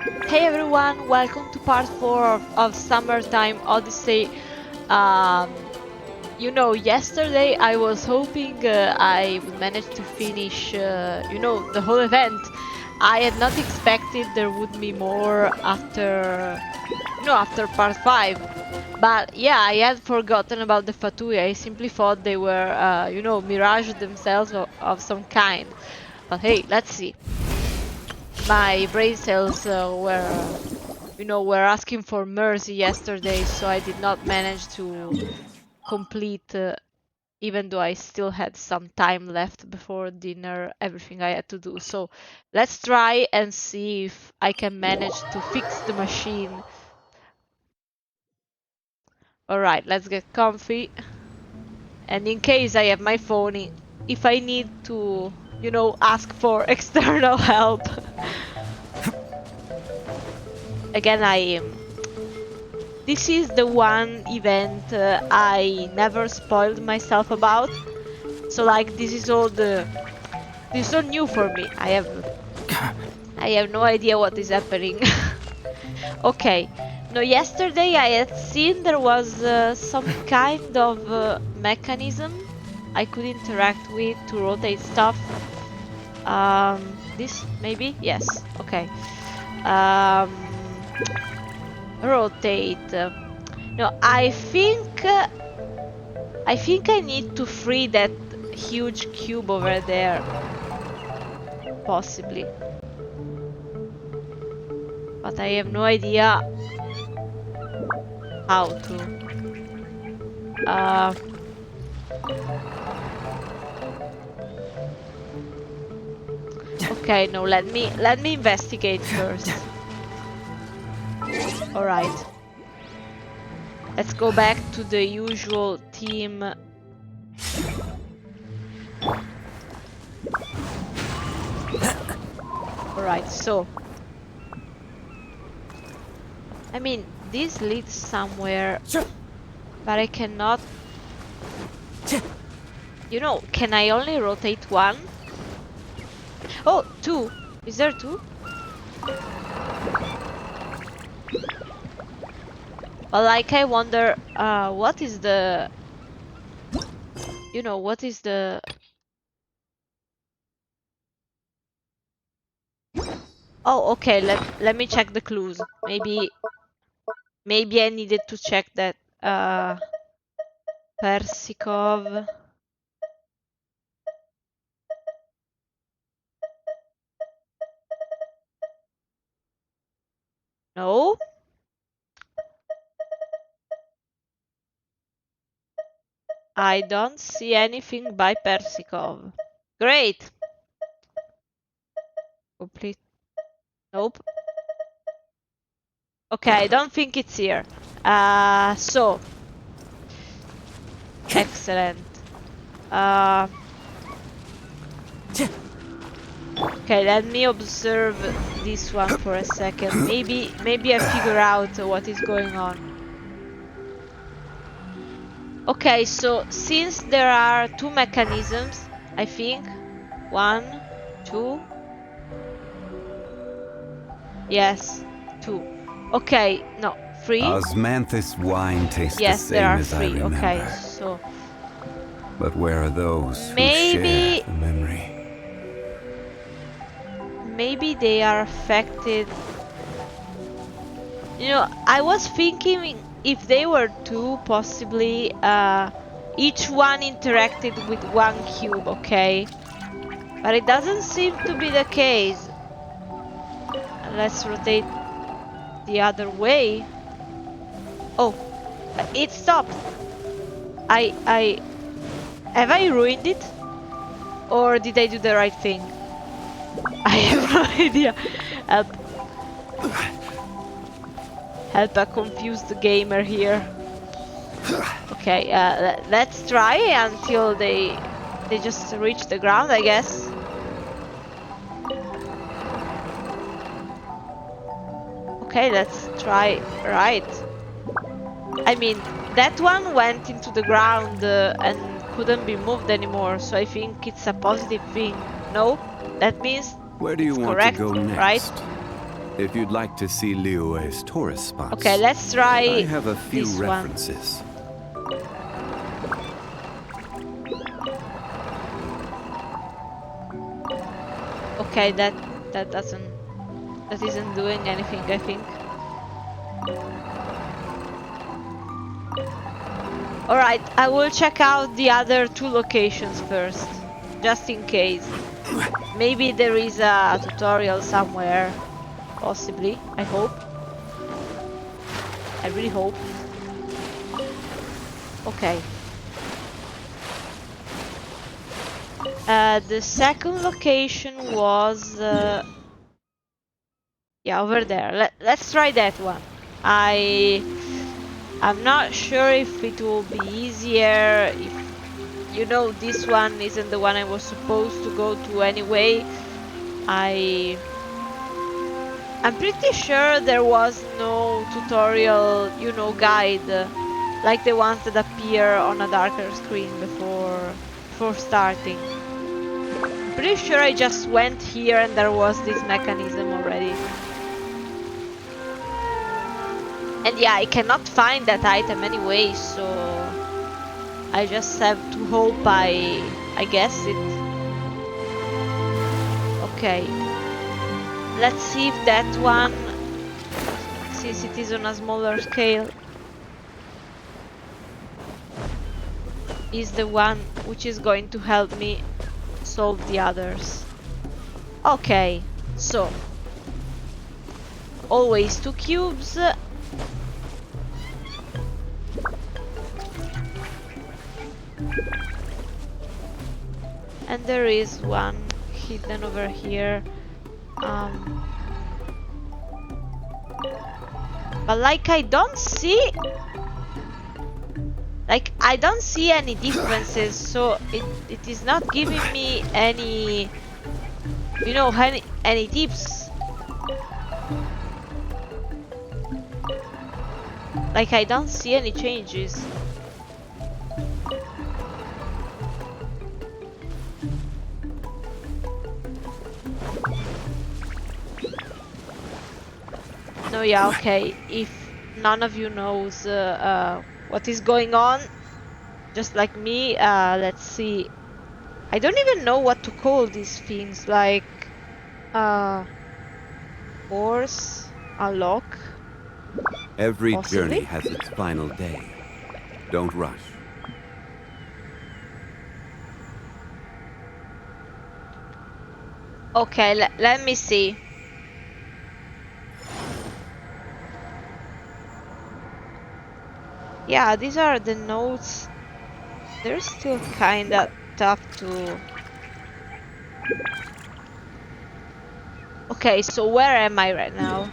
Hey everyone, welcome to part 4 of Summertime Odyssey. Um, yesterday I was hoping I would manage to finish, the whole event. I had not expected there would be more after part 5. But yeah, I had forgotten about the Fatui. I simply thought they were, mirage themselves of some kind. But hey, let's see. My brain cells were asking for mercy yesterday, so I did not manage to complete, even though I still had some time left before dinner, everything I had to do. So let's try and see if I can manage to fix the machine. Alright, let's get comfy. And in case I have my phone, if I need to, ask for external help. Again, this is the one event I never spoiled myself about. So like this is all new for me. I have no idea what is happening. Okay. No, yesterday I had seen there was some kind of mechanism I could interact with to rotate stuff. This maybe? Yes. Okay. Rotate. No, I think I need to free that huge cube over there. Possibly. But I have no idea how to. Okay, no, let me investigate first. All right. Let's go back to the usual team. Alright, so I mean, this leads somewhere, but I cannot. Can I only rotate one? Oh, two. Is there two? Well, like I wonder, what is the. What is the. Oh, okay. Let me check the clues. Maybe I needed to check that. Persikov. No. I don't see anything by Persikov. Great. Complete. Nope. Okay, I don't think it's here. So. Excellent. Okay, let me observe this one for a second. Maybe I figure out what is going on. Okay, so since there are two mechanisms, I think. 1, 2. Yes, 2. Okay, no, 3. Osmanthus wine tastes Yes, the there same are as I 3. remember. Okay, so But where are those maybe who share the memory? maybe they are affected. I was thinking if they were two, possibly each one interacted with one cube, okay? But it doesn't seem to be the case. Let's rotate the other way. Oh, it stopped. Have I ruined it? Or did I do the right thing? I have no idea. Help a confused gamer here. Okay, let's try until they just reach the ground, I guess. Okay, let's try right. I mean, that one went into the ground and couldn't be moved anymore, so I think it's a positive thing. No? That means Where do you it's want correct, to go next? right? If you'd like to see Liyue's tourist spots, Okay, let's try I have a few this one. references. Okay, that isn't doing anything, I think. Alright, I will check out the other two locations first, just in case. Maybe there is a tutorial somewhere, possibly, I hope. I really hope. Okay. The second location was... yeah, over there. Let's try that one. I'm not sure if it will be easier, if, you know, this one isn't the one I was supposed to go to anyway. I'm pretty sure there was no tutorial, you know, guide, like the ones that appear on a darker screen before starting. I'm pretty sure I just went here and there was this mechanism already. And yeah, I cannot find that item anyway, so I just have to hope I guess it. Okay. Let's see if that one, since it is on a smaller scale, is the one which is going to help me solve the others. Okay, so always 2 cubes. And there is one hidden over here. But like I don't see any differences, so it is not giving me any, you know, any tips. Like I don't see any changes. No, yeah, okay. If none of you knows what is going on, just like me, let's see. I don't even know what to call these things, like force, unlock. Every Possibly? journey has its final day. Don't rush. Okay, let me see. Yeah, these are the notes. They're still kinda tough to... Okay, so where am I right now?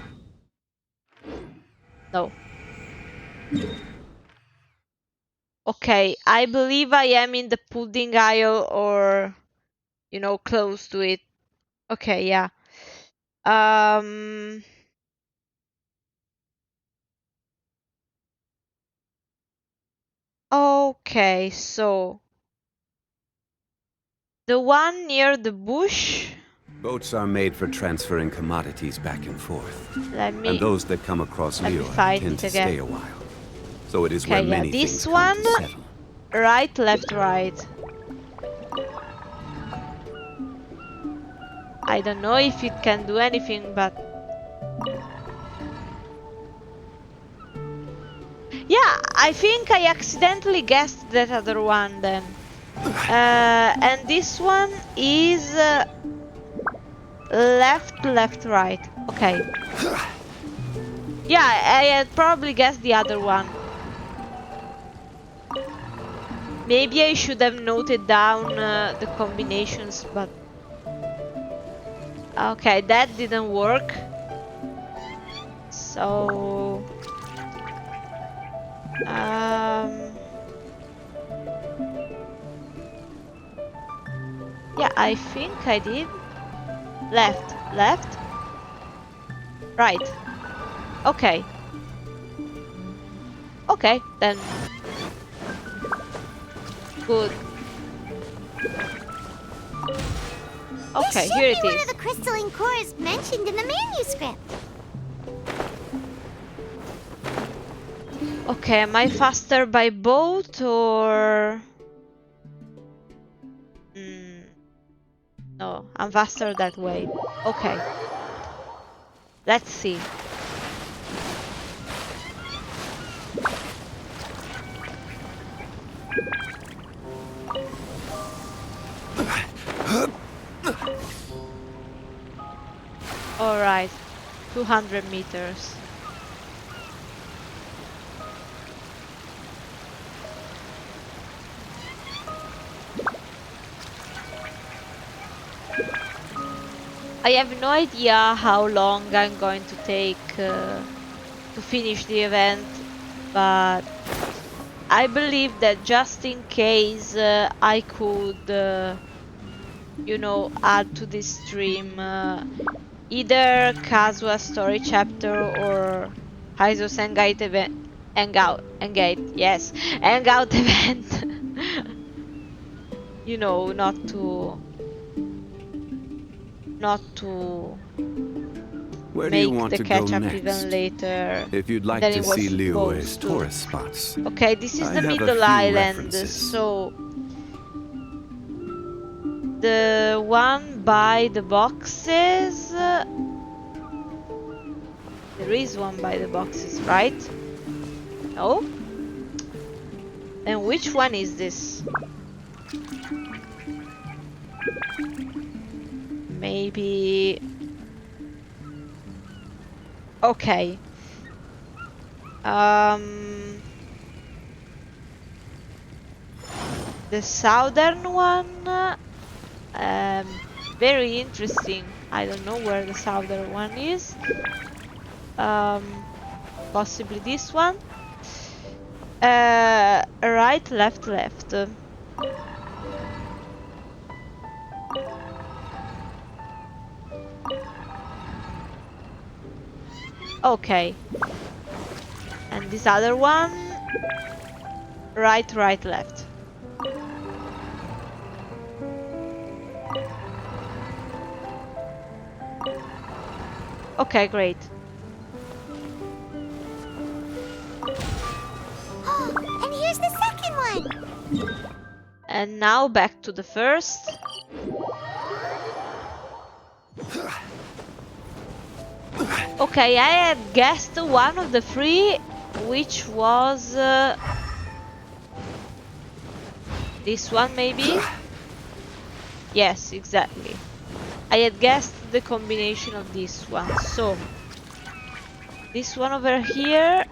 No. Okay, I believe I am in the pudding aisle or, you know, close to it. Okay, yeah. Okay, so the one near the bush. Boats are made for transferring commodities back and forth. And those that come across Liyue find tend it to again. stay a while. So it is Okay, where yeah, many this things come one, to settle. right, left, right. I don't know if it can do anything, but... Yeah, I think I accidentally guessed that other one then. And this one is left, left, right. Okay. Yeah, I had probably guessed the other one. Maybe I should have noted down the combinations, but... Okay, that didn't work. So... yeah, I think I did. Left, left, right. Okay. Okay, then. Good. Okay, here it This should be one is. of the crystalline cores mentioned in the manuscript. Okay, am I faster by boat or... No, I'm faster that way. Okay. Let's see. Alright, 200 meters. I have no idea how long I'm going to take to finish the event, but I believe that just in case I could, you know, add to this stream either Kazuha story chapter or Heizo Sengate event, Engate, yes, Hangout event. You know, not to Where do you make want the to go catch-up next? even later If you'd like than to it was see Liyue's supposed to. tourist spots, Okay, this is I the have a middle few island, references. so the one by the boxes. There is one by the boxes, right? No? And which one is this? Maybe... Okay. The southern one, very interesting. I don't know where the southern one is. Possibly this one. Right, left, left. Okay. And this other one, right, right, left. Okay, great. And here's the second one! And now back to the first. Okay, I had guessed one of the three, which was this one maybe? Yes, exactly. I had guessed the combination of this one. So, this one over here.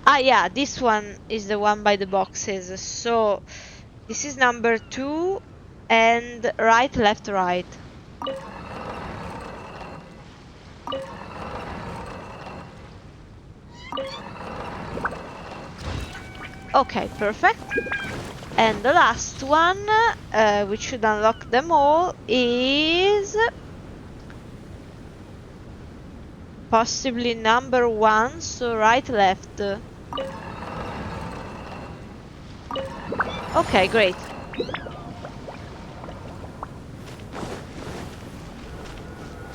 Ah, yeah, this one is the one by the boxes. So, this is number 2 and right, left, right. Okay, perfect. And the last one, which should unlock them all, is possibly number 1, so right, left. Okay, great.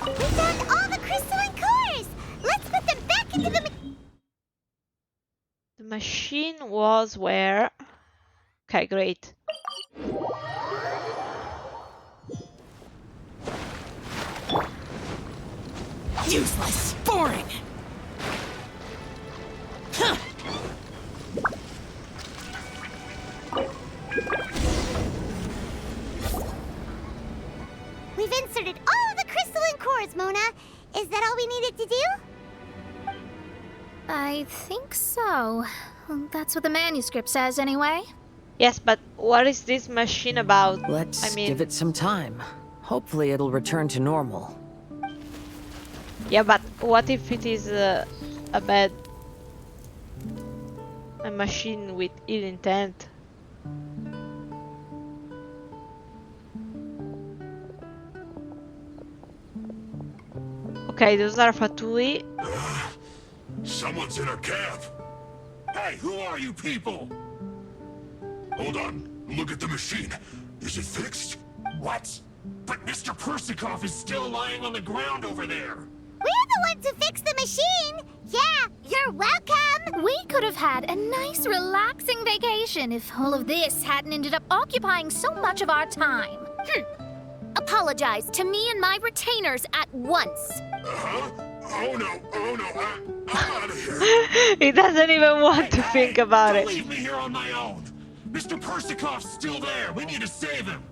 We found all the crystalline cores! Let's put them back into the... The machine was where? Okay, great. Useless. Boring. Huh. We've inserted all the crystalline cores, Mona. Is that all we needed to do? I think so. That's what the manuscript says, anyway. Yes, but what is this machine about? Let's I mean, give it some time. Hopefully it'll return to normal. yeah, but what if it is a machine with ill intent? Okay, those are Fatui. Someone's in a cab. Hey, who are you people? Hold on. Look at the machine. Is it fixed? What? But Mr. Persikov is still lying on the ground over there. We're the ones who fixed the machine! Yeah, you're welcome! We could have have had a nice, relaxing vacation if all of this hadn't ended up occupying so much of our time. Apologize to me and my retainers at once. Huh? Oh no, I'm out of here. He doesn't even want to think about Don't it. leave me here on my own. Mr. Persikov's still there. We need to save him.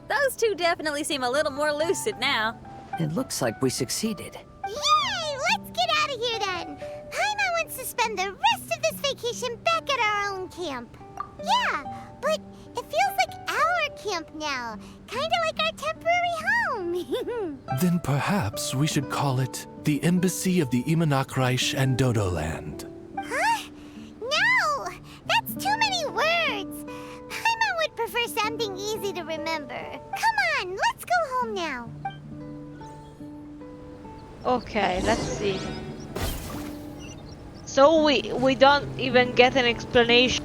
Those two definitely seem a little more lucid now. It looks like we succeeded. Yay! Let's get out of here then. Paimon wants to spend the rest of this vacation back at our own camp. Yeah, but it feels like our camp now. Kinda like our temporary home. Then perhaps we should call it the Embassy of the Imanakreich and Dodoland. Huh? No! That's too many words. Paimon would prefer something easy to remember. Come on, let's go home now. Okay, let's see. So we don't even get an explanation.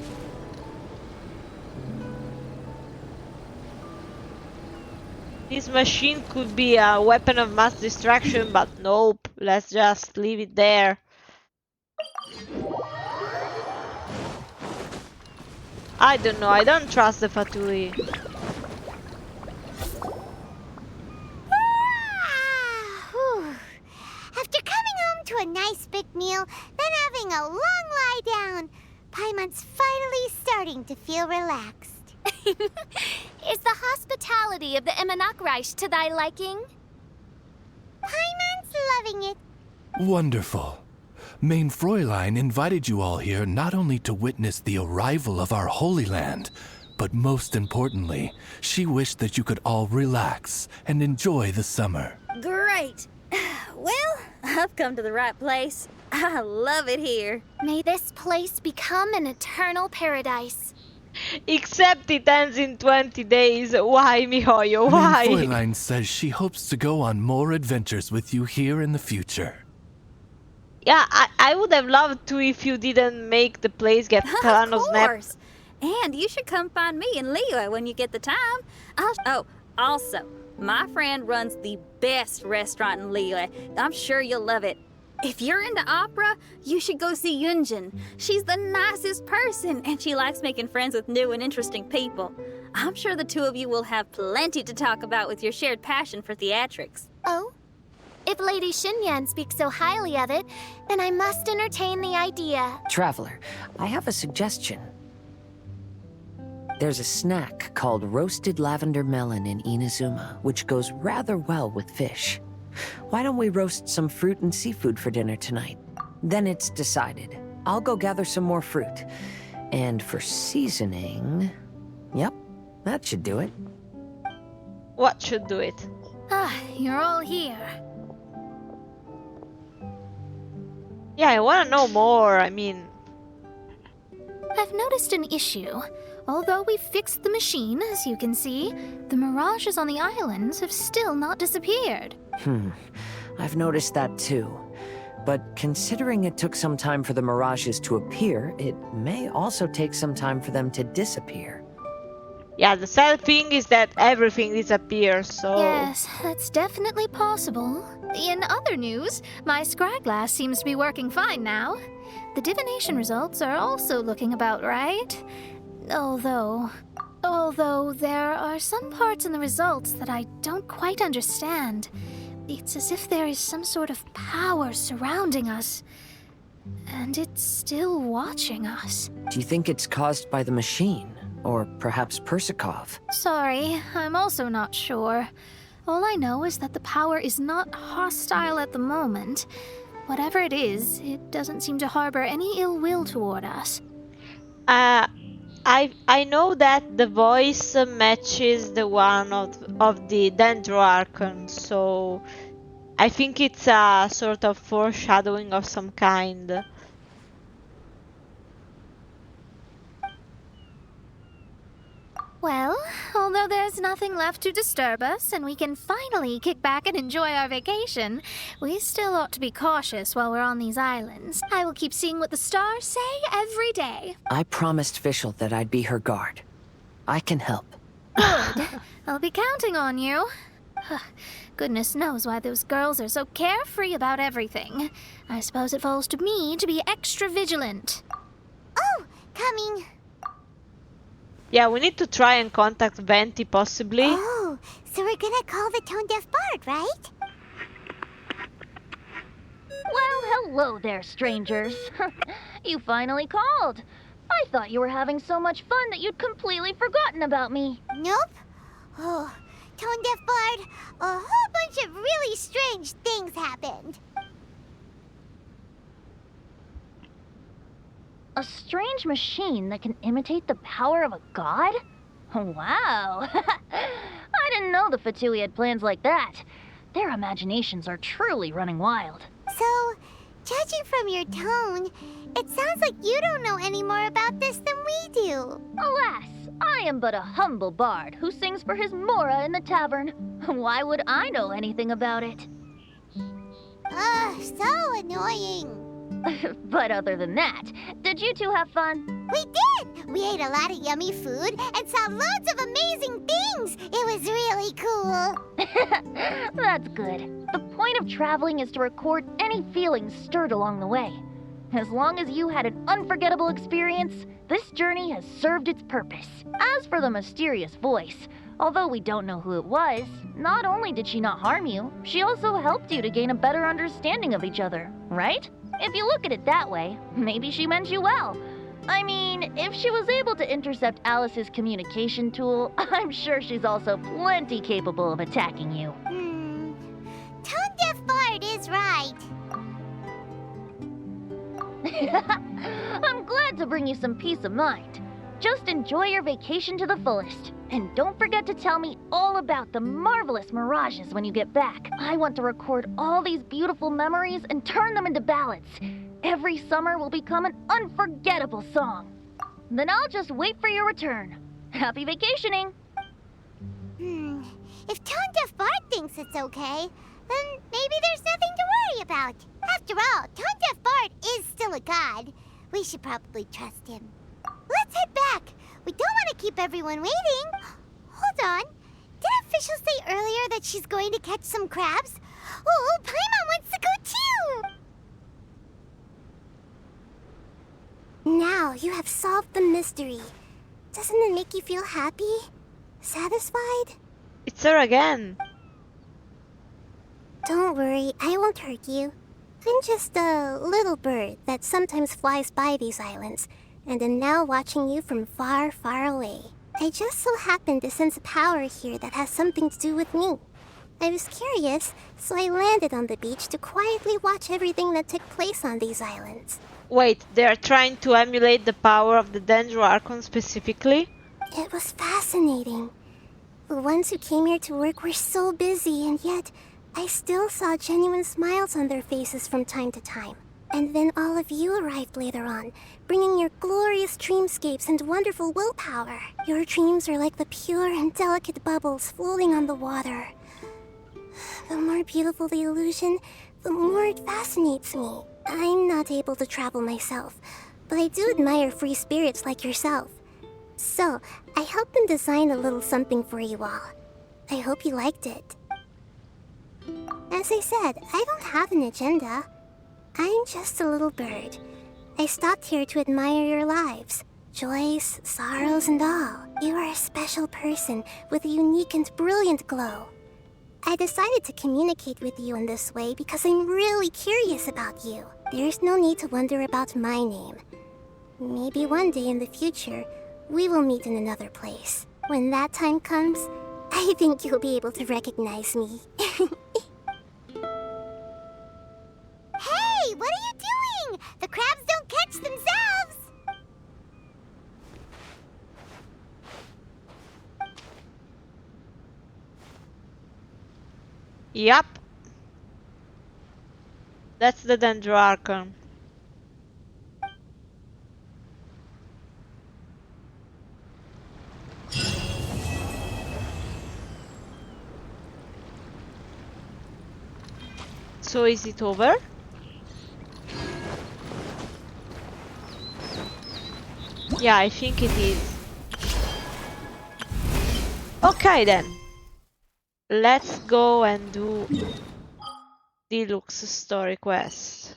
This machine could be a weapon of mass destruction, but nope, let's just leave it there. I don't know, I don't trust the Fatui. Whew. After coming home to a nice big meal, then having a long lie down, Paimon's finally starting to feel relaxed. Is the hospitality of the Imanakreich to thy liking? Paimon's loving it. Wonderful. Main Fräulein invited you all here not only to witness the arrival of our Holy Land, but most importantly, she wished that you could all relax and enjoy the summer. Great. Well, I've come to the right place. I love it here. May this place become an eternal paradise. Except it ends in 20 days. Why, Mihoyo? Why? Main Fräulein says she hopes to go on more adventures with you here in the future. Yeah, I would have loved to if you didn't make the place get Of Thanos nap. course. And you should come find me and Leo when you get the time. Also, my friend runs the best restaurant in Liyue. I'm sure you'll love it. If you're into opera, you should go see Yunjin. She's the nicest person, and she likes making friends with new and interesting people. I'm sure the two of you will have plenty to talk about with your shared passion for theatrics. Oh? If Lady Xinyan speaks so highly of it, then I must entertain the idea. Traveler, I have a suggestion. There's a snack called roasted lavender melon in Inazuma, which goes rather well with fish. Why don't we roast some fruit and seafood for dinner tonight? Then it's decided. I'll go gather some more fruit. And for seasoning... Yep, that should do it. What should do it? You're all here. Yeah, I want to know more. I mean, I've noticed an issue. Although we've fixed the machine, as you can see, the mirages on the islands have still not disappeared. I've noticed that too. But considering it took some time for the mirages to appear, it may also take some time for them to disappear. yeah, the sad thing is that everything disappears, so... Yes, that's definitely possible. In other news, my scryglass seems to be working fine now. The divination results are also looking about right. Although there are some parts in the results that I don't quite understand. It's as if there is some sort of power surrounding us. And it's still watching us. Do you think it's caused by the machine? Or perhaps Persikov? Sorry, I'm also not sure. All I know is that the power is not hostile at the moment. Whatever it is, it doesn't seem to harbor any ill will toward us. I know that the voice matches the one of the Dendroarchon, so I think it's a sort of foreshadowing of some kind. Well, although there's nothing left to disturb us and we can finally kick back and enjoy our vacation, we still ought to be cautious while we're on these islands. I will keep seeing what the stars say every day. I promised Fischl that I'd be her guard. I can help. Good. I'll be counting on you. Goodness knows why those girls are so carefree about everything. I suppose it falls to me to be extra vigilant. Oh, coming. Yeah, we need to try and contact Venti, possibly. Oh, so we're gonna call the tone-deaf bard, right? Well, hello there, strangers. You finally called. I thought you were having so much fun that you'd completely forgotten about me. Nope. Oh, tone-deaf bard, a whole bunch of really strange things happened. A strange machine that can imitate the power of a god? Wow. I didn't know the Fatui had plans like that. Their imaginations are truly running wild. So, judging from your tone, it sounds like you don't know any more about this than we do. Alas, I am but a humble bard who sings for his Mora in the tavern. Why would I know anything about it? Ugh, so annoying. But other than that, did you two have fun? We did! We ate a lot of yummy food and saw loads of amazing things. It was really cool. That's good. The point of traveling is to record any feelings stirred along the way. As long as you had an unforgettable experience, this journey has served its purpose. As for the mysterious voice, although we don't know who it was, not only did she not harm you, she also helped you to gain a better understanding of each other, right? If you look at it that way, maybe she meant you well. I mean, if she was able to intercept Alice's communication tool, I'm sure she's also plenty capable of attacking you. Tone-deaf bard is right. I'm glad to bring you some peace of mind. Just enjoy your vacation to the fullest. And don't forget to tell me all about the marvelous mirages when you get back. I want to record all these beautiful memories and turn them into ballads. Every summer will become an unforgettable song. Then I'll just wait for your return. Happy vacationing! If tone-deaf bard thinks it's okay, then maybe there's nothing to worry about. After all, tone-deaf bard is still a god. We should probably trust him. Let's head back. We don't want to keep everyone waiting. Hold on. Did officials say earlier that she's going to catch some crabs? Oh, Paimon wants to go too! Now you have solved the mystery. Doesn't it make you feel happy? Satisfied? It's her again. Don't worry, I won't hurt you. I'm just a little bird that sometimes flies by these islands, and am now watching you from far, far away. I just so happened to sense a power here that has something to do with me. I was curious, so I landed on the beach to quietly watch everything that took place on these islands. Wait, they are trying to emulate the power of the Dendroarchon specifically? It was fascinating. The ones who came here to work were so busy, and yet I still saw genuine smiles on their faces from time to time. And then all of you arrived later on, bringing your glorious dreamscapes and wonderful willpower. Your dreams are like the pure and delicate bubbles floating on the water. The more beautiful the illusion, the more it fascinates me. I'm not able to travel myself, but I do admire free spirits like yourself. So, I helped them design a little something for you all. I hope you liked it. As I said, I don't have an agenda. I'm just a little bird. I stopped here to admire your lives. Joys, sorrows, and all. You are a special person with a unique and brilliant glow. I decided to communicate with you in this way because I'm really curious about you. There's no need to wonder about my name. Maybe one day in the future, we will meet in another place. When that time comes, I think you'll be able to recognize me. Hey, what are you doing? The crabs don't catch themselves! Yup. That's the Dendroarchon. So is it over? Yeah, I think it is. Okay then. Let's go and do Deluxe story quest.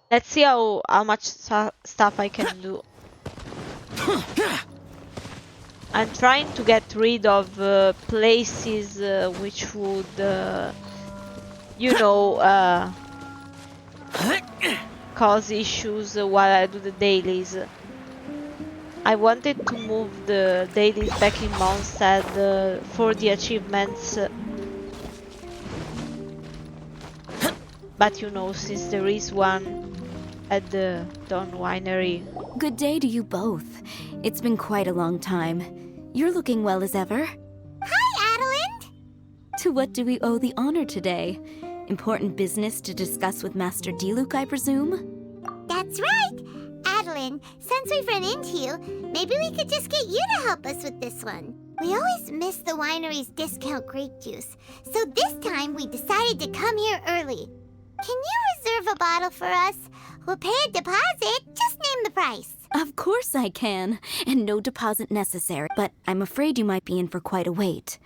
Let's see how much stuff I can do. I'm trying to get rid of places which would, you know, cause issues while I do the dailies. I wanted to move the dailies back in Mondstadt for the achievements. But you know, since there is one at the Dawn Winery. Good day to you both. It's been quite a long time. You're looking well as ever. Hi, Adeline! To what do we owe the honor today? Important business to discuss with Master Diluc, I presume? That's right! Adeline, since we've run into you, maybe we could just get you to help us with this one. We always miss the winery's discount grape juice, so this time we decided to come here early. Can you reserve a bottle for us? We'll pay a deposit, just name the price. Of course I can, and no deposit necessary, but I'm afraid you might be in for quite a wait.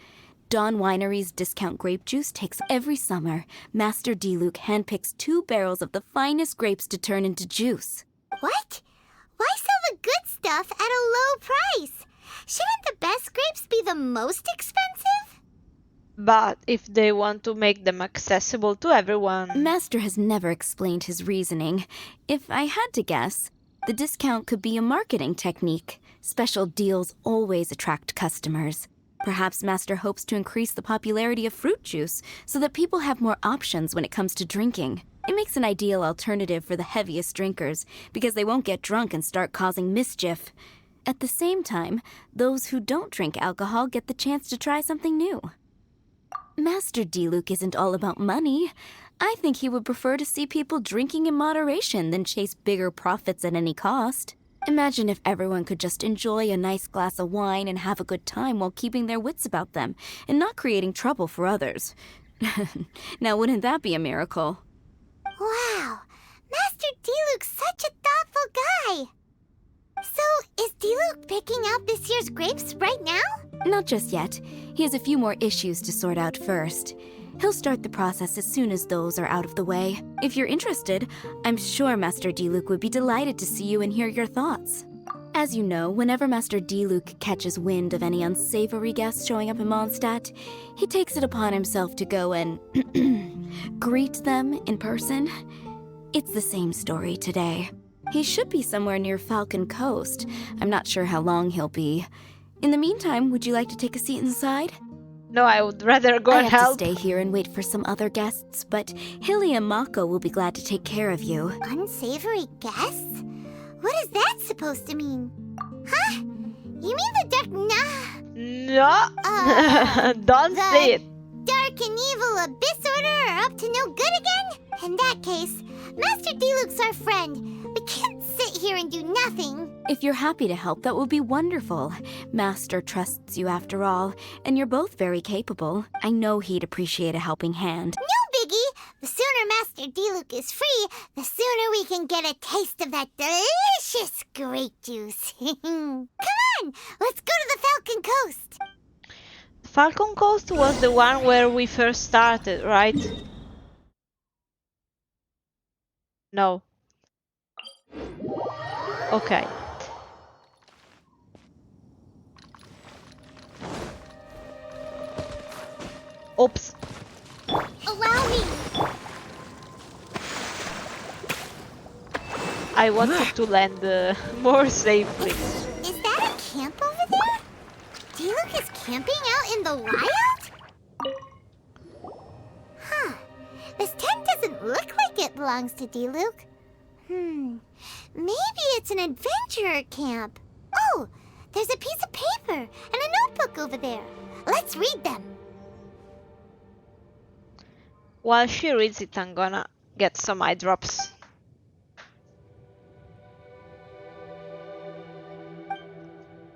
Dawn Winery's discount grape juice takes every summer. Master Diluc handpicks 2 barrels of the finest grapes to turn into juice. What? Why sell the good stuff at a low price? Shouldn't the best grapes be the most expensive? But if they want to make them accessible to everyone... Master has never explained his reasoning. If I had to guess, the discount could be a marketing technique. Special deals always attract customers. Perhaps Master hopes to increase the popularity of fruit juice so that people have more options when it comes to drinking. It makes an ideal alternative for the heaviest drinkers because they won't get drunk and start causing mischief. At the same time, those who don't drink alcohol get the chance to try something new. Master Diluc isn't all about money. I think he would prefer to see people drinking in moderation than chase bigger profits at any cost. Imagine if everyone could just enjoy a nice glass of wine and have a good time while keeping their wits about them and not creating trouble for others. Now, wouldn't that be a miracle? Wow, Master Diluc's such a thoughtful guy. So, is Diluc picking out this year's grapes right now? Not just yet. He has a few more issues to sort out first. He'll start the process as soon as those are out of the way. If you're interested, I'm sure Master Diluc would be delighted to see you and hear your thoughts. As you know, whenever Master Diluc catches wind of any unsavory guests showing up in Mondstadt, he takes it upon himself to go and greet them in person. It's the same story today. He should be somewhere near Falcon Coast. I'm not sure how long he'll be. In the meantime, would you like to take a seat inside? No, I would rather go I and have help. to stay here and wait for some other guests, but Hilly and Mako will be glad to take care of you. Unsavory guests? What is that supposed to mean? Huh? You mean the dark... No! Don't the say it! Dark and evil Abyss Order are up to no good again? In that case, Master Diluc's our friend. We can't sit here and do nothing. If you're happy to help, that would be wonderful. Master trusts you after all, and you're both very capable. I know he'd appreciate a helping hand. No biggie. The sooner Master Diluc is free, the sooner we can get a taste of that delicious grape juice. Come on, let's go to the Falcon Coast. Falcon Coast was the one where we first started, right? No. Okay. Oops. Allow me. I wanted to land more safely. Is that a camp over there? Diluc is camping out in the wild? Huh. This tent doesn't look like it belongs to Diluc. Maybe it's an adventurer camp. Oh, there's a piece of paper and a notebook over there. Let's read them. While she reads it, I'm gonna get some eye drops.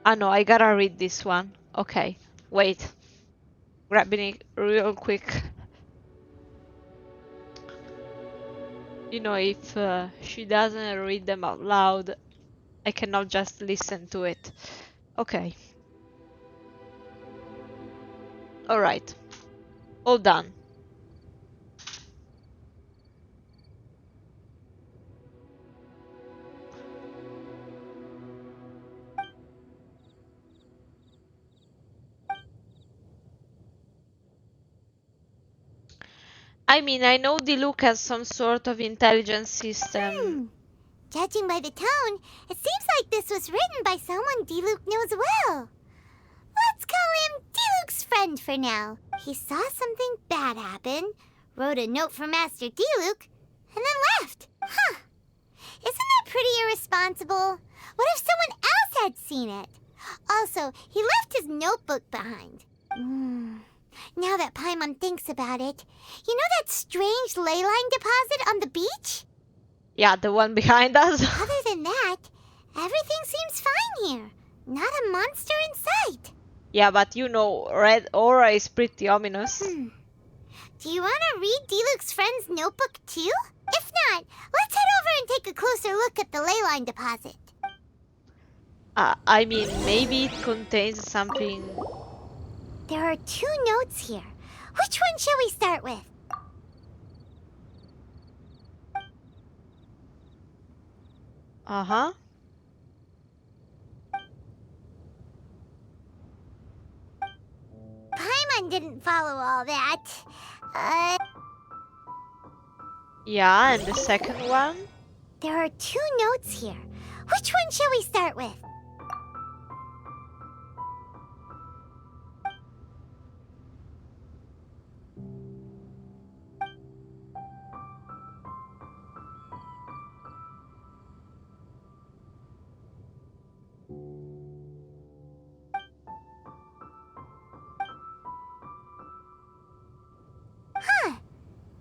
Ah no, I gotta read this one. Okay, wait. Grabbing it real quick. You know, if she doesn't read them out loud, I cannot just listen to it. Okay. Alright. All done. I mean, I know Diluc has some sort of intelligence system. Judging by the tone, it seems like this was written by someone Diluc knows well. Let's call him Diluc's friend for now. He saw something bad happen, wrote a note for Master Diluc, and then left. Huh. Isn't that pretty irresponsible? What if someone else had seen it? Also, he left his notebook behind. Now that Paimon thinks about it, you know that strange ley line deposit on the beach? Yeah, the one behind us. Other than that, everything seems fine here. Not a monster in sight. Yeah, but you know, red aura is pretty ominous. Do you want to read Diluc's friend's notebook too? If not, let's head over and take a closer look at the ley line deposit. I mean, maybe it contains something... There are 2 notes here. Which one shall we start with? Uh-huh. Paimon didn't follow all that. Yeah, and the second one? There are 2 notes here. Which one shall we start with?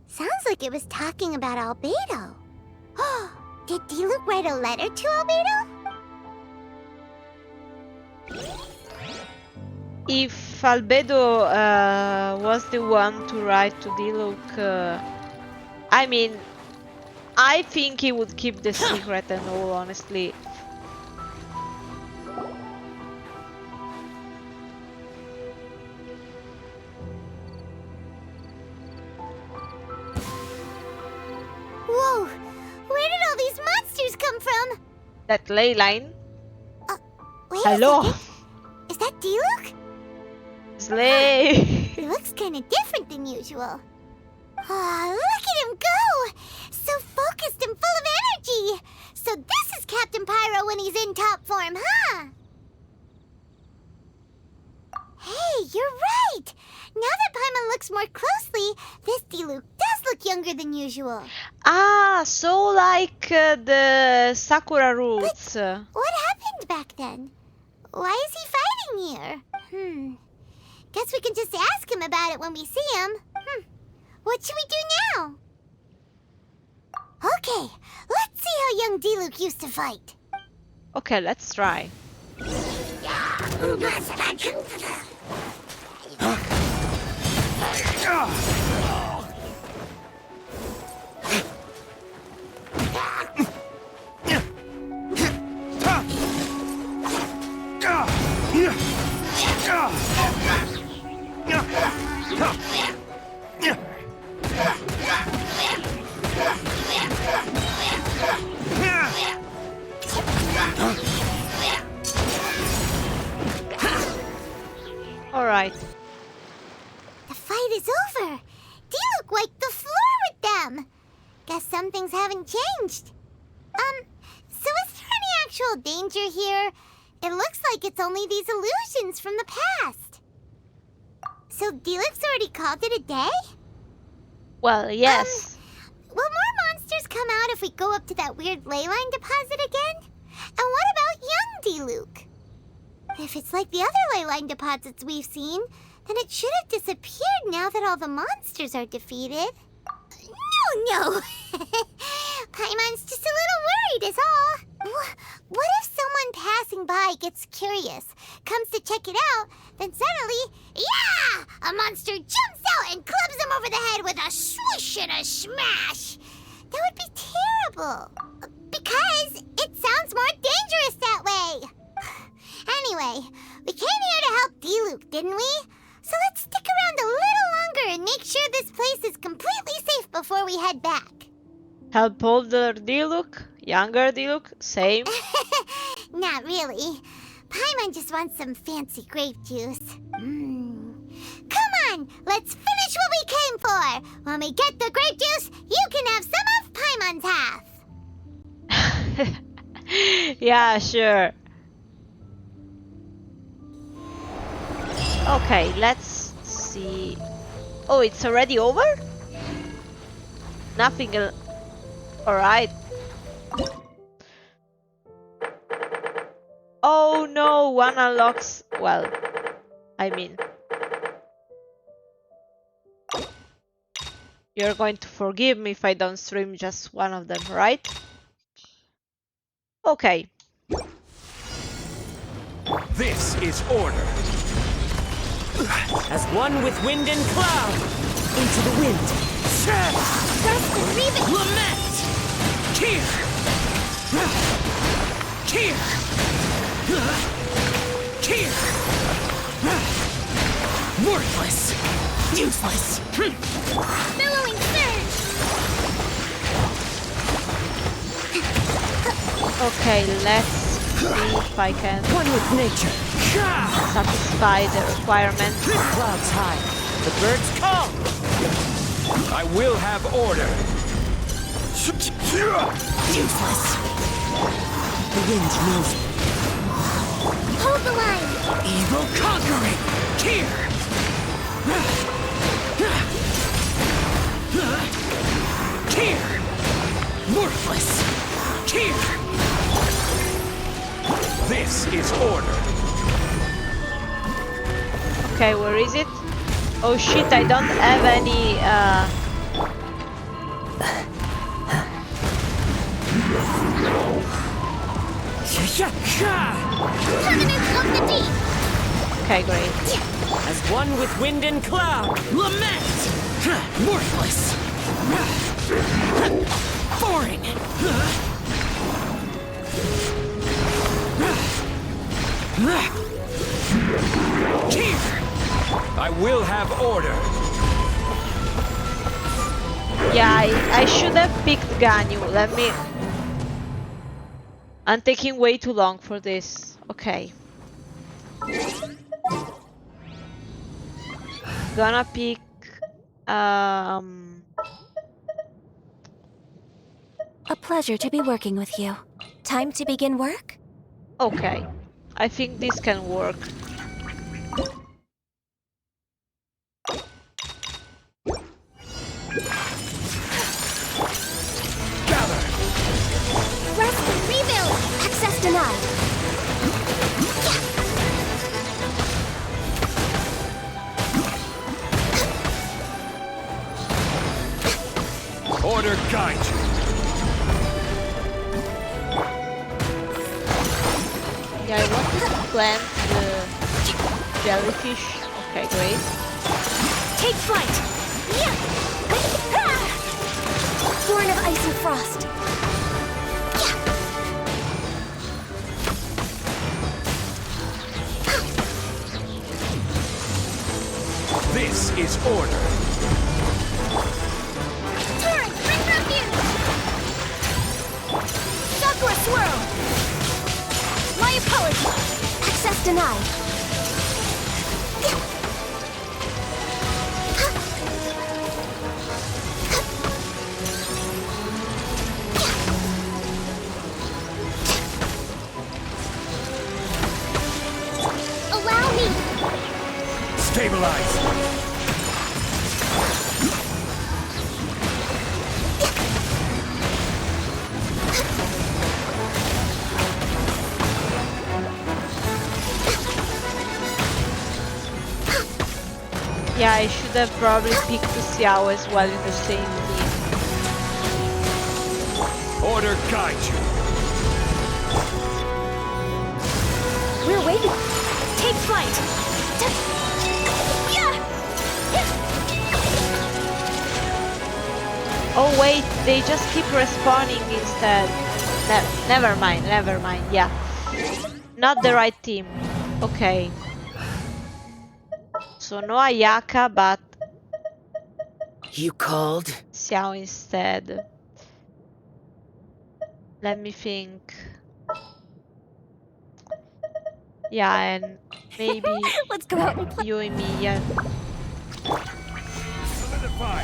Sounds like it was talking about Albedo. Did Diluc write a letter to Albedo? If Albedo was the one to write to Diluc, I mean, I think he would keep the secret and all, honestly. Whoa! Where did all these monsters come from? That ley line. Wait Hello. a second. Is that Diluc? Slay. He looks kind of different than usual. Look at him go! So focused and full of energy! So this is Captain Pyro when he's in top form, huh? Hey, you're right! Now that Paimon looks more closely, this Diluc does look younger than usual. Ah, so like the Sakura roots. What happened back then? Why is he fighting here? Guess we can just ask him about it when we see him. What should we do now? Okay, let's see how young Diluc used to fight. Okay, let's try. Alright. The fight is over. Diluc wiped the floor with them. Guess some things haven't changed. So is there any actual danger here? It looks like it's only these illusions from the past. So Diluc's already called it a day? Well, yes. Will more monsters come out if we go up to that weird ley line deposit again? And what about young Diluc? If it's like the other ley line deposits we've seen, then it should have disappeared now that all the monsters are defeated. No! Paimon's just a little worried is all. What if someone passing by gets curious, comes to check it out, then suddenly, yeah! A monster jumps out and clubs him over the head with a swish and a smash! That would be terrible. Because it sounds more dangerous that way. And Anyway, we came here to help Diluc, didn't we? So let's stick around a little longer and make sure this place is completely safe before we head back. Help older Diluc? Younger Diluc? Same? Not really. Paimon just wants some fancy grape juice. Come on, let's finish what we came for. When we get the grape juice, you can have some of Paimon's half. Yeah, sure. Okay, let's see. Oh, it's already over? Nothing. Alright. Oh no, one unlocks. Well, I mean, you're going to forgive me if I don't stream just one of them, right? Okay. This is order. As one with wind and cloud, into the wind. Lament! Here! Here! Here! Worthless! Useless! Billowing surge! Okay, let's see if I can One with nature. satisfy the requirement. Clouds high. The birds call. I will have order. Useless. The wind knows it. Hold the line! Evil conquering! Here! Here! Worthless! Here! This is order. Okay, where is it? Oh shit, I don't have any Tournament of the Deep! okay, great. As one with wind and cloud. Lament! Worthless! Boring! Here! I will have order. Yeah, I should have picked Ganyu. Let me... I'm taking way too long for this. Okay. Gonna pick... A pleasure to be working with you. Time to begin work? Okay. I think this can work. Gather! Rest and rebuild! Access denied. Order guide you. Yeah, I want to plant the jellyfish. Okay, great. Take flight! Born of ice and frost. This is order. Torrent, bring refuge! Sakura swirl! My apology! Access denied. Allow me! Stabilize. Yeah, I should have probably picked Xiao as well in the same team. Order guide you. We're waiting. Take flight. Oh wait, they just keep respawning instead. Never mind, yeah. Not the right team. Okay. So no Ayaka, but You called? Xiao instead. Let me think. Yeah, and maybe Let's go out and play. you and me, yeah. Solidify.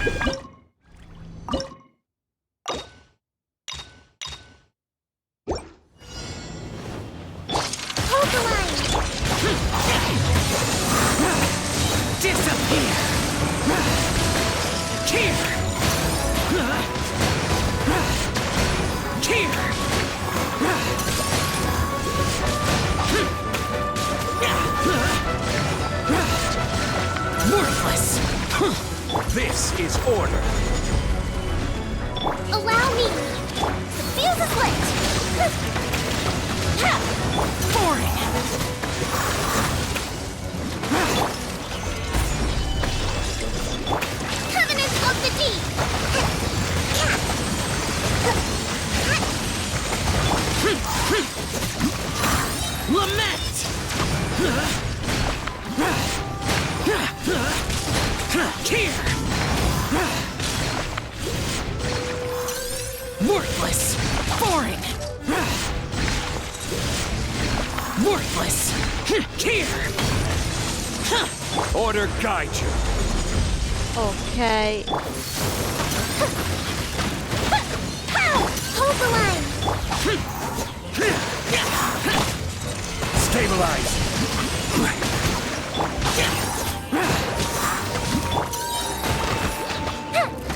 Hold the line. Disappear! Here! Worthless! This is order. Allow me. The fuse is lit. Boring! Covenant of the Deep. Lament! Here! Worthless! Boring! Worthless! Here! Order guide you. Okay. Hold the line. Stabilize.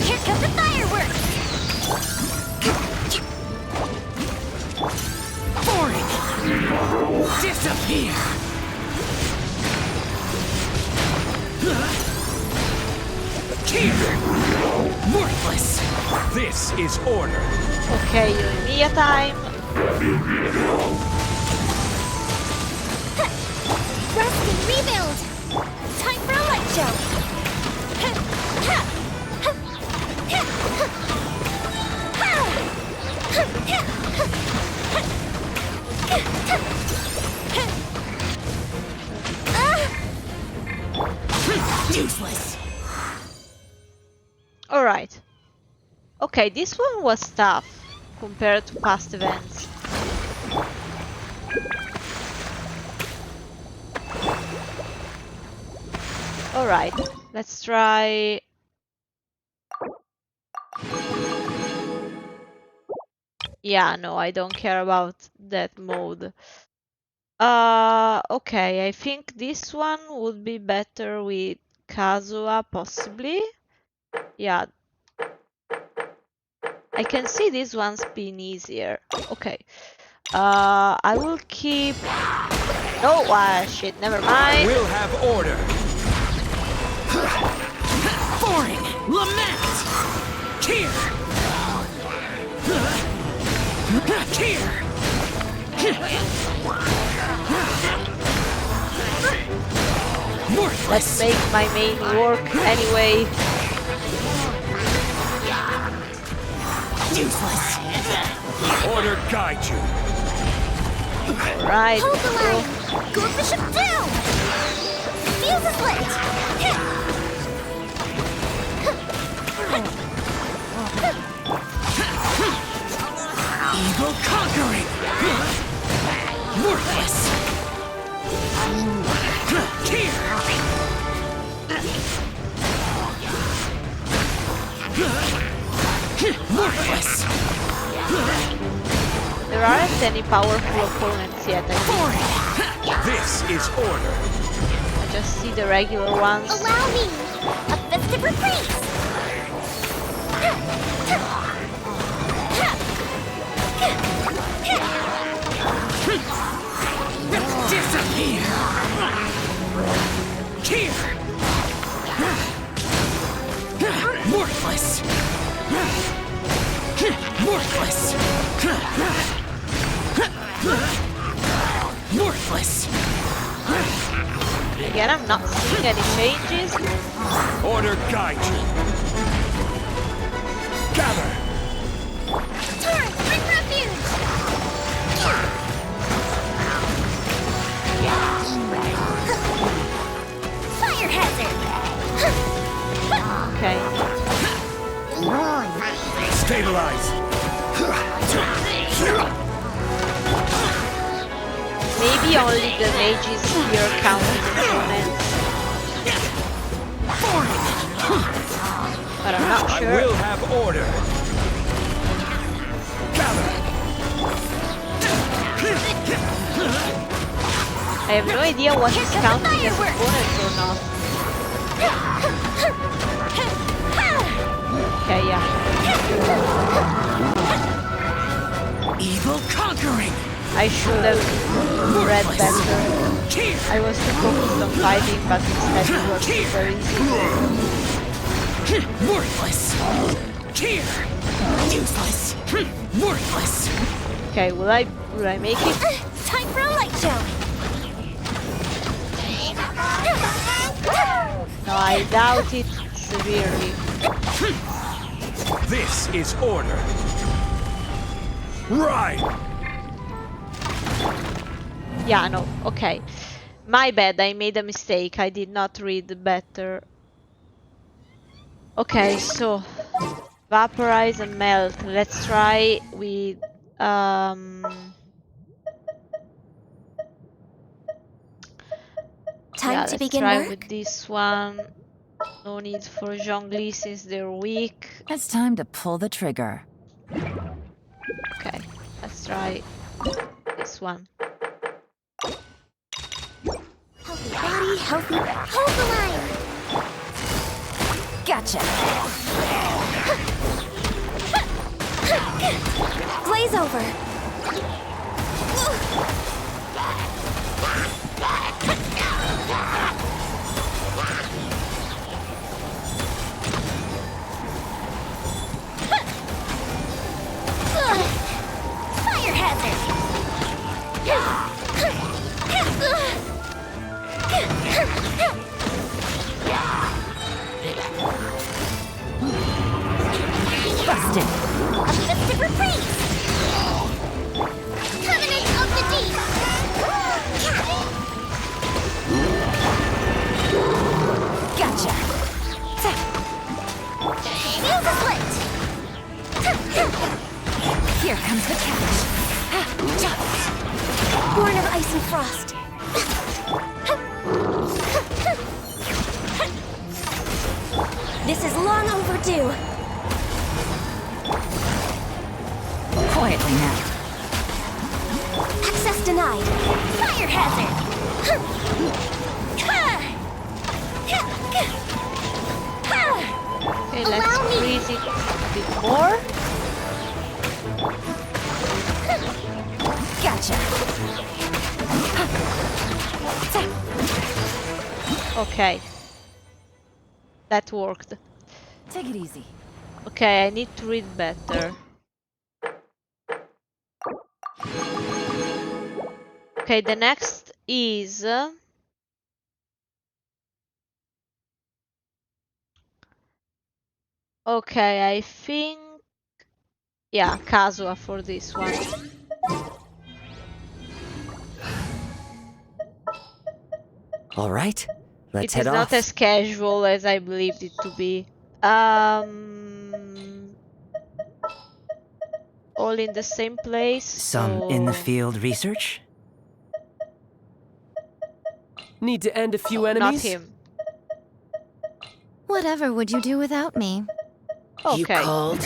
Here come the fireworks. Boring! Disappear! Here! Worthless! This is order. Okay, you and me time. Rest and rebuild. Time for a light show. Useless! Alright. Okay, this one was tough compared to past events. Alright, let's try... Yeah, no, I don't care about that mode. Okay, I think this one would be better with Kazuha, possibly. Yeah. I can see these ones being easier. Okay. I will keep... No, shit, never mind. We'll have order. Boring! Lament! Here! Here! Worthless! Let's make my main work anyway. Useless! Order guide you. Right. Hold the line. Go bishop down. Fuse is lit. Evil conquering! Worthless! Here! Worthless! There aren't any powerful opponents yet, I think. This is order. I just see the regular ones. Allow me. A festive reprise. Disappear! Here! Worthless! Worthless! Worthless! Again, I'm not seeing any changes. Order guide you. Gather. Torrent, bring refuge. Fire hazard! Okay. Stabilize. Maybe only the mages here counting opponents. But I'm not I sure. will have order. Gather. I have no idea what is counting as opponents or not. Okay, yeah. Evil conquering. I should have read better. I was too focused on fighting, but instead it was super easy. Worthless. Here. Useless. Worthless. Okay, will I make it? Time for a light show! No, I doubt it severely. This is order. Right. Yeah, no, okay. My bad, I made a mistake. I did not read better. Okay, so vaporize and melt. Let's try with Time to begin try work? with this one. No need for Zhongli since they're weak. It's time to pull the trigger. Okay, let's try this one. Healthy body, healthy... Hold the line! Gotcha. Blaze over. Fire hazard! Busted. A festive reprise! Covenant of the Deep! Gotcha. Fuse a split! Here comes the catch. Born of ice and frost. This is long overdue. Quietly now. Access denied! Fire hazard! Okay, let's Allow me. freeze it a bit more. Gotcha. Okay. That worked. Take it easy. Okay, I need to read better. Okay, the next is okay, I think yeah, Kazuha for this one. All right, let's It head is not off. as casual as I believed it to be. All in the same place. Some in the so field research. Need to end a few enemies. not him. Whatever would you do without me? You Okay. called.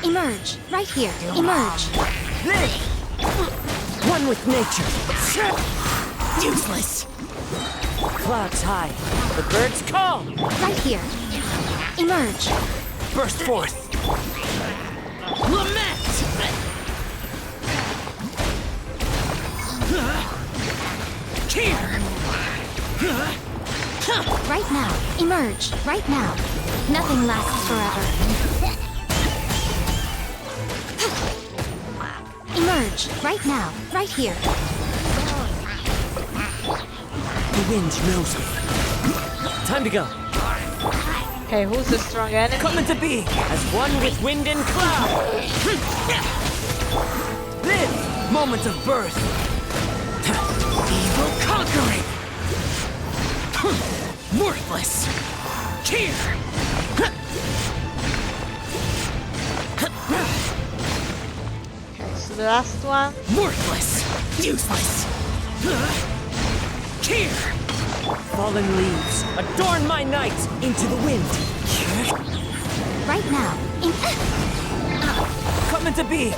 Emerge. Right here. Emerge. One with nature. Useless. Clouds high. The birds call. Right here. Emerge. Burst forth. Lament. Here. Right now. Emerge. Right now. Nothing lasts forever. Emerge. Right now. Right here. The wind knows me. Time to go. Okay, who's the strong enemy? Coming to be as one with wind and cloud. Live, moment of birth. Evil conquering. Worthless. Here. Okay, so the last one. Worthless. Useless. Here. Fallen leaves, adorn my night into the wind. Right now, Coming to be.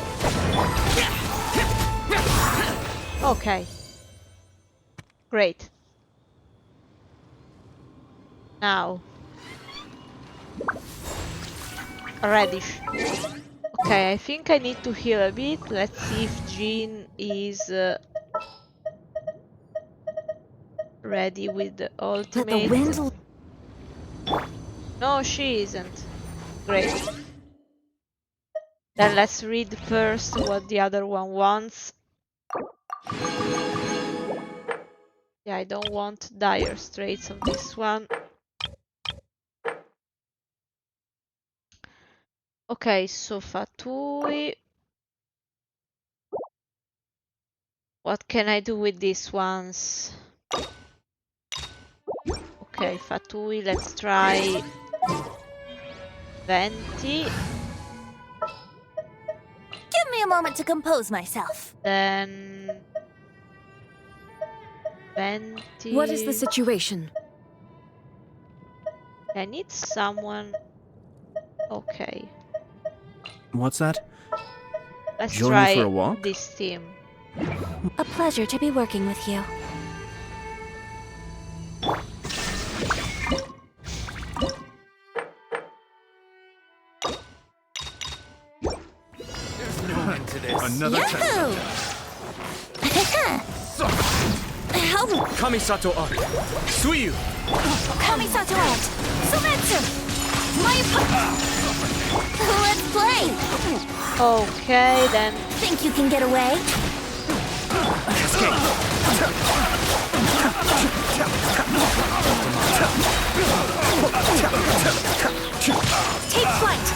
Okay. Great. Now. A radish. Okay, I think I need to heal a bit. Let's see if Jean is ready with the ultimate. let the wind. No, she isn't. Great. Then let's read first what the other one wants. Yeah, I don't want dire straits on this one. Okay, so Fatui. What can I do with these ones? Okay, Fatui, let's try Venti. Give me a moment to compose myself. Then Venti. What is the situation? I need someone. Okay, What's that? let's Join you try for a walk? this team. A pleasure to be working with you. No end to this. Another Yahoo! Help! Kamisato art. Suiyu. Kamisato art! Sumetsu! My Let's play! Okay, then. Think you can get away? Take flight!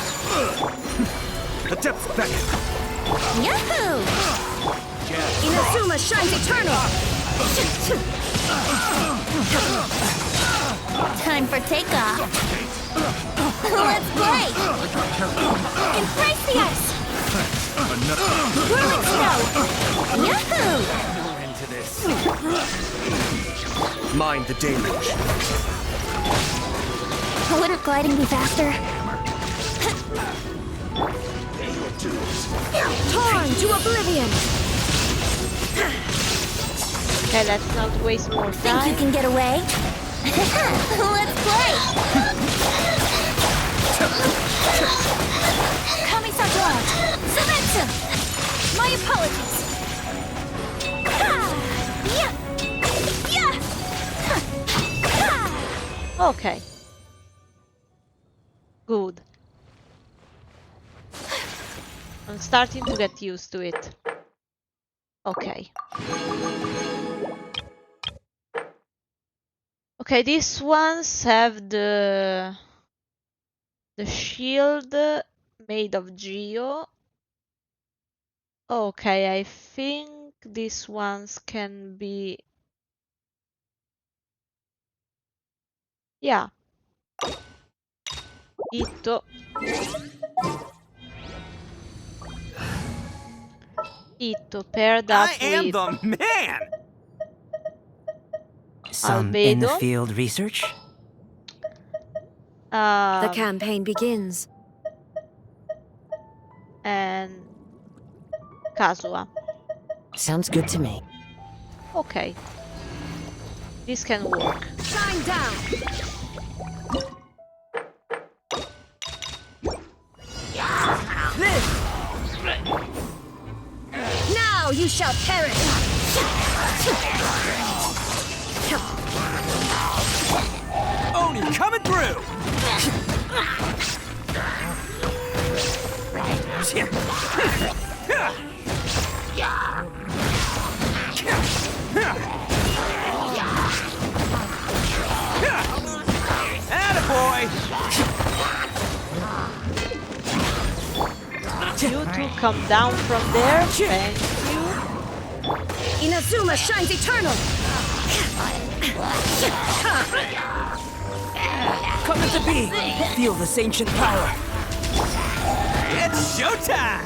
The depths beckon. Yahoo! Inazuma shines eternal! Time for takeoff. Let's play! Embrace the ice! Whirling snow! Yahoo! No end to this. Mind the deluge. Wouldn't gliding be faster? Torn to oblivion! Okay, let's not waste more Think you time. can get away? Let's play! Kamisato art! Sumetsu! My apologies! Ha! Yeah! Yeah! Ha! Okay. Good. I'm starting to get used to it. Okay. Okay, these ones have the shield made of Geo. Okay, I think these ones can be... Yeah. Itto. Itto paired up I am with the man. Some Albedo. in-the-field research? The campaign begins. And Kazuha. Sounds good to me. Okay. This can work. Shine down! Live! Now you shall perish! Oni coming through. Attaboy! you two come down from there. Thank you. Inazuma shines eternal! Come at the bee! Feel this ancient power! It's showtime!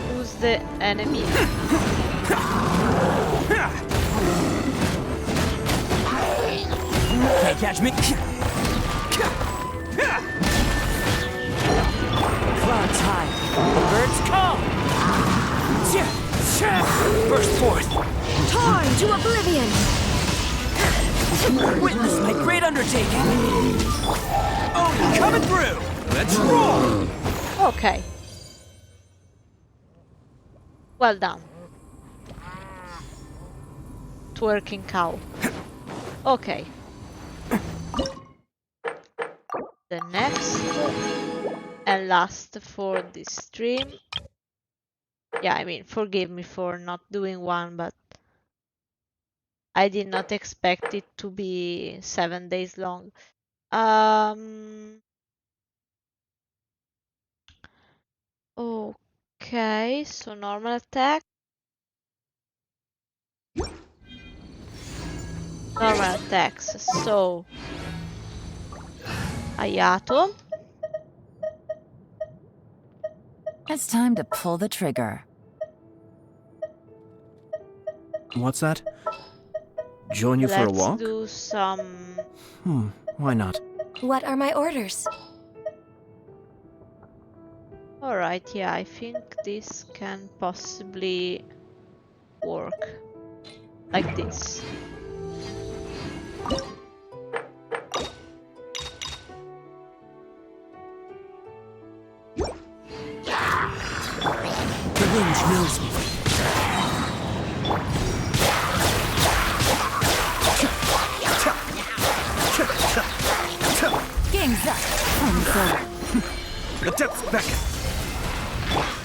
Who's the enemy? Can't catch me! Clouds high, the birds come! Burst forth! Torn to oblivion! Witness my great undertaking! Oh, coming through! Let's roll! Okay. Well done. Twerking cow. Okay. The next and last for this stream. Yeah, I mean, forgive me for not doing one, but I did not expect it to be 7 days long. Okay, so normal attack. Normal attacks, so Ayato. It's time to pull the trigger. What's that? Join you for a walk? Let's do some... Why not? What are my orders? Alright, yeah, I think this can possibly work. Like this. The wind knows me. Game's up. The depths beckon.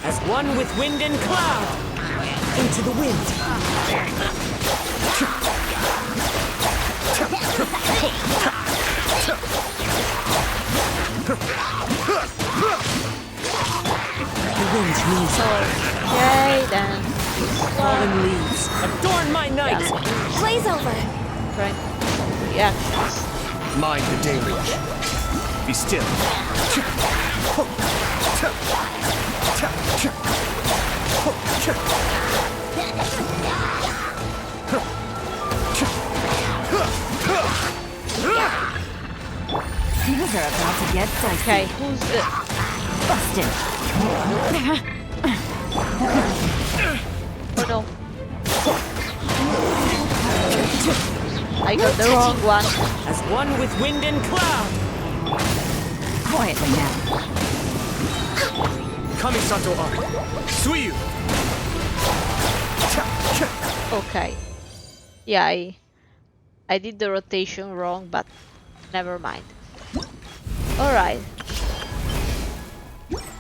As one with wind and cloud! Into the wind! The wind means Okay, then. fallen leaves. Adorn my night! Blaze over! Right. Yeah. Mind the deluge. Be still. Things are about to get dicey. Okay, who's the... Busted. Oh no. I got the wrong one. As one with wind and cloud! Quietly now. Kamisato Arc. Suiyu. Okay. Yeah, I did the rotation wrong, but never mind. Alright.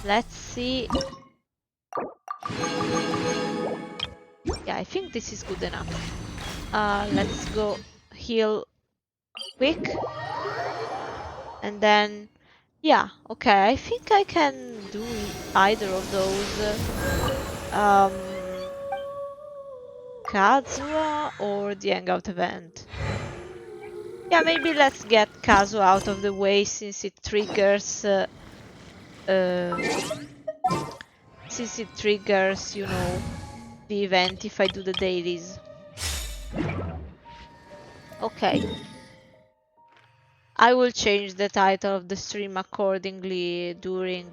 Let's see. Yeah, I think this is good enough. Let's go heal quick. And then, yeah, okay, I think I can do either of those. Kazuha or the Hangout event. Yeah, maybe let's get Kazuha out of the way since it triggers you know, the event if I do the dailies. Okay. I will change the title of the stream accordingly during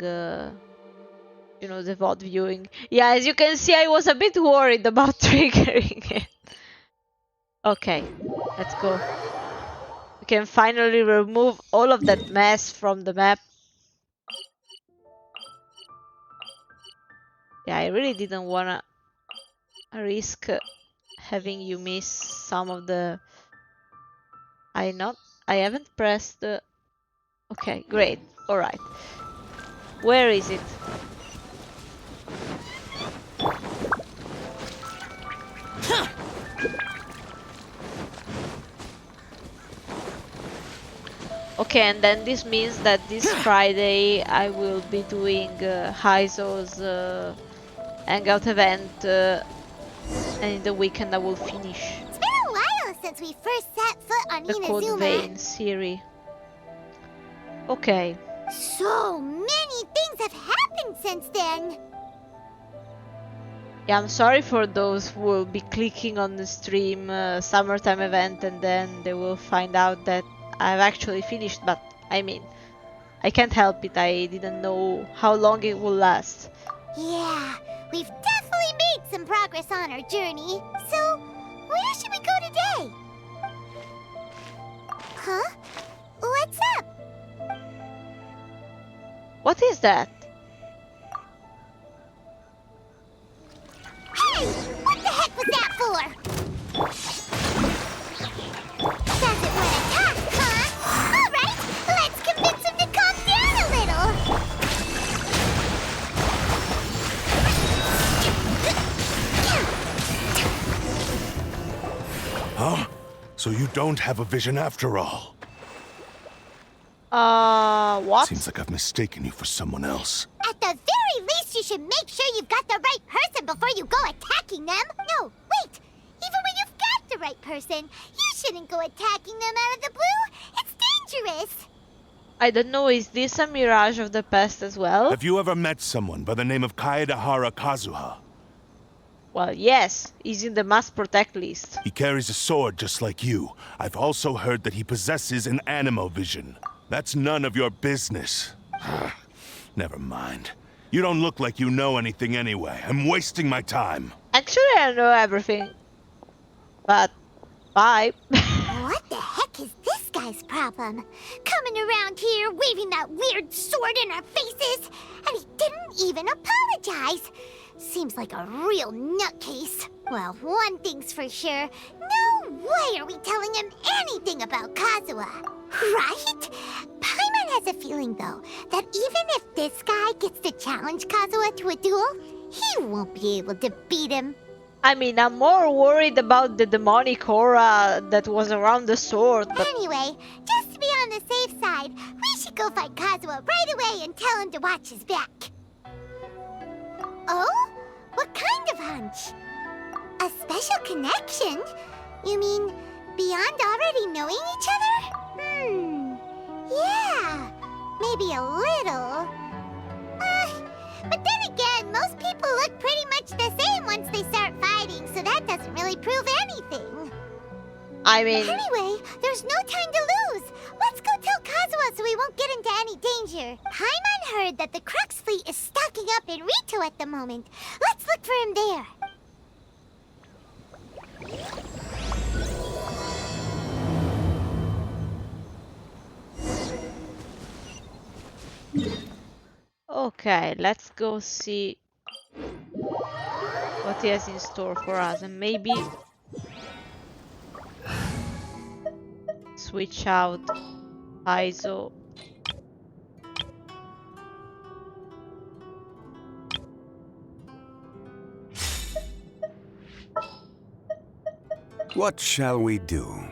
you know, the VOD viewing. Yeah, as you can see, I was a bit worried about triggering it. Okay, let's go. We can finally remove all of that mess from the map. Yeah, I really didn't wanna risk having you miss some of the... I haven't pressed the... Okay, great. Alright. Where is it? Okay, and then this means that this Friday I will be doing Heizo's hangout event, and in the weekend I will finish It's been a while since we first set foot on the Code Inazuma. Vein series. Okay. So many things have happened since then. Yeah, I'm sorry for those who will be clicking on the stream summertime event and then they will find out that I've actually finished, but I mean, I can't help it. I didn't know how long it will last. Yeah, we've definitely made some progress on our journey. So, where should we go today? Huh? What's up? What is that? Hey! What the heck was that for? Doesn't want to talk, huh? Alright, let's convince him to calm down a little. Huh? So you don't have a vision after all? What? Seems like I've mistaken you for someone else. At the very least, you should make sure you've got the right person before you go attacking them. No, wait! Even when you've got the right person, you shouldn't go attacking them out of the blue. It's dangerous. I don't know, is this a mirage of the past as well? Have you ever met someone by the name of Kaedahara Kazuha? Well, yes, he's in the must protect list. He carries a sword just like you. I've also heard that he possesses an animo vision. That's none of your business. Never mind. You don't look like you know anything anyway. I'm wasting my time. Actually, I know everything. But, bye. What the heck is this guy's problem? Coming around here, waving that weird sword in our faces, and he didn't even apologize. Seems like a real nutcase. Well, one thing's for sure. No way are we telling him anything about Kazuha. Right? Paimon has a feeling, though, that even if this guy gets to challenge Kazuha to a duel, he won't be able to beat him. I mean, I'm more worried about the demonic aura that was around the sword, but... Anyway, just to be on the safe side, we should go find Kazuha right away and tell him to watch his back. Oh? What kind of hunch? A special connection? You mean beyond already knowing each other? Yeah, maybe a little. But then again, most people look pretty much the same once they start fighting, so that doesn't really prove anything. I mean... Anyway, there's no time to lose. Let's go tell Kazuha so we won't get into any danger. Paimon heard that the Crux fleet is stocking up in Rito at the moment. Let's look for him there. Okay, let's go see what he has in store for us, and maybe switch out Aizo. What shall we do?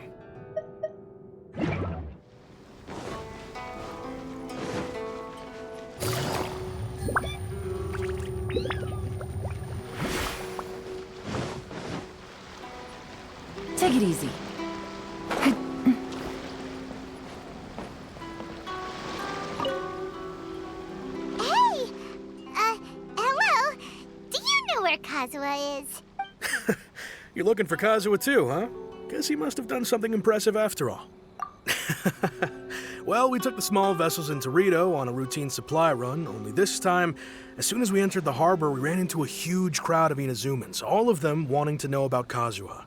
Take it easy. Hey! Hello? Do you know where Kazuha is? You're looking for Kazuha too, huh? Guess he must have done something impressive after all. Well, we took the small vessels into Rito on a routine supply run, only this time, as soon as we entered the harbor, we ran into a huge crowd of Inazumans, all of them wanting to know about Kazuha.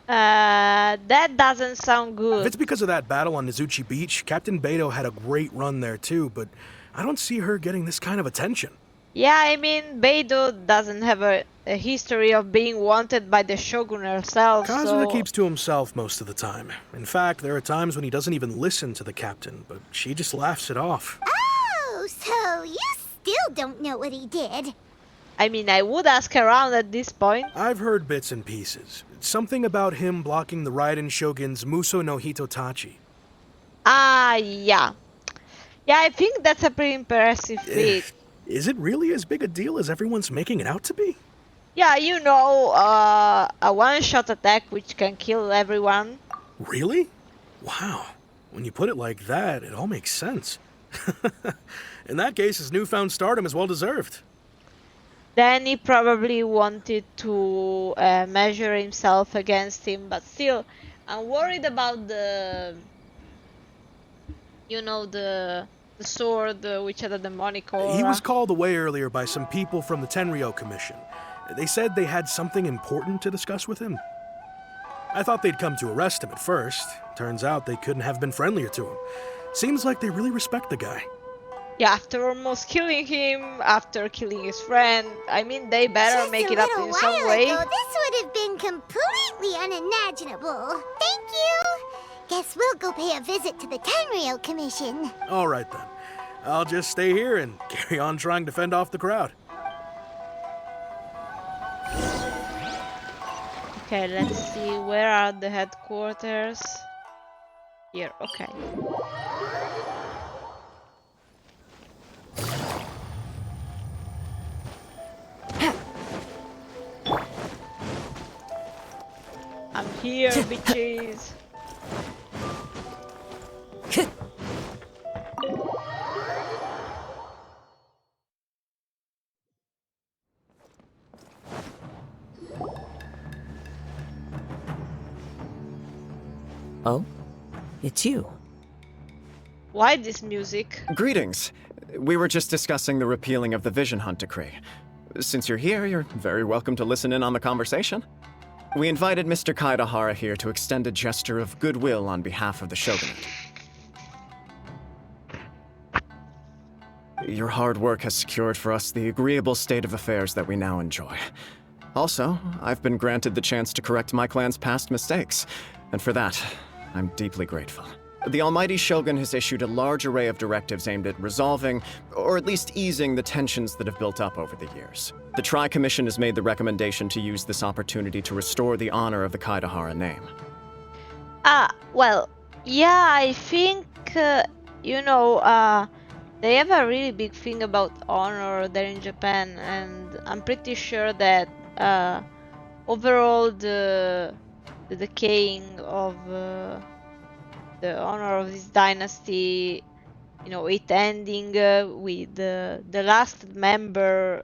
That doesn't sound good. If it's because of that battle on Nizuchi Beach, Captain Beidou had a great run there too, but I don't see her getting this kind of attention. Yeah, I mean, Beidou doesn't have a history of being wanted by the Shogun herself, Kazuha so... keeps to himself most of the time. In fact, there are times when he doesn't even listen to the captain, but she just laughs it off. Oh, so you still don't know what he did? I mean, I would ask around at this point. I've heard bits and pieces. Something about him blocking the Raiden Shogun's Muso no Hitotachi. Yeah. Yeah, I think that's a pretty impressive feat. Is it really as big a deal as everyone's making it out to be? Yeah, you know, a one-shot attack which can kill everyone. Really? Wow. When you put it like that, it all makes sense. In that case, his newfound stardom is well deserved. Then he probably wanted to measure himself against him, but still, I'm worried about the, you know, the sword which had a demonic aura. He was called away earlier by some people from the Tenryou Commission. They said they had something important to discuss with him. I thought they'd come to arrest him at first. Turns out they couldn't have been friendlier to him. Seems like they really respect the guy. Yeah, after almost killing him, after killing his friend, I mean, they better make it up in some way. Ago, this would have been completely unimaginable. Thank you. Guess we'll go pay a visit to the Tenryou Commission. All right then. I'll just stay here and carry on trying to fend off the crowd. Okay, let's see, where are the headquarters? Here, okay. I'm here, bitches. Oh? It's you. Why this music? Greetings. We were just discussing the repealing of the Vision Hunt decree. Since you're here, you're very welcome to listen in on the conversation. We invited Mr. Kaidahara here to extend a gesture of goodwill on behalf of the Shogunate. Your hard work has secured for us the agreeable state of affairs that we now enjoy. Also, I've been granted the chance to correct my clan's past mistakes, and for that, I'm deeply grateful. The Almighty Shogun has issued a large array of directives aimed at resolving, or at least easing, the tensions that have built up over the years. The Tri-Commission has made the recommendation to use this opportunity to restore the honor of the Kaidahara name. Well, yeah, I think, you know, they have a really big thing about honor there in Japan, and I'm pretty sure that overall the decaying of the honor of this dynasty, you know, it ending with the last member,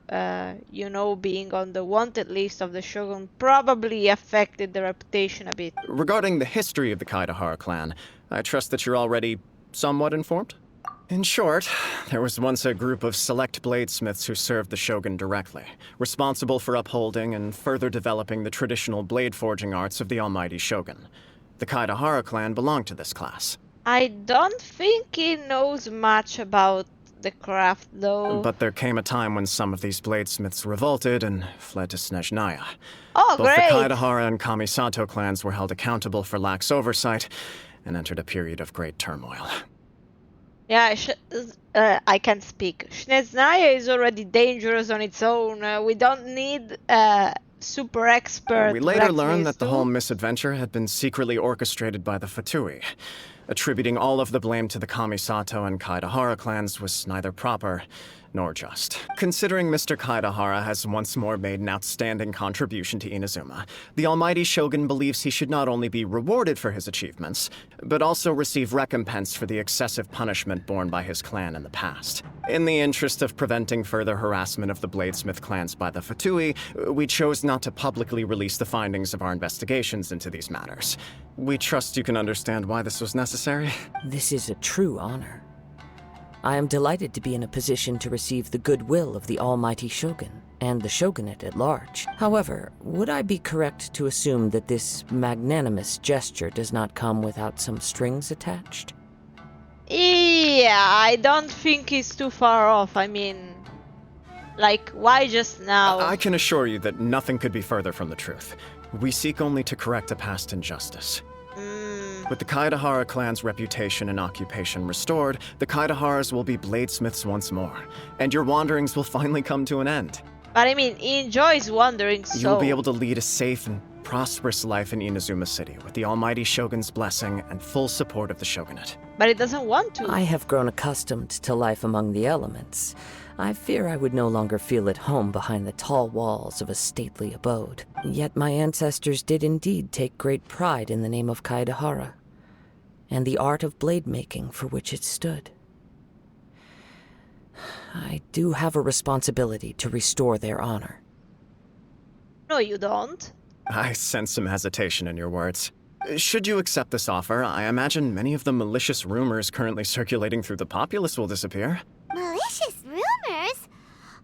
you know, being on the wanted list of the shogun probably affected the reputation a bit. Regarding the history of the Kaidahara clan, I trust that you're already somewhat informed? In short, there was once a group of select bladesmiths who served the shogun directly, responsible for upholding and further developing the traditional blade forging arts of the almighty shogun. The Kaidahara clan belonged to this class. I don't think he knows much about the craft, though. But there came a time when some of these bladesmiths revolted and fled to Snezhnaya. Oh, Both great! the Kaidahara and Kamisato clans were held accountable for lax oversight and entered a period of great turmoil. Yeah, I can't speak. Snezhnaya is already dangerous on its own. We don't need super expert. We later learned that the whole misadventure had been secretly orchestrated by the Fatui. Attributing all of the blame to the Kamisato and Kaidahara clans was neither proper nor just. Considering Mr. Kaidahara has once more made an outstanding contribution to Inazuma, the almighty shogun believes he should not only be rewarded for his achievements, but also receive recompense for the excessive punishment borne by his clan in the past. In the interest of preventing further harassment of the bladesmith clans by the Fatui, we chose not to publicly release the findings of our investigations into these matters. We trust you can understand why this was necessary. This is a true honor. I am delighted to be in a position to receive the goodwill of the almighty shogun and the shogunate at large. However, would I be correct to assume that this magnanimous gesture does not come without some strings attached? Yeah, I don't think it's too far off. I mean, like, why just now? I can assure you that nothing could be further from the truth. We seek only to correct a past injustice. With the Kaidahara clan's reputation and occupation restored, the Kaidaharas will be bladesmiths once more, and your wanderings will finally come to an end. But I mean, he enjoys wandering, so... You'll be able to lead a safe and prosperous life in Inazuma City with the almighty Shogun's blessing and full support of the Shogunate. But it doesn't want to. I have grown accustomed to life among the elements. I fear I would no longer feel at home behind the tall walls of a stately abode. Yet my ancestors did indeed take great pride in the name of Kaedahara, and the art of blade making for which it stood. I do have a responsibility to restore their honor. No, you don't. I sense some hesitation in your words. Should you accept this offer, I imagine many of the malicious rumors currently circulating through the populace will disappear. Malicious rumors?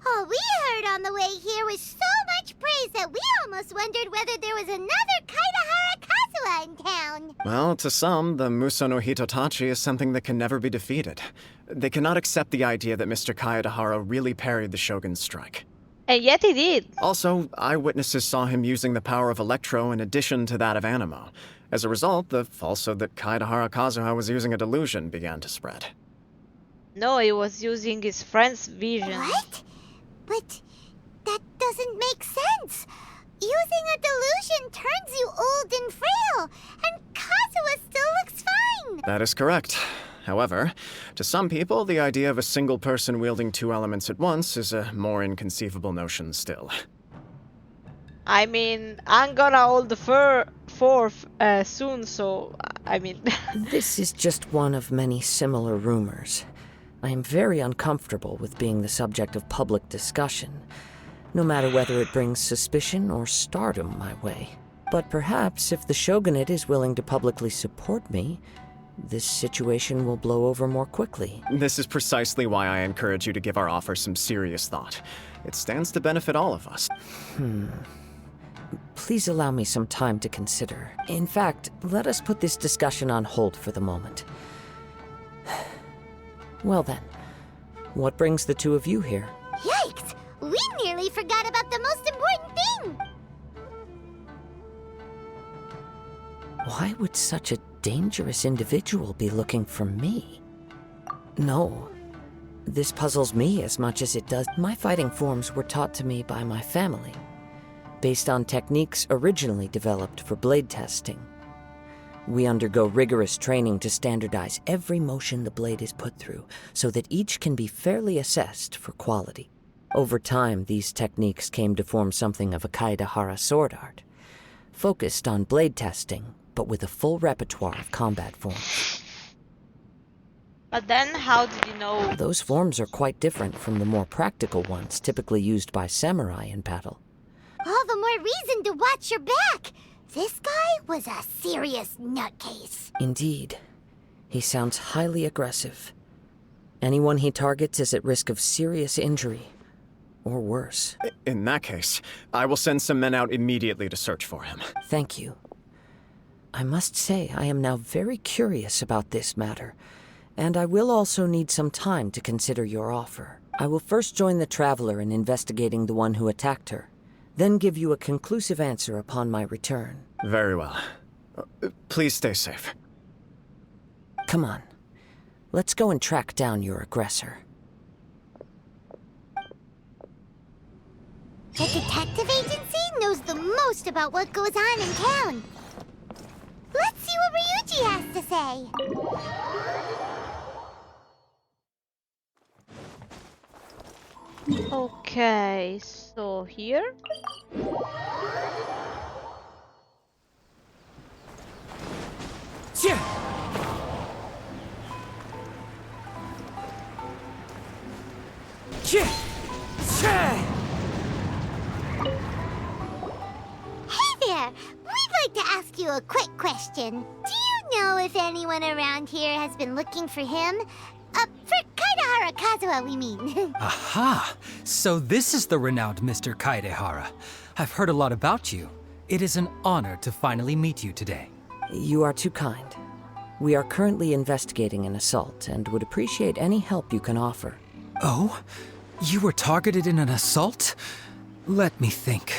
All we heard on the way here was so much praise that we almost wondered whether there was another Kaedahara Kazuha in town. Well, to some, the Muso no Hitotachi is something that can never be defeated. They cannot accept the idea that Mr. Kaedahara really parried the Shogun's strike. And yet he did. Also, eyewitnesses saw him using the power of Electro in addition to that of Animo. As a result, the falsehood that Kaedahara Kazuha was using a delusion began to spread. No, he was using his friend's vision. What? But that doesn't make sense. Using a delusion turns you old and frail, and Kazuha still looks fine. That is correct. However, to some people, the idea of a single person wielding two elements at once is a more inconceivable notion still. I mean, I'm gonna hold the fourth soon, so, I mean... This is just one of many similar rumors. I am very uncomfortable with being the subject of public discussion, no matter whether it brings suspicion or stardom my way. But perhaps if the Shogunate is willing to publicly support me, this situation will blow over more quickly. This is precisely why I encourage you to give our offer some serious thought. It stands to benefit all of us. Please allow me some time to consider. In fact, let us put this discussion on hold for the moment. Well then, what brings the two of you here? Yikes! We nearly forgot about the most important thing! Why would such a dangerous individual be looking for me? No. This puzzles me as much as it does. My fighting forms were taught to me by my family, based on techniques originally developed for blade testing. We undergo rigorous training to standardize every motion the blade is put through, so that each can be fairly assessed for quality. Over time, these techniques came to form something of a Kaedahara sword art, focused on blade testing, but with a full repertoire of combat forms. But then, how did you know? Those forms are quite different from the more practical ones typically used by samurai in battle. All the more reason to watch your back! This guy was a serious nutcase. Indeed. He sounds highly aggressive. Anyone he targets is at risk of serious injury, or worse. In that case, I will send some men out immediately to search for him. Thank you. I must say I am now very curious about this matter, and I will also need some time to consider your offer. I will first join the Traveler in investigating the one who attacked her, then give you a conclusive answer upon my return. Very well. Please stay safe. Come on. Let's go and track down your aggressor. The detective agency knows the most about what goes on in town. Let's see what Ryuji has to say. Okay, so here? Hey there! We'd like to ask you a quick question. Do you know if anyone around here has been looking for him? For Kaedahara Kazuha, we mean. Aha! So this is the renowned Mr. Kaedahara. I've heard a lot about you. It is an honor to finally meet you today. You are too kind. We are currently investigating an assault and would appreciate any help you can offer. Oh? You were targeted in an assault? Let me think.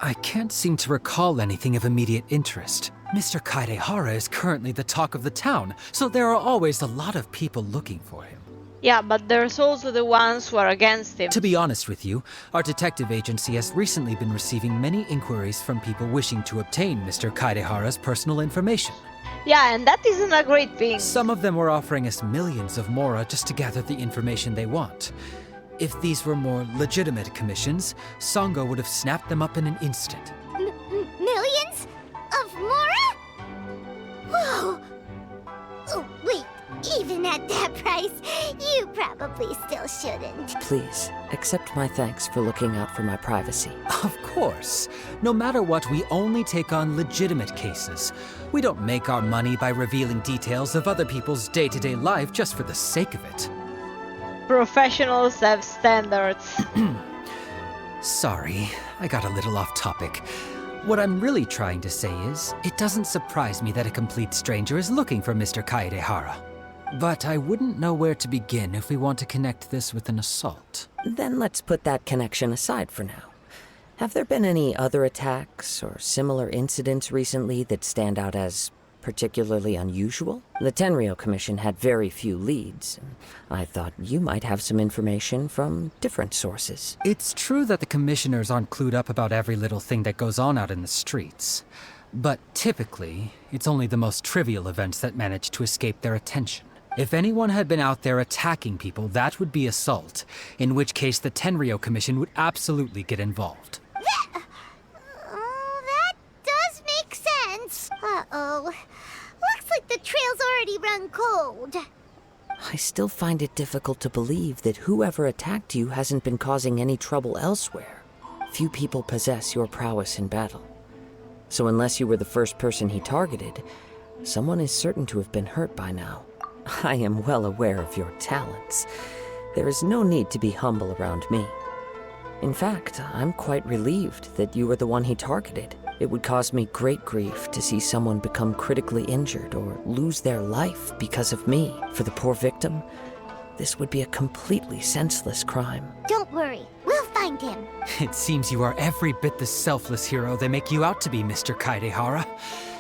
I can't seem to recall anything of immediate interest. Mr. Kaedahara is currently the talk of the town, so there are always a lot of people looking for him. Yeah, but there's also the ones who are against him. To be honest with you, our detective agency has recently been receiving many inquiries from people wishing to obtain Mr. Kaidehara's personal information. Yeah, and that isn't a great thing. Some of them were offering us millions of mora just to gather the information they want. If these were more legitimate commissions, Sango would have snapped them up in an instant. Millions? Of mora? Whoa! Oh, wait, even at that price, you probably still shouldn't. Please, accept my thanks for looking out for my privacy. Of course. No matter what, we only take on legitimate cases. We don't make our money by revealing details of other people's day-to-day life just for the sake of it. Professionals have standards. Sorry, I got a little off topic. What I'm really trying to say is, it doesn't surprise me that a complete stranger is looking for Mr. Kaedehara. But I wouldn't know where to begin if we want to connect this with an assault. Then let's put that connection aside for now. Have there been any other attacks or similar incidents recently that stand out as particularly unusual? The Tenryou Commission had very few leads, and I thought you might have some information from different sources. It's true that the commissioners aren't clued up about every little thing that goes on out in the streets. But typically, it's only the most trivial events that manage to escape their attention. If anyone had been out there attacking people, that would be assault, in which case the Tenryou Commission would absolutely get involved. That does make sense. Uh-oh. Looks like the trail's already run cold. I still find it difficult to believe that whoever attacked you hasn't been causing any trouble elsewhere. Few people possess your prowess in battle. So unless you were the first person he targeted, someone is certain to have been hurt by now. I am well aware of your talents. There is no need to be humble around me. In fact, I'm quite relieved that you were the one he targeted. It would cause me great grief to see someone become critically injured or lose their life because of me. For the poor victim, this would be a completely senseless crime. Don't worry, we'll find him. It seems you are every bit the selfless hero they make you out to be, Mr. Kaedehara.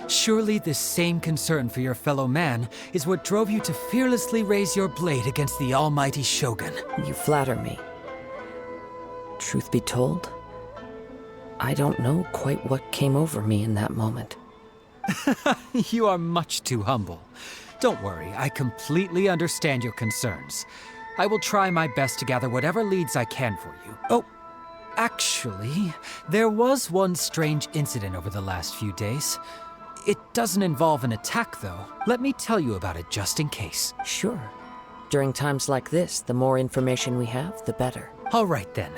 Surely this same concern for your fellow man is what drove you to fearlessly raise your blade against the almighty Shogun. You flatter me. Truth be told, I don't know quite what came over me in that moment. You are much too humble. Don't worry, I completely understand your concerns. I will try my best to gather whatever leads I can for you. Oh, actually, there was one strange incident over the last few days. It doesn't involve an attack, though. Let me tell you about it just in case. Sure. During times like this, the more information we have, the better. All right, then.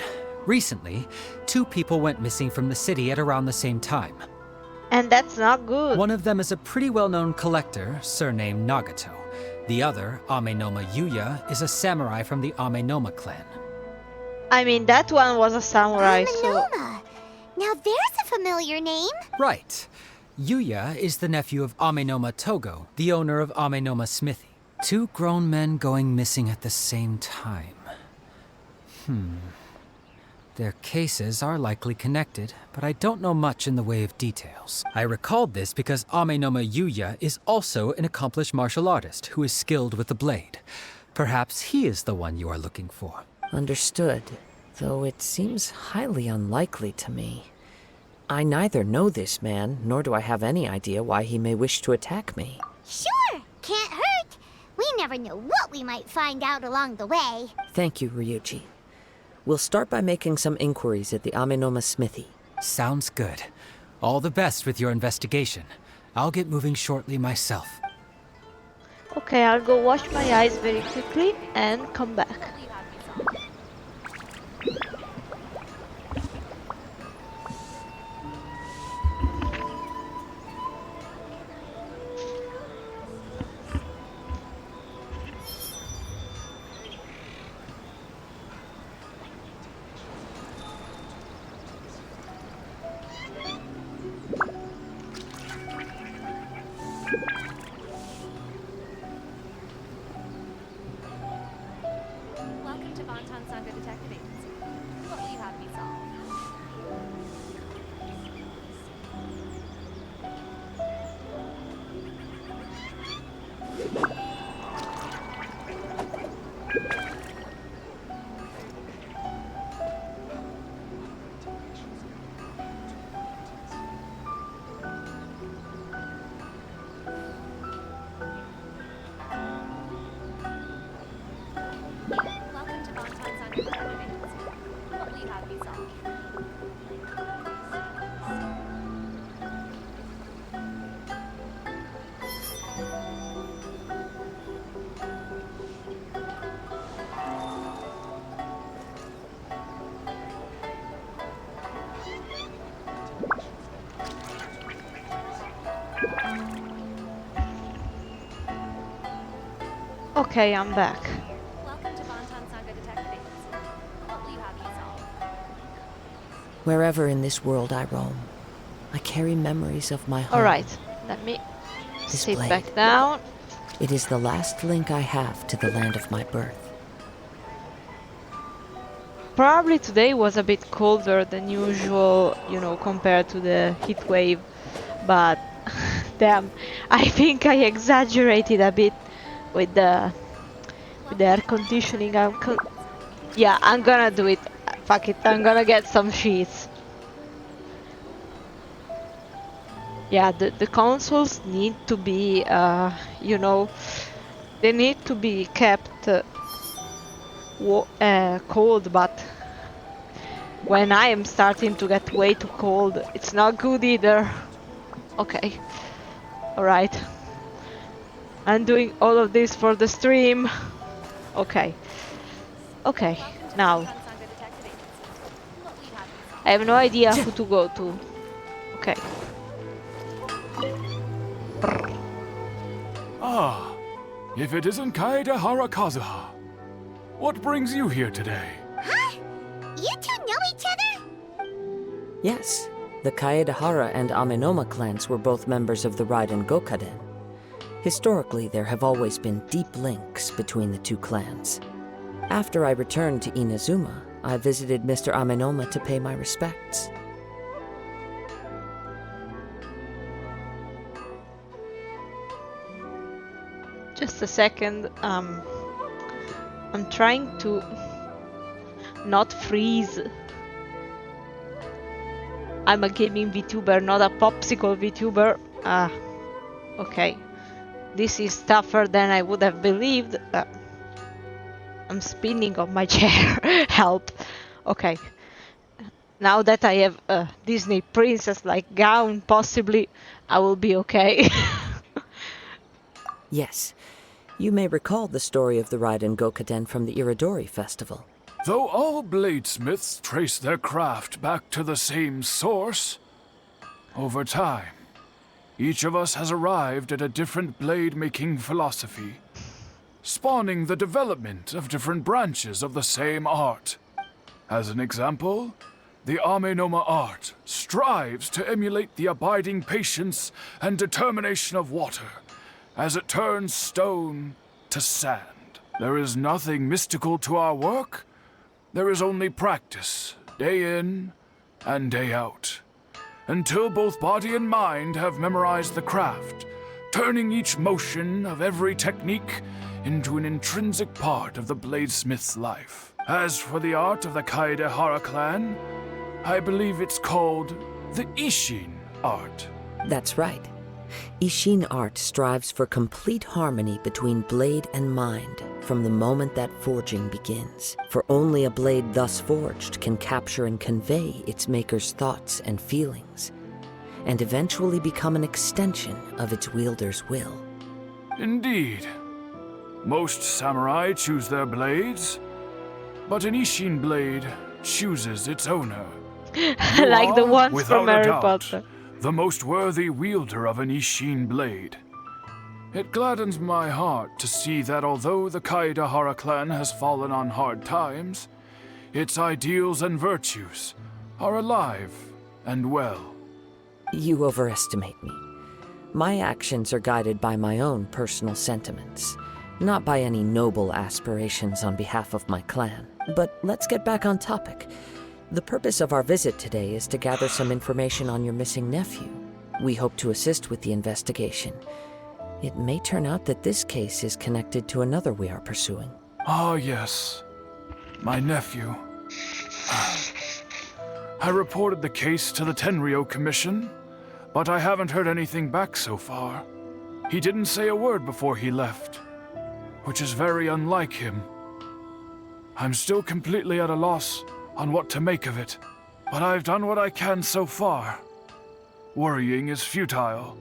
Recently, 2 people went missing from the city at around the same time. And that's not good. One of them is a pretty well-known collector, surnamed Nagato. The other, Amenoma Yuya, is a samurai from the Amenoma clan. I mean, that one was a samurai, so... Amenoma. Now there's a familiar name. Right. Yuya is the nephew of Amenoma Togo, the owner of Amenoma Smithy. 2 grown men going missing at the same time. Their cases are likely connected, but I don't know much in the way of details. I recalled this because Amenoma Yuya is also an accomplished martial artist who is skilled with the blade. Perhaps he is the one you are looking for. Understood, though it seems highly unlikely to me. I neither know this man, nor do I have any idea why he may wish to attack me. Sure, can't hurt. We never know what we might find out along the way. Thank you, Ryuji. We'll start by making some inquiries at the Amenoma Smithy. Sounds good. All the best with your investigation. I'll get moving shortly myself. Okay, I'll go wash my eyes very quickly and come back. Okay, I'm back. Wherever in this world I roam, I carry memories of my home. Alright, let me This sit blade. back down. It is the last link I have to the land of my birth. Probably today was a bit colder than usual, you know, compared to the heat wave, but damn, I think I exaggerated a bit with the air conditioning. Yeah, I'm gonna do it. Fuck it, I'm gonna get some sheets. Yeah, the consoles need to be, you know, they need to be kept cold, but when I am starting to get way too cold, it's not good either. Okay, alright. I'm doing all of this for the stream. Okay. Okay, now. I have no idea who to go to. Okay. Ah, if it isn't Kaedehara Kazuha. What brings you here today? Huh? You two know each other? Yes, the Kaedehara and Amenoma clans were both members of the Raiden Gokaden. Historically, there have always been deep links between the two clans. After I returned to Inazuma, I visited Mr. Amenoma to pay my respects. Just a second. I'm trying to not freeze. I'm a gaming VTuber, not a popsicle VTuber. Okay. This is tougher than I would have believed. I'm spinning on my chair. Help. Okay. Now that I have a Disney princess-like gown, possibly I will be okay. Yes. You may recall the story of the Raiden Gokaden from the Iridori Festival. Though all bladesmiths trace their craft back to the same source, over time, each of us has arrived at a different blade-making philosophy, spawning the development of different branches of the same art. As an example, the Amenoma art strives to emulate the abiding patience and determination of water as it turns stone to sand. There is nothing mystical to our work. There is only practice, day in and day out, until both body and mind have memorized the craft, turning each motion of every technique into an intrinsic part of the bladesmith's life. As for the art of the Kaedehara clan, I believe it's called the Ishin art. That's right. Ishin art strives for complete harmony between blade and mind from the moment that forging begins. For only a blade thus forged can capture and convey its maker's thoughts and feelings, and eventually become an extension of its wielder's will. Indeed. Most samurai choose their blades, but an Ishin blade chooses its owner. Like the ones without from a Harry doubt, Potter. the most worthy wielder of an Ishin blade. It gladdens my heart to see that although the Kaedehara clan has fallen on hard times, its ideals and virtues are alive and well. You overestimate me. My actions are guided by my own personal sentiments, not by any noble aspirations on behalf of my clan. But let's get back on topic. The purpose of our visit today is to gather some information on your missing nephew. We hope to assist with the investigation. It may turn out that this case is connected to another we are pursuing. Ah, yes. My nephew. I reported the case to the Tenryou Commission, but I haven't heard anything back so far. He didn't say a word before he left, which is very unlike him. I'm still completely at a loss on what to make of it. but I've done what I can so far. Worrying is futile.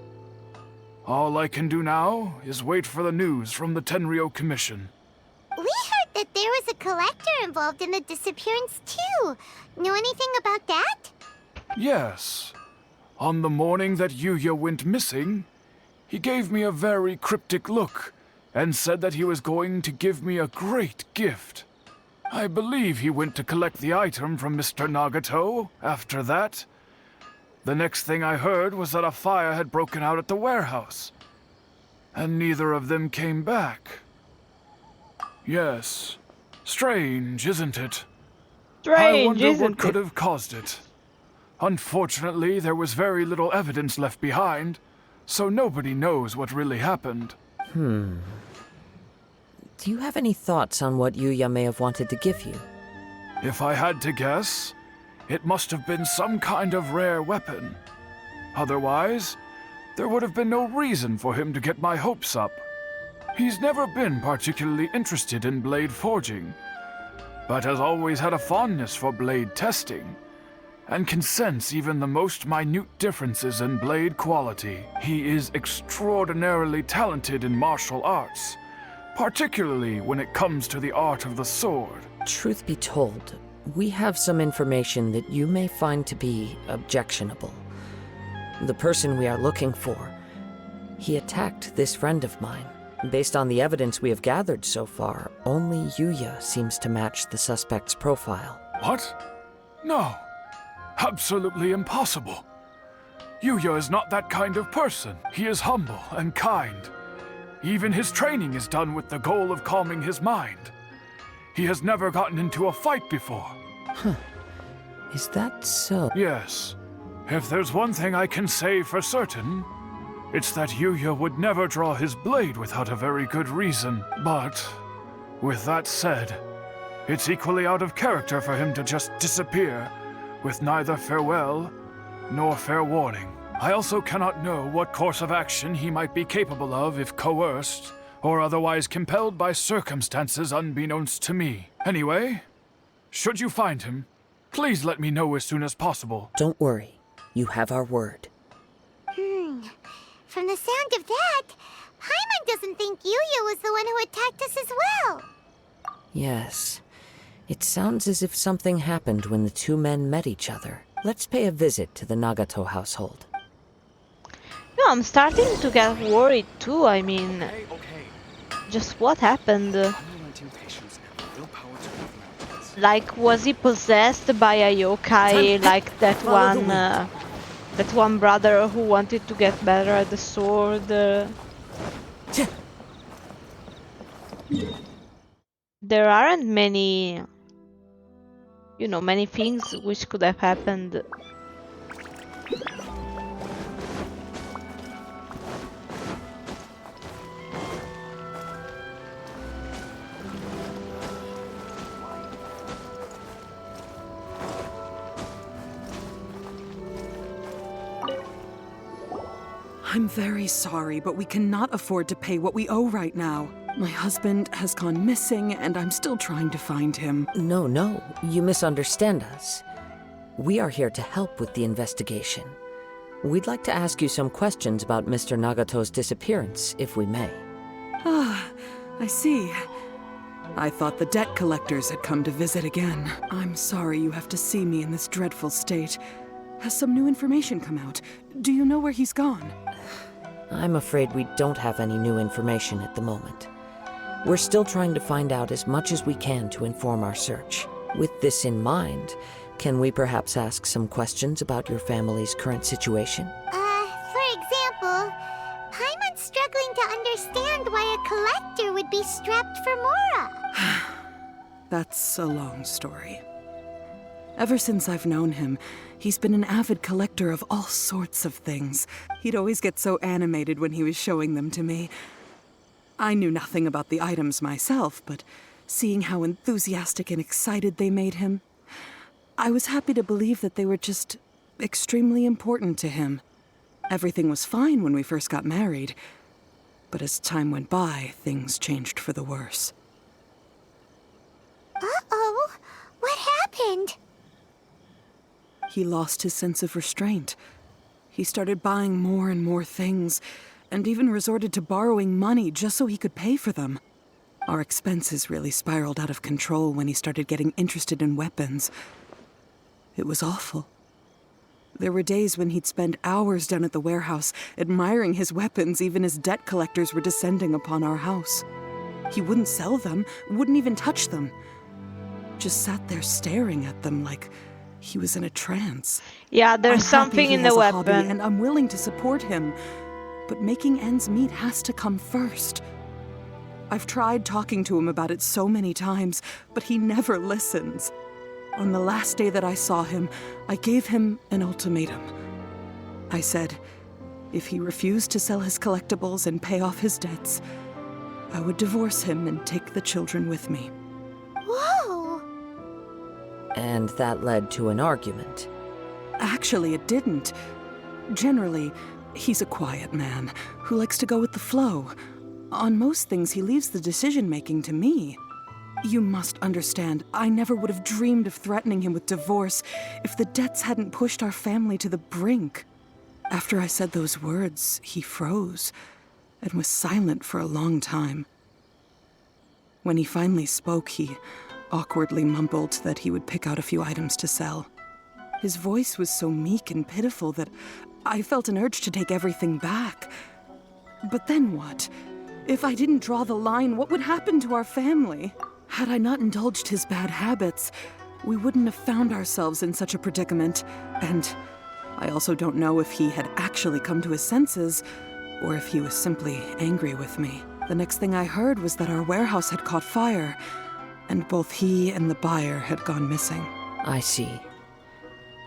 All I can do now is wait for the news from the Tenryou Commission. We heard that there was a collector involved in the disappearance too. Know anything about that? Yes. On the morning that Yuya went missing, he gave me a very cryptic look and said that he was going to give me a great gift. I believe he went to collect the item from Mr. Nagato after that. The next thing I heard was that a fire had broken out at the warehouse, and neither of them came back. Yes. Strange, isn't it? I wonder what could have caused it. Unfortunately, there was very little evidence left behind, so nobody knows what really happened. Do you have any thoughts on what Yuya may have wanted to give you? If I had to guess, it must have been some kind of rare weapon. Otherwise, there would have been no reason for him to get my hopes up. He's never been particularly interested in blade forging, but has always had a fondness for blade testing, and can sense even the most minute differences in blade quality. He is extraordinarily talented in martial arts, particularly when it comes to the art of the sword. Truth be told, we have some information that you may find to be objectionable. The person we are looking for, he attacked this friend of mine. Based on the evidence we have gathered so far, only Yuya seems to match the suspect's profile. What? No. Absolutely impossible. Yuya is not that kind of person. He is humble and kind. Even his training is done with the goal of calming his mind. He has never gotten into a fight before. Huh. Is that so? Yes. If there's one thing I can say for certain, it's that Yuya would never draw his blade without a very good reason. But, with that said, it's equally out of character for him to just disappear with neither farewell nor fair warning. I also cannot know what course of action he might be capable of if coerced or otherwise compelled by circumstances unbeknownst to me. Anyway, should you find him, please let me know as soon as possible. Don't worry. You have our word. From the sound of that, Paimon doesn't think Yuya was the one who attacked us as well. Yes. It sounds as if something happened when the two men met each other. Let's pay a visit to the Nagato household. No, I'm starting to get worried too. I mean, just what happened? Like, was he possessed by a yokai, like that one brother who wanted to get better at the sword? There aren't many, many things which could have happened. I'm very sorry, but we cannot afford to pay what we owe right now. My husband has gone missing, and I'm still trying to find him. No, you misunderstand us. We are here to help with the investigation. We'd like to ask you some questions about Mr. Nagato's disappearance, if we may. Ah, I see. I thought the debt collectors had come to visit again. I'm sorry you have to see me in this dreadful state. Has some new information come out? Do you know where he's gone? I'm afraid we don't have any new information at the moment. We're still trying to find out as much as we can to inform our search. With this in mind, can we perhaps ask some questions about your family's current situation? For example, Paimon's struggling to understand why a collector would be strapped for Mora. That's a long story. Ever since I've known him, he's been an avid collector of all sorts of things. He'd always get so animated when he was showing them to me. I knew nothing about the items myself, but seeing how enthusiastic and excited they made him, I was happy to believe that they were just extremely important to him. Everything was fine when we first got married, but as time went by, things changed for the worse. Uh-oh, what happened? He lost his sense of restraint. He started buying more and more things, and even resorted to borrowing money just so he could pay for them. Our expenses really spiraled out of control when he started getting interested in weapons. It was awful. There were days when he'd spend hours down at the warehouse, admiring his weapons even as debt collectors were descending upon our house. He wouldn't sell them, wouldn't even touch them. Just sat there staring at them like he was in a trance. Yeah, there's I'm happy something he in has the a hobby, weapon. and I'm willing to support him. But making ends meet has to come first. I've tried talking to him about it so many times, but he never listens. On the last day that I saw him, I gave him an ultimatum. I said, if he refused to sell his collectibles and pay off his debts, I would divorce him and take the children with me. Whoa! And that led to an argument. Actually, it didn't. Generally, he's a quiet man who likes to go with the flow. On most things, he leaves the decision-making to me. You must understand, I never would have dreamed of threatening him with divorce if the debts hadn't pushed our family to the brink. After I said those words, he froze and was silent for a long time. When he finally spoke, he awkwardly mumbled that he would pick out a few items to sell. His voice was so meek and pitiful that I felt an urge to take everything back. But then what? If I didn't draw the line, what would happen to our family? Had I not indulged his bad habits, we wouldn't have found ourselves in such a predicament. And I also don't know if he had actually come to his senses, or if he was simply angry with me. The next thing I heard was that our warehouse had caught fire, and both he and the buyer had gone missing. I see.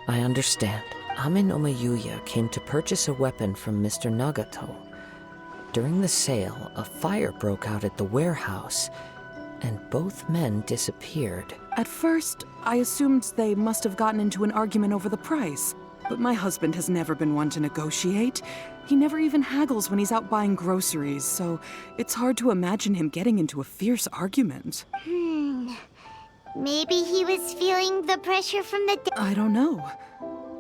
I understand. Amin Omayuya came to purchase a weapon from Mr. Nagato. During the sale, a fire broke out at the warehouse, and both men disappeared. At first, I assumed they must have gotten into an argument over the price. But my husband has never been one to negotiate. He never even haggles when he's out buying groceries, so it's hard to imagine him getting into a fierce argument. Maybe he was feeling the pressure from the... I don't know.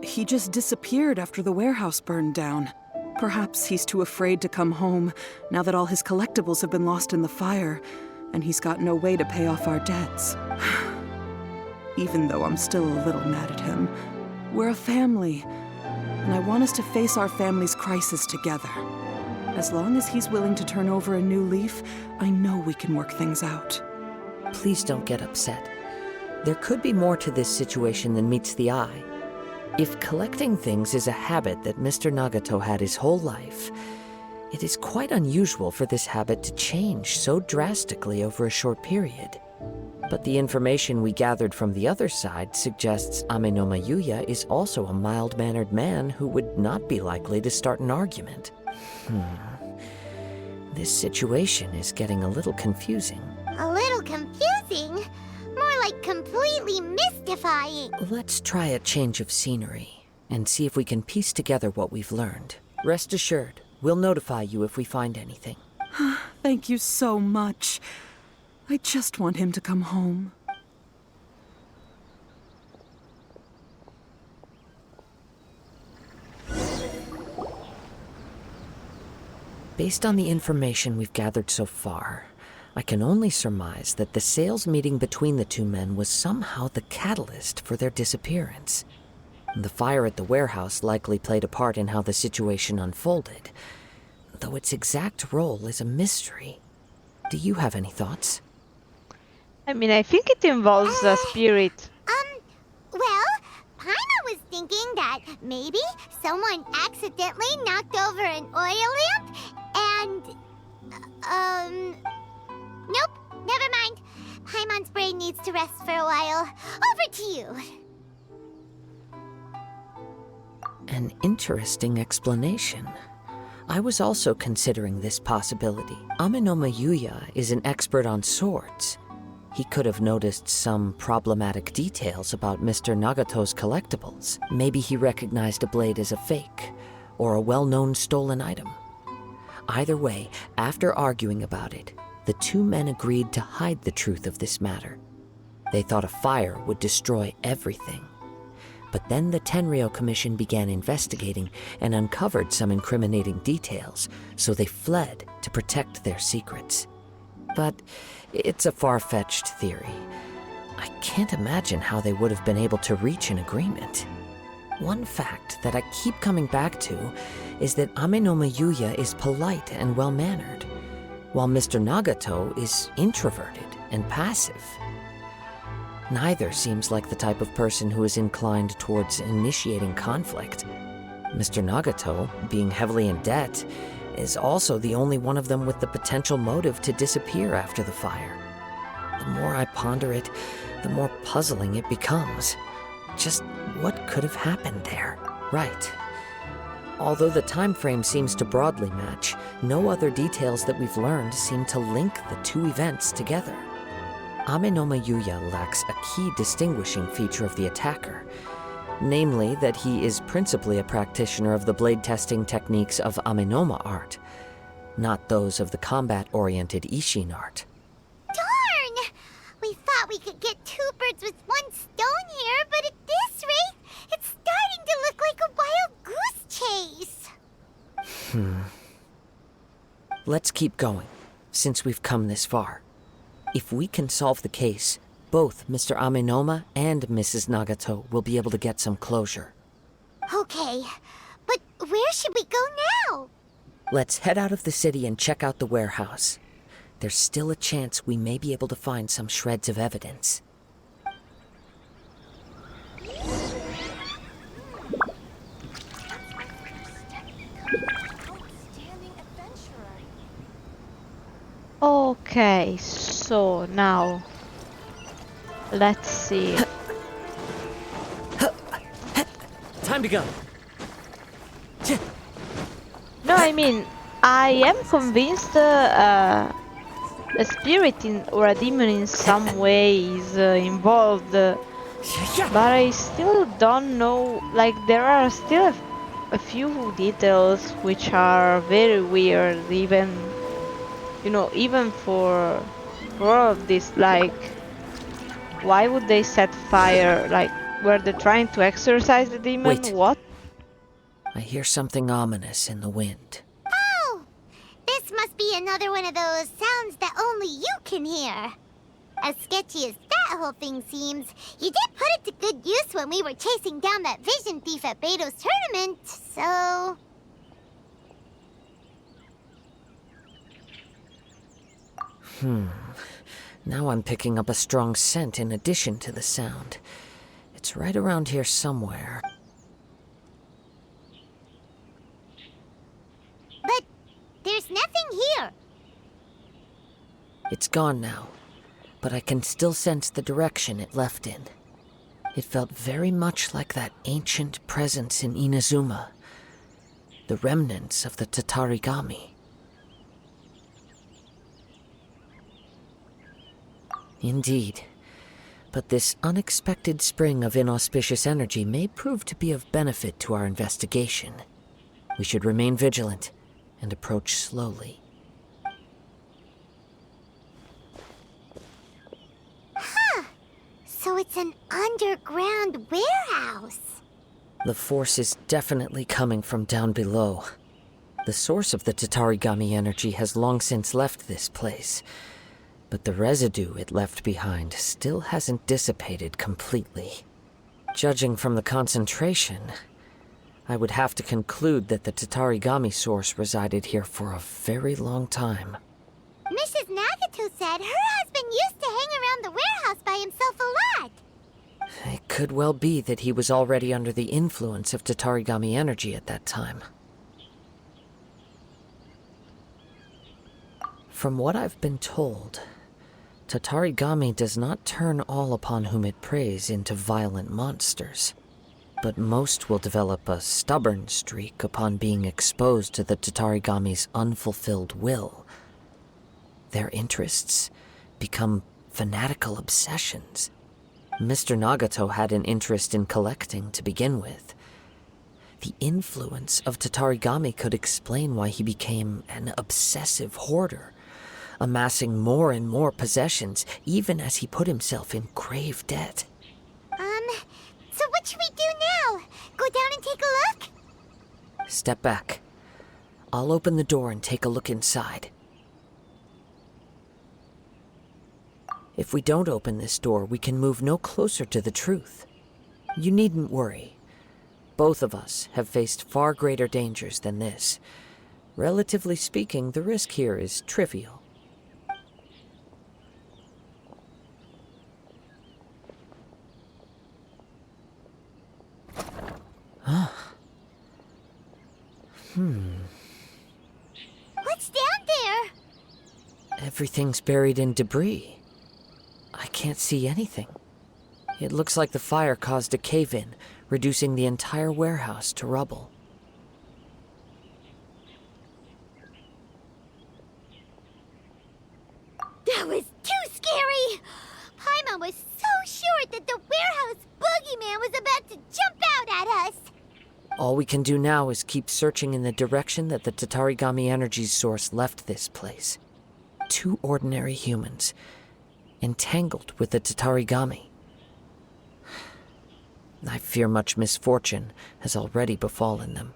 He just disappeared after the warehouse burned down. Perhaps he's too afraid to come home now that all his collectibles have been lost in the fire, and he's got no way to pay off our debts. Even though I'm still a little mad at him. We're a family, and I want us to face our family's crisis together. As long as he's willing to turn over a new leaf, I know we can work things out. Please don't get upset. There could be more to this situation than meets the eye. If collecting things is a habit that Mr. Nagato had his whole life, it is quite unusual for this habit to change so drastically over a short period. But the information we gathered from the other side suggests Amin Omayuya is also a mild-mannered man who would not be likely to start an argument. This situation is getting a little confusing. A little confusing? More like completely mystifying. Let's try a change of scenery and see if we can piece together what we've learned. Rest assured, we'll notify you if we find anything. Thank you so much. I just want him to come home. Based on the information we've gathered so far, I can only surmise that the sales meeting between the two men was somehow the catalyst for their disappearance. The fire at the warehouse likely played a part in how the situation unfolded, though its exact role is a mystery. Do you have any thoughts? I mean, I think it involves a spirit. Well, Paimon was thinking that maybe someone accidentally knocked over an oil lamp and... Nope, never mind. Paimon's brain needs to rest for a while. Over to you. An interesting explanation. I was also considering this possibility. Amin Omayuya is an expert on swords. He could have noticed some problematic details about Mr. Nagato's collectibles. Maybe he recognized a blade as a fake, or a well-known stolen item. Either way, after arguing about it, the two men agreed to hide the truth of this matter. They thought a fire would destroy everything. But then the Tenryou Commission began investigating and uncovered some incriminating details, so they fled to protect their secrets. But it's a far-fetched theory. I can't imagine how they would have been able to reach an agreement. One fact that I keep coming back to is that Amenoma Yuya is polite and well-mannered, while Mr. Nagato is introverted and passive. Neither seems like the type of person who is inclined towards initiating conflict. Mr. Nagato, being heavily in debt, is also the only one of them with the potential motive to disappear after the fire. The more I ponder it, the more puzzling it becomes. Just what could have happened there? Right. Although the time frame seems to broadly match, no other details that we've learned seem to link the two events together. Amenoma Yuya lacks a key distinguishing feature of the attacker, namely that he is principally a practitioner of the blade testing techniques of Amenoma art, not those of the combat-oriented Ishin art. Darn! We thought we could get two birds with one stone here, but at this rate, it's starting to look like a wild goose chase. Let's keep going, since we've come this far. If we can solve the case, both Mr. Amenoma and Mrs. Nagato will be able to get some closure. Okay, but where should we go now? Let's head out of the city and check out the warehouse. There's still a chance we may be able to find some shreds of evidence. Okay, so now let's see. Time to go. No, I mean, I am convinced a spirit or a demon in some way is involved, but I still don't know. Like, there are still a few details which are very weird, even, you know, even for all of this. Like, why would they set fire? Like, were they trying to exorcise the demon? Wait. What? I hear something ominous in the wind. Oh! This must be another one of those sounds that only you can hear. As sketchy as that whole thing seems, you did put it to good use when we were chasing down that vision thief at Beto's tournament, so... Now I'm picking up a strong scent in addition to the sound. It's right around here somewhere. But there's nothing here. It's gone now, but I can still sense the direction it left in. It felt very much like that ancient presence in Inazuma, the remnants of the Tatarigami. Indeed, but this unexpected spring of inauspicious energy may prove to be of benefit to our investigation. We should remain vigilant and approach slowly. So it's an underground warehouse. The force is definitely coming from down below. The source of the Tatarigami energy has long since left this place, but the residue it left behind still hasn't dissipated completely. Judging from the concentration, I would have to conclude that the Tatarigami source resided here for a very long time. Mrs. Nagato said her husband used to hang around the warehouse by himself a lot. It could well be that he was already under the influence of Tatarigami energy at that time. From what I've been told, Tatarigami does not turn all upon whom it preys into violent monsters, but most will develop a stubborn streak upon being exposed to the Tatarigami's unfulfilled will. Their interests become fanatical obsessions. Mr. Nagato had an interest in collecting to begin with. The influence of Tatarigami could explain why he became an obsessive hoarder, amassing more and more possessions, even as he put himself in grave debt. So what should we do step back. I'll open the door and take a look inside. If we don't open this door, we can move no closer to the truth. You needn't worry. Both of us have faced far greater dangers than this. Relatively speaking, the risk here is trivial. What's down there? Everything's buried in debris. I can't see anything. It looks like the fire caused a cave-in, reducing the entire warehouse to rubble. That was too scary! Paimon was so sure that the warehouse boogeyman was about to jump out at us! All we can do now is keep searching in the direction that the Tatarigami energy source left this place. 2 ordinary humans, entangled with the Tatarigami. I fear much misfortune has already befallen them.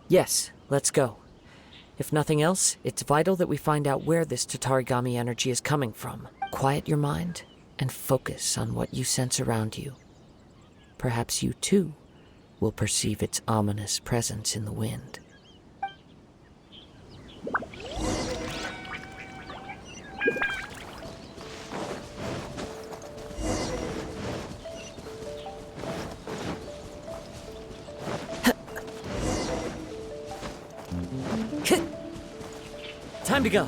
Yes, let's go. If nothing else, it's vital that we find out where this Tatarigami energy is coming from. Quiet your mind and focus on what you sense around you. Perhaps you, too, will perceive its ominous presence in the wind. Time to go.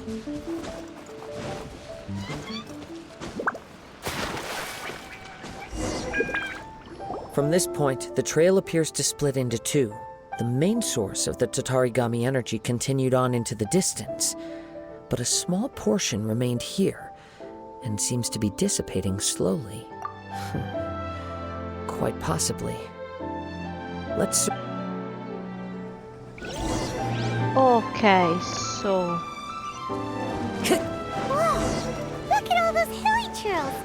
From this point, the trail appears to split into 2. The main source of the Tatarigami energy continued on into the distance, but a small portion remained here and seems to be dissipating slowly. Quite possibly. Let's... Okay, so... Whoa! Look at all those hilly churls!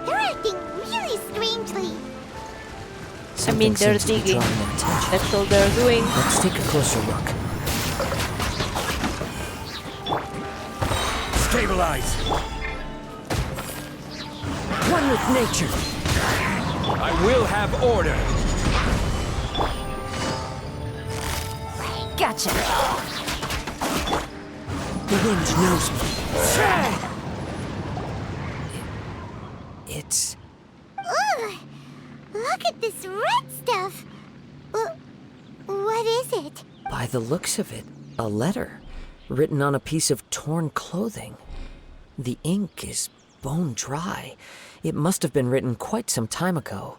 They're acting really strangely! I mean, they're digging. That's all they're doing. Let's take a closer look. Stabilize! One with nature! I will have order! Gotcha! The wind knows me. It's... Ugh! Look at this red stuff! What is it? By the looks of it, a letter written on a piece of torn clothing. The ink is bone dry. It must have been written quite some time ago.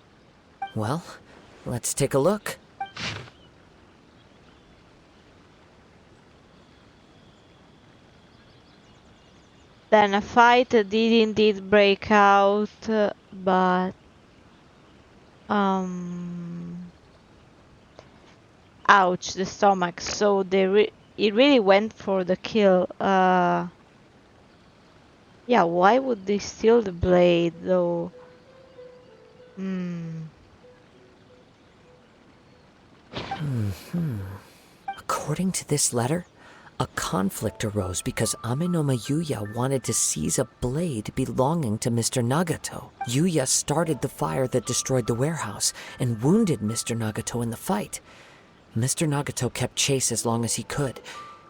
Well, let's take a look. Then a fight did indeed break out, but... Ouch, the stomach. So it really went for the kill. Yeah, why would they steal the blade, though? According to this letter, a conflict arose because Amenoma Yuya wanted to seize a blade belonging to Mr. Nagato. Yuya started the fire that destroyed the warehouse and wounded Mr. Nagato in the fight. Mr. Nagato kept chase as long as he could,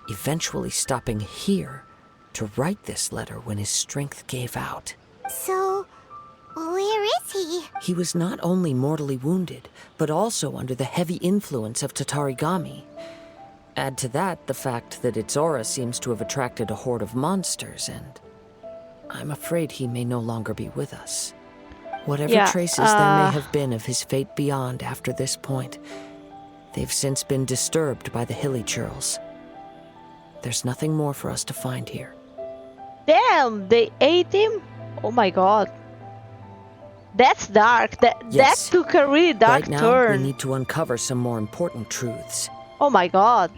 eventually stopping here to write this letter when his strength gave out. So, where is he? He was not only mortally wounded, but also under the heavy influence of Tatarigami. Add to that the fact that its aura seems to have attracted a horde of monsters, and I'm afraid he may no longer be with us. Whatever traces there may have been of his fate beyond after this point, they've since been disturbed by the hilly churls. There's nothing more for us to find here. Damn, they ate him? Oh my god. That's dark. That took a really dark right now, turn. we need to uncover some more important truths. Oh my god.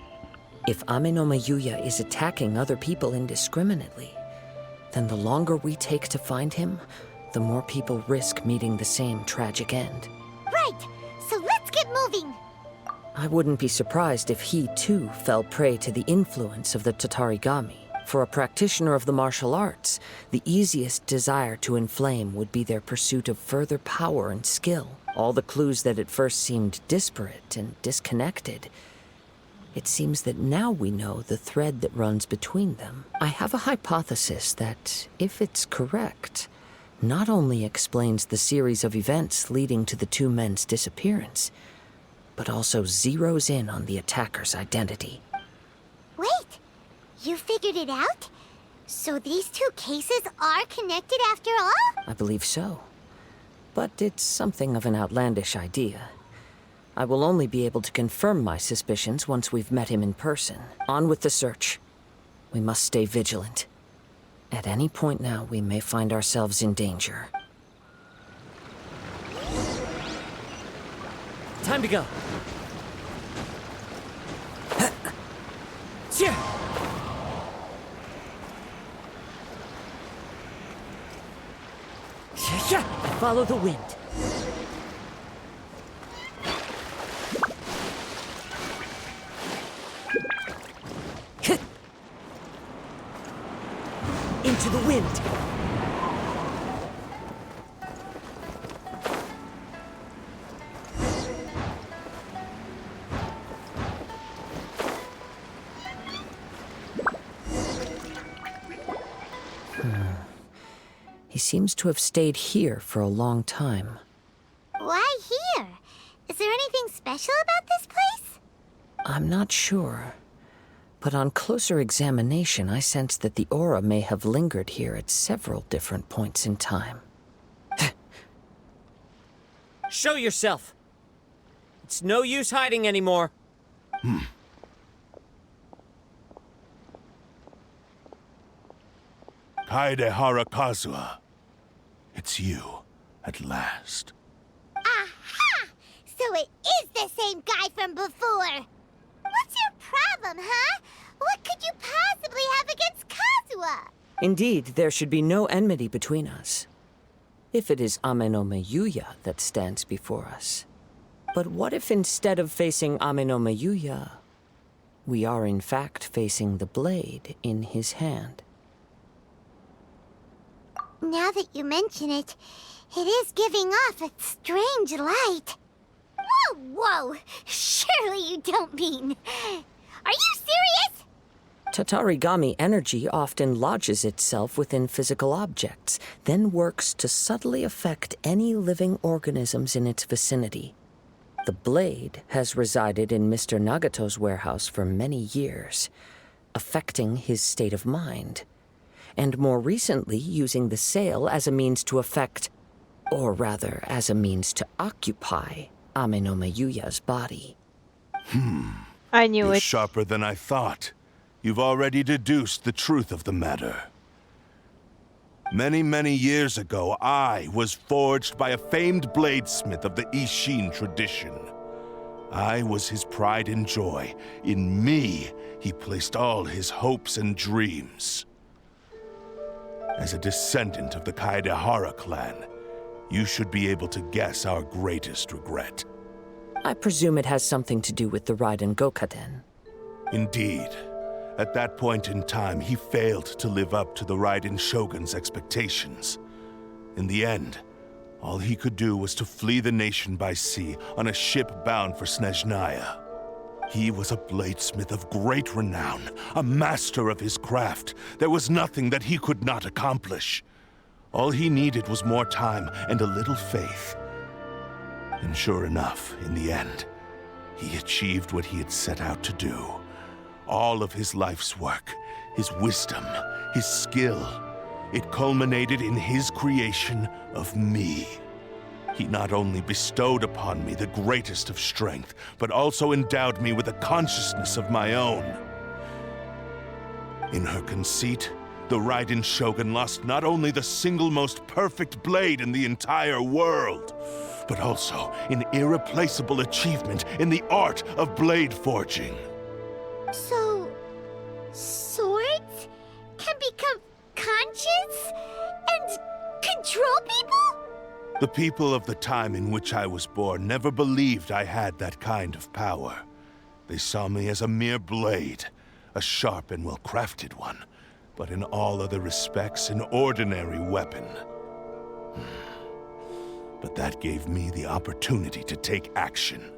If Amenoma Yuya is attacking other people indiscriminately, then the longer we take to find him, the more people risk meeting the same tragic end. Right, so let's get moving. I wouldn't be surprised if he, too, fell prey to the influence of the Tatarigami. For a practitioner of the martial arts, the easiest desire to inflame would be their pursuit of further power and skill. All the clues that at first seemed disparate and disconnected. It seems that now we know the thread that runs between them. I have a hypothesis that, if it's correct, not only explains the series of events leading to the two men's disappearance, but also zeroes in on the attacker's identity. Wait, you figured it out? So these two cases are connected after all? I believe so. But it's something of an outlandish idea. I will only be able to confirm my suspicions once we've met him in person. On with the search. We must stay vigilant. At any point now, we may find ourselves in danger. Time to go. Follow the wind. Into the wind. He seems to have stayed here for a long time. Why here? Is there anything special about this place? I'm not sure. But on closer examination, I sense that the aura may have lingered here at several different points in time. Show yourself. It's no use hiding anymore. Kaedehara Kazuha. It's you, at last. Aha! So it is the same guy from before! What's your problem, huh? What could you possibly have against Kazuha? Indeed, there should be no enmity between us. If it is Ame no Miyuya that stands before us. But what if instead of facing Ame no Miyuya, we are in fact facing the blade in his hand? Now that you mention it, it is giving off a strange light. Whoa, whoa! Surely you don't mean... Are you serious? Tatarigami energy often lodges itself within physical objects, then works to subtly affect any living organisms in its vicinity. The blade has resided in Mr. Nagato's warehouse for many years, affecting his state of mind, and more recently using the sale as a means to affect, or rather as a means to occupy, Ame no Miyuya's body. I knew You're it. sharper than I thought. You've already deduced the truth of the matter. Many, many years ago, I was forged by a famed bladesmith of the Ishin tradition. I was his pride and joy. In me, he placed all his hopes and dreams. As a descendant of the Kaedehara clan, you should be able to guess our greatest regret. I presume it has something to do with the Raiden Gokaden. Indeed. At that point in time, he failed to live up to the Raiden Shogun's expectations. In the end, all he could do was to flee the nation by sea on a ship bound for Snezhnaya. He was a bladesmith of great renown, a master of his craft. There was nothing that he could not accomplish. All he needed was more time and a little faith. And sure enough, in the end, he achieved what he had set out to do. All of his life's work, his wisdom, his skill, it culminated in his creation of me. He not only bestowed upon me the greatest of strength, but also endowed me with a consciousness of my own. In her conceit, the Raiden Shogun lost not only the single most perfect blade in the entire world, but also an irreplaceable achievement in the art of blade forging. So... swords can become conscious and control people? The people of the time in which I was born never believed I had that kind of power. They saw me as a mere blade, a sharp and well-crafted one, but in all other respects an ordinary weapon. But that gave me the opportunity to take action.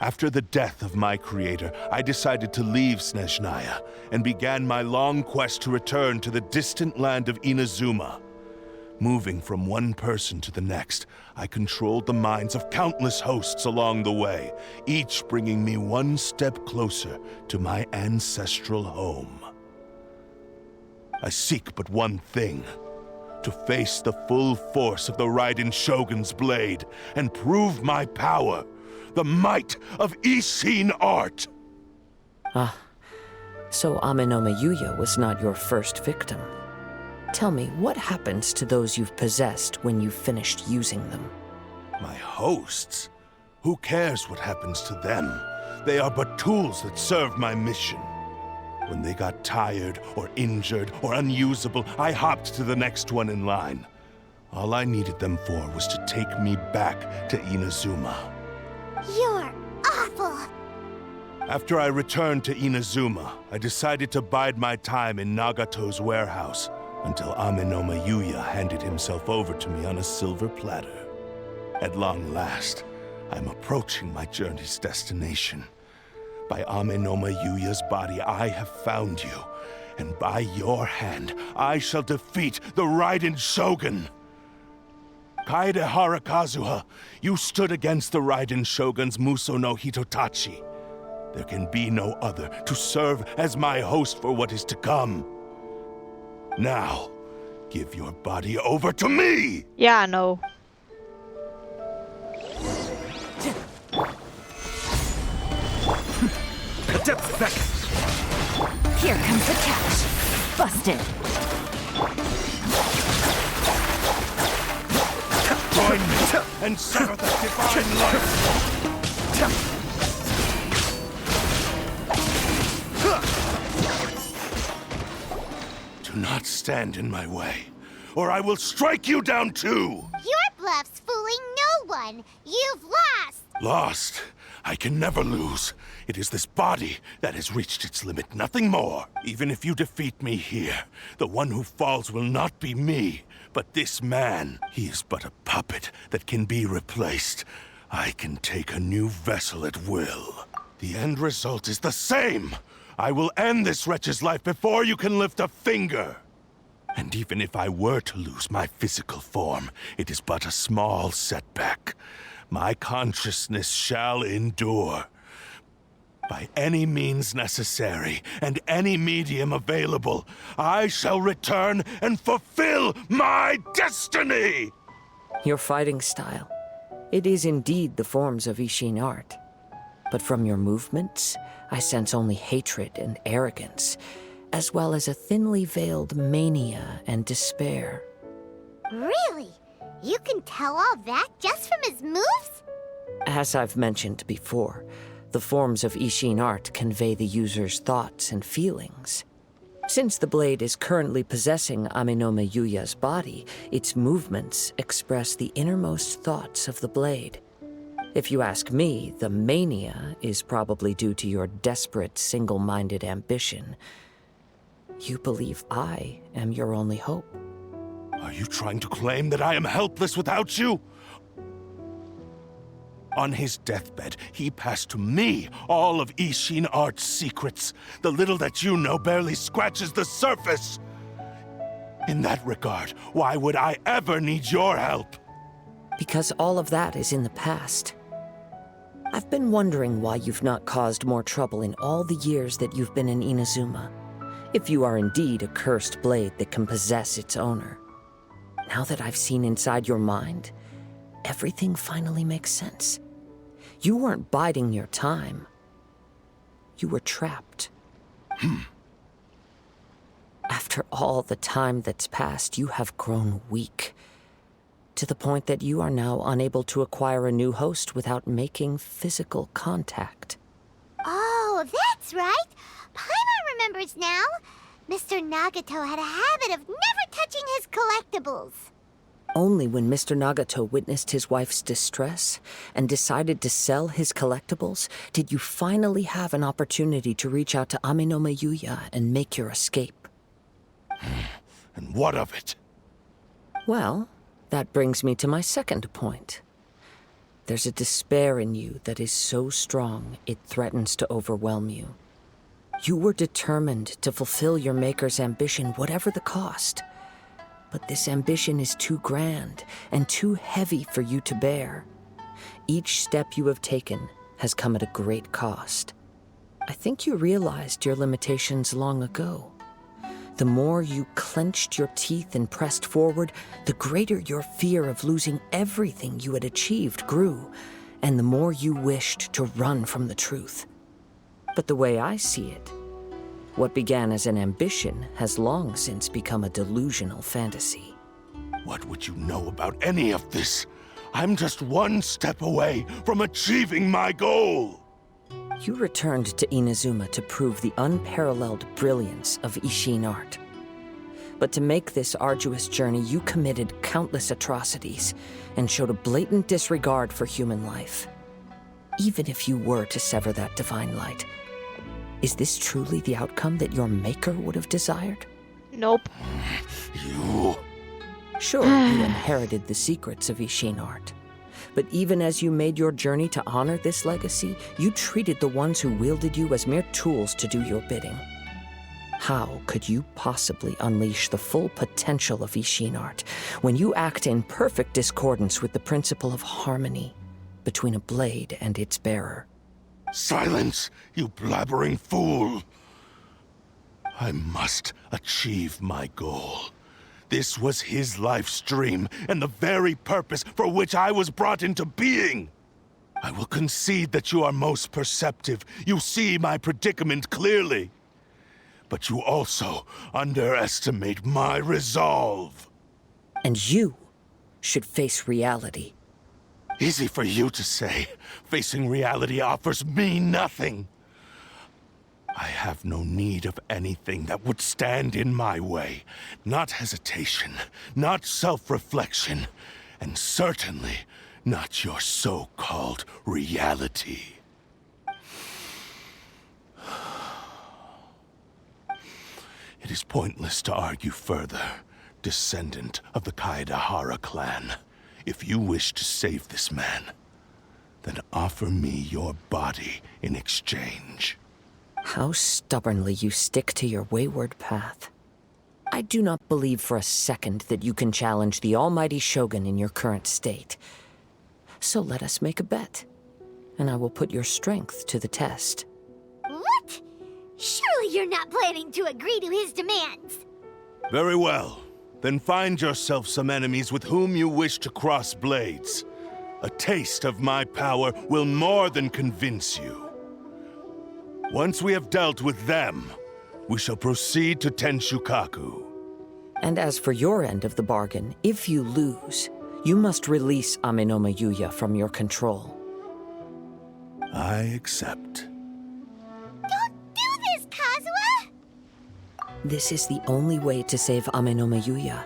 After the death of my creator, I decided to leave Snezhnaya and began my long quest to return to the distant land of Inazuma. Moving from one person to the next, I controlled the minds of countless hosts along the way, each bringing me one step closer to my ancestral home. I seek but one thing: to face the full force of the Raiden Shogun's blade and prove my power, the might of Ishin art. Ah, so Amenoma Yuya was not your first victim. Tell me, what happens to those you've possessed when you've finished using them? My hosts? Who cares what happens to them? They are but tools that serve my mission. When they got tired, or injured, or unusable, I hopped to the next one in line. All I needed them for was to take me back to Inazuma. You're awful! After I returned to Inazuma, I decided to bide my time in Nagato's warehouse until Amenoma Yuya handed himself over to me on a silver platter. At long last, I'm approaching my journey's destination. By Amenoma Yuya's body, I have found you, and by your hand, I shall defeat the Raiden Shogun. Kaedehara Kazuha, you stood against the Raiden Shogun's Muso no Hitotachi. There can be no other to serve as my host for what is to come. Now, give your body over to me! Yeah, I know. Adept back! Here comes the catch. Busted. Join me and sever the divine life! Do not stand in my way, or I will strike you down too! Your bluff's fooling no one! You've lost! Lost? I can never lose. It is this body that has reached its limit, nothing more. Even if you defeat me here, the one who falls will not be me, but this man. He is but a puppet that can be replaced. I can take a new vessel at will. The end result is the same! I will end this wretch's life before you can lift a finger! And even if I were to lose my physical form, it is but a small setback. My consciousness shall endure. By any means necessary, and any medium available, I shall return and fulfill my destiny! Your fighting style. It is indeed the forms of Ishin art. But from your movements, I sense only hatred and arrogance, as well as a thinly veiled mania and despair. Really? You can tell all that just from his moves? As I've mentioned before, the forms of Ishin art convey the user's thoughts and feelings. Since the blade is currently possessing Amenoma Yuya's body, its movements express the innermost thoughts of the blade. If you ask me, the mania is probably due to your desperate, single-minded ambition. You believe I am your only hope. Are you trying to claim that I am helpless without you? On his deathbed, he passed to me all of Ishin art's secrets. The little that you know barely scratches the surface. In that regard, why would I ever need your help? Because all of that is in the past. I've been wondering why you've not caused more trouble in all the years that you've been in Inazuma. If you are indeed a cursed blade that can possess its owner. Now that I've seen inside your mind, everything finally makes sense. You weren't biding your time. You were trapped. After all the time that's passed, you have grown weak. To the point that you are now unable to acquire a new host without making physical contact. Oh, that's right! Paimon remembers now! Mr. Nagato had a habit of never touching his collectibles. collectibles? Only when Mr. Nagato witnessed his wife's distress and decided to sell his collectibles did you finally have an opportunity to reach out to Aminome Yuya and make your escape. And what of it? Well, that brings me to my second point. There's a despair in you that is so strong it threatens to overwhelm you. You were determined to fulfill your maker's ambition whatever the cost. But this ambition is too grand and too heavy for you to bear. Each step you have taken has come at a great cost. I think you realized your limitations long ago. The more you clenched your teeth and pressed forward, the greater your fear of losing everything you had achieved grew, and the more you wished to run from the truth. But the way I see it, what began as an ambition has long since become a delusional fantasy. What would you know about any of this? I'm just one step away from achieving my goal! You returned to Inazuma to prove the unparalleled brilliance of Ishin art. But to make this arduous journey, you committed countless atrocities and showed a blatant disregard for human life. Even if you were to sever that divine light, is this truly the outcome that your maker would have desired? Nope. You... Sure, you inherited the secrets of Ishin art. But even as you made your journey to honor this legacy, you treated the ones who wielded you as mere tools to do your bidding. How could you possibly unleash the full potential of Ishin art when you act in perfect discordance with the principle of harmony between a blade and its bearer? Silence, you blabbering fool! I must achieve my goal. This was his life's dream, and the very purpose for which I was brought into being. I will concede that you are most perceptive. You see my predicament clearly. But you also underestimate my resolve. And you should face reality. Easy for you to say. Facing reality offers me nothing. I have no need of anything that would stand in my way. Not hesitation, not self-reflection, and certainly not your so-called reality. It is pointless to argue further, descendant of the Kaedahara clan. If you wish to save this man, then offer me your body in exchange. How stubbornly you stick to your wayward path. I do not believe for a second that you can challenge the almighty Shogun in your current state. So let us make a bet, and I will put your strength to the test. What? Surely you're not planning to agree to his demands. Very well. Then find yourself some enemies with whom you wish to cross blades. A taste of my power will more than convince you. Once we have dealt with them, we shall proceed to Tenshukaku. And as for your end of the bargain, if you lose, you must release Aminome Yuya from your control. I accept. Don't do this, Kazuha! This is the only way to save Aminome Yuya.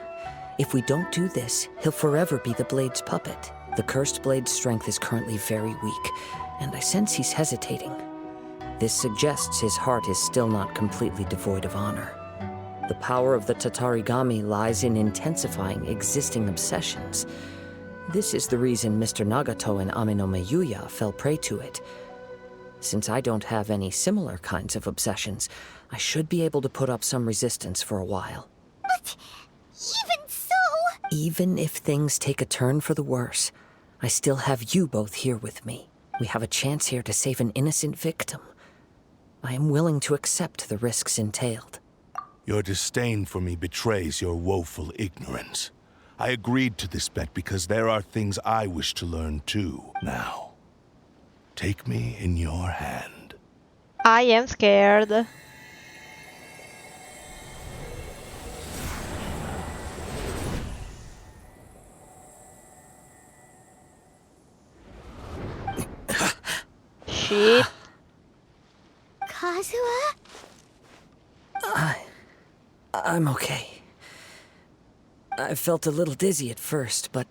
If we don't do this, he'll forever be the Blade's puppet. The Cursed Blade's strength is currently very weak, and I sense he's hesitating. This suggests his heart is still not completely devoid of honor. The power of the Tatarigami lies in intensifying existing obsessions. This is the reason Mr. Nagato and Aminome Yuya fell prey to it. Since I don't have any similar kinds of obsessions, I should be able to put up some resistance for a while. But even so... Even if things take a turn for the worse, I still have you both here with me. We have a chance here to save an innocent victim. I am willing to accept the risks entailed. Your disdain for me betrays your woeful ignorance. I agreed to this bet because there are things I wish to learn too. Now, take me in your hand. I am scared. Shit. Kazuha? I'm okay. I felt a little dizzy at first, but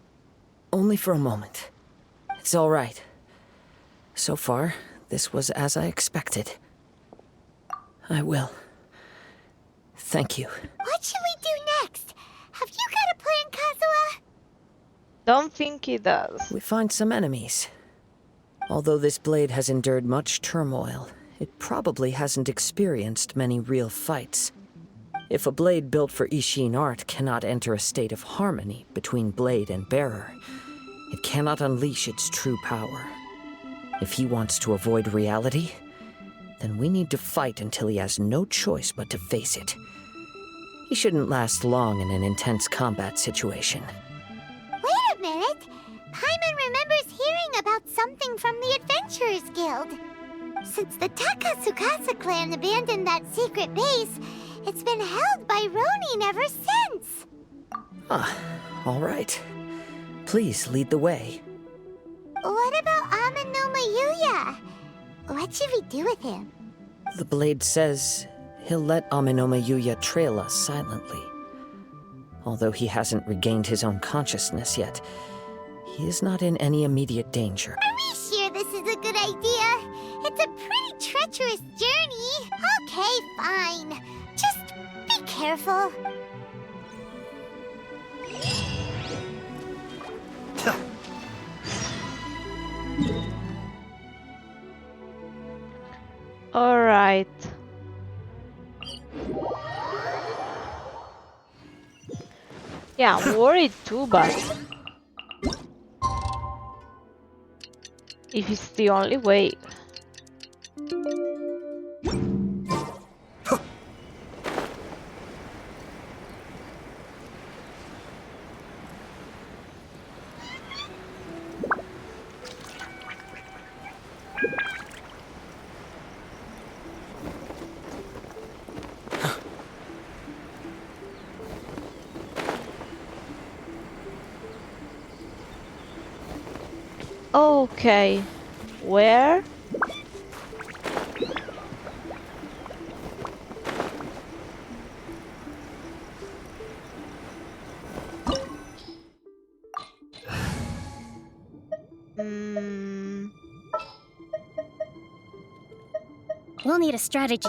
only for a moment. It's all right. So far, this was as I expected. I will. Thank you. What should we do next? Have you got a plan, Kazuha? Don't think he does. We find some enemies. Although this blade has endured much turmoil, it probably hasn't experienced many real fights. If a blade built for Ishin art cannot enter a state of harmony between blade and bearer, it cannot unleash its true power. If he wants to avoid reality, then we need to fight until he has no choice but to face it. He shouldn't last long in an intense combat situation. Wait a minute! Paimon remembers hearing about something from the Adventurers Guild. Since the Takasukasa clan abandoned that secret base, it's been held by Ronin ever since. Ah, all right. Please lead the way. What about Amanoma Yuya? What should we do with him? The blade says he'll let Amanoma Yuya trail us silently. Although he hasn't regained his own consciousness yet, he is not in any immediate danger. Are we sure this is a good idea? It's a pretty treacherous journey. Okay, fine. Just be careful. All right. Yeah, I'm worried too, but if it's the only way. Okay, where? We'll need a strategy.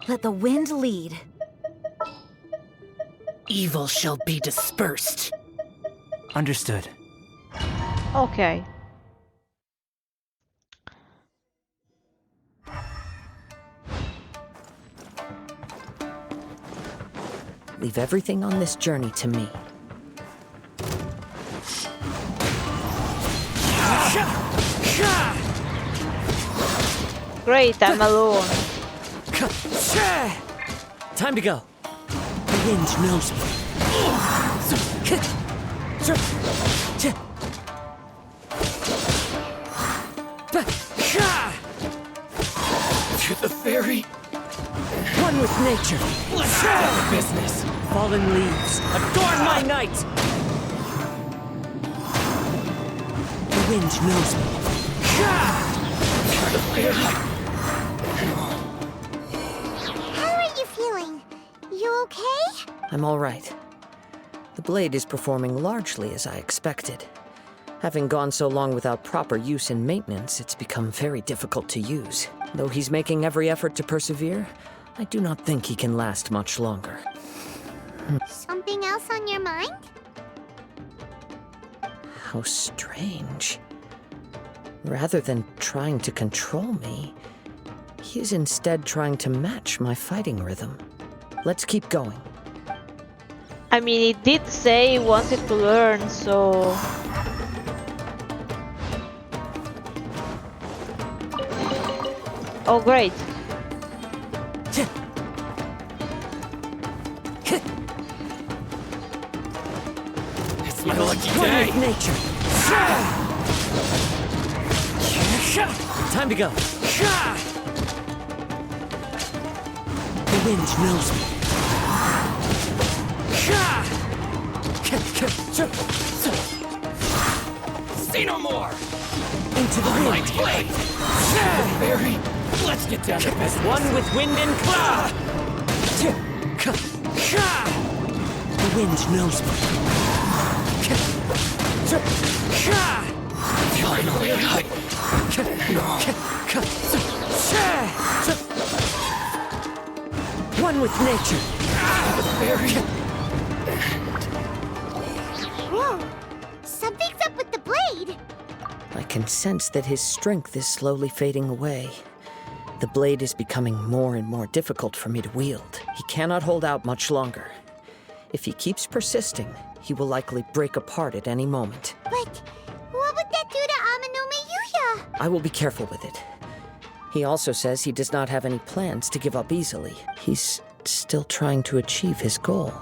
Let the wind lead. Evil shall be dispersed. Understood. Okay. Leave everything on this journey to me. Great, I'm alone. Time to go. The wind knows me. To the fairy. One with nature. Let's get the business. Fallen leaves, adorn my night! The wind knows me. To the fairy. How are you feeling? You okay? I'm all right. The blade is performing largely as I expected. Having gone so long without proper use and maintenance, it's become very difficult to use. Though he's making every effort to persevere, I do not think he can last much longer. Something else on your mind? How strange. Rather than trying to control me, he is instead trying to match my fighting rhythm. Let's keep going. I mean, he did say he wanted to learn, so... Oh, great. It's my lucky day. Nature. Time to go. The wind knows me. Say no more. Into the wind. Blade. Fairy. Let's get down to business. One with wind and claw. The wind knows me. One with nature. Whoa! Something's up with the blade! I can sense that his strength is slowly fading away. The blade is becoming more and more difficult for me to wield. He cannot hold out much longer. If he keeps persisting, he will likely break apart at any moment. But what would that do to Amanome Yuya? I will be careful with it. He also says he does not have any plans to give up easily. He's still trying to achieve his goal.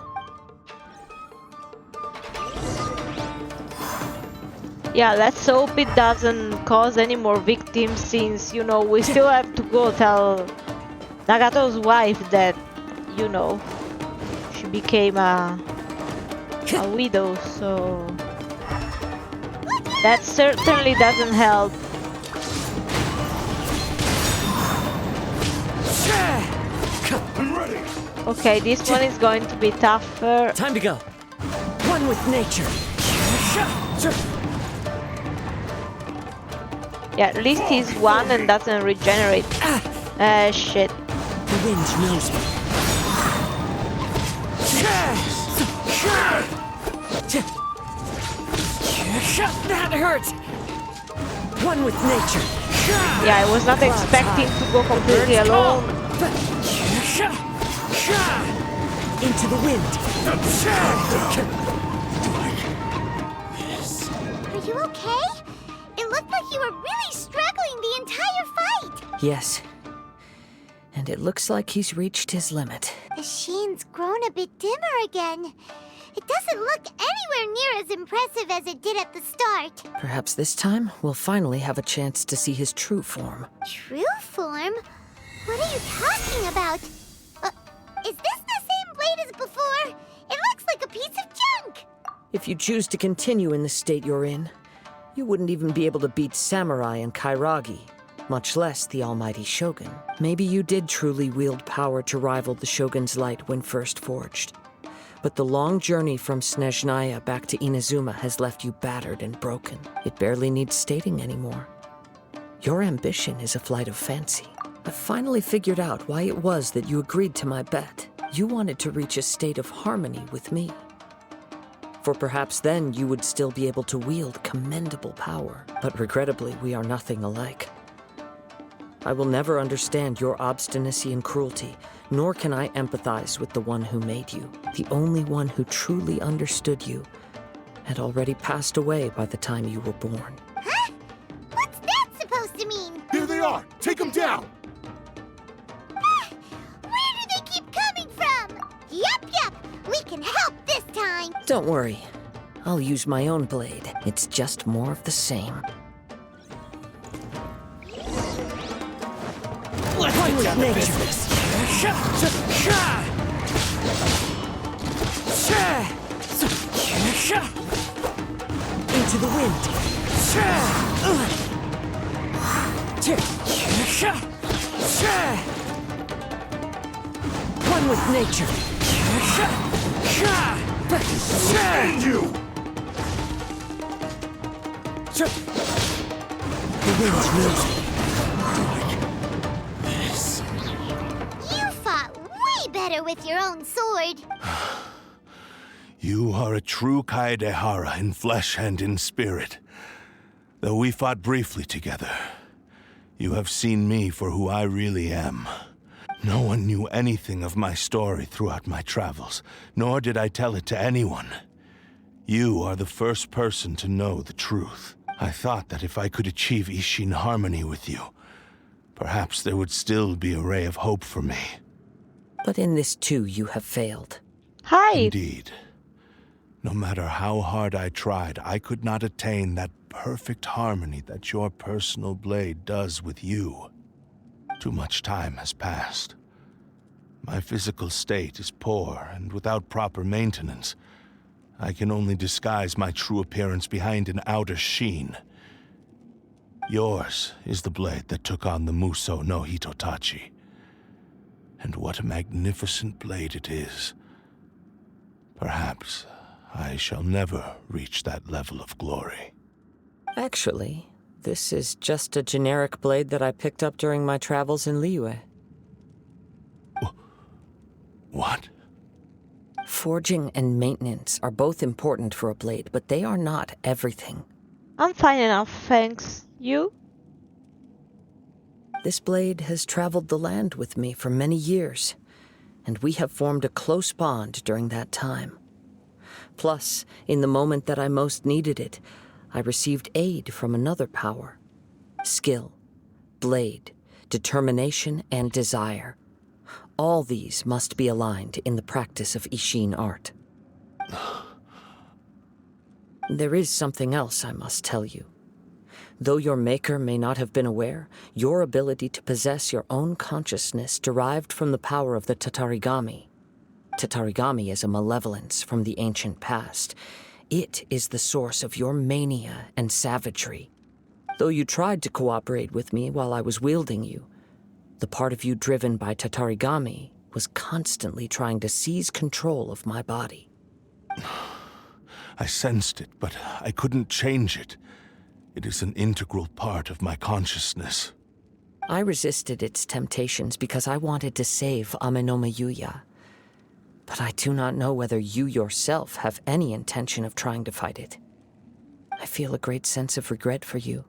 Yeah, let's hope it doesn't cause any more victims, since, you know, we still have to go tell Nagato's wife that, you know, she became a widow, so that certainly doesn't help. Okay, this one is going to be tougher. Time to go. One with nature. Yeah, at least he's one and doesn't regenerate. Shit. The wind knows me. That hurts. One with nature. Yeah, I was not expecting to go completely alone. Into the wind. Are you okay? It looked like you were really struggling the entire fight! Yes. And it looks like he's reached his limit. The sheen's grown a bit dimmer again. It doesn't look anywhere near as impressive as it did at the start. Perhaps this time, we'll finally have a chance to see his true form. True form? What are you talking about? Is this the same blade as before? It looks like a piece of junk! If you choose to continue in the state you're in, you wouldn't even be able to beat Samurai and Kairagi, much less the almighty Shogun. Maybe you did truly wield power to rival the Shogun's light when first forged. But the long journey from Snezhnaya back to Inazuma has left you battered and broken. It barely needs stating anymore. Your ambition is a flight of fancy. I've finally figured out why it was that you agreed to my bet. You wanted to reach a state of harmony with me. For perhaps then you would still be able to wield commendable power. But regrettably, we are nothing alike. I will never understand your obstinacy and cruelty, nor can I empathize with the one who made you. The only one who truly understood you had already passed away by the time you were born. Huh? What's that supposed to mean? Here they are! Take them down! Where do they keep coming from? Yup, we can help this time! Don't worry. I'll use my own blade. It's just more of the same. Let's get down to business. Into the wind. One with nature. And you! The wind knows me. You fought way better with your own sword. You are a true Kaedehara in flesh and in spirit. Though we fought briefly together, you have seen me for who I really am. No one knew anything of my story throughout my travels, nor did I tell it to anyone. You are the first person to know the truth. I thought that if I could achieve Ishin harmony with you, perhaps there would still be a ray of hope for me. But in this too, you have failed. Hi! Indeed. No matter how hard I tried, I could not attain that perfect harmony that your personal blade does with you. Too much time has passed. My physical state is poor, and without proper maintenance, I can only disguise my true appearance behind an outer sheen. Yours is the blade that took on the Muso no Hitotachi. And what a magnificent blade it is. Perhaps I shall never reach that level of glory. Actually, this is just a generic blade that I picked up during my travels in Liyue. What? Forging and maintenance are both important for a blade, but they are not everything. I'm fine enough, thanks. You? This blade has traveled the land with me for many years, and we have formed a close bond during that time. Plus, in the moment that I most needed it, I received aid from another power. Skill, blade, determination, and desire. All these must be aligned in the practice of Ishin art. There is something else I must tell you. Though your maker may not have been aware, your ability to possess your own consciousness derived from the power of the Tatarigami. Tatarigami is a malevolence from the ancient past. It is the source of your mania and savagery. Though you tried to cooperate with me while I was wielding you, the part of you driven by Tatarigami was constantly trying to seize control of my body. I sensed it, but I couldn't change it. It is an integral part of my consciousness. I resisted its temptations because I wanted to save Amenoma Yuya. But I do not know whether you yourself have any intention of trying to fight it. I feel a great sense of regret for you.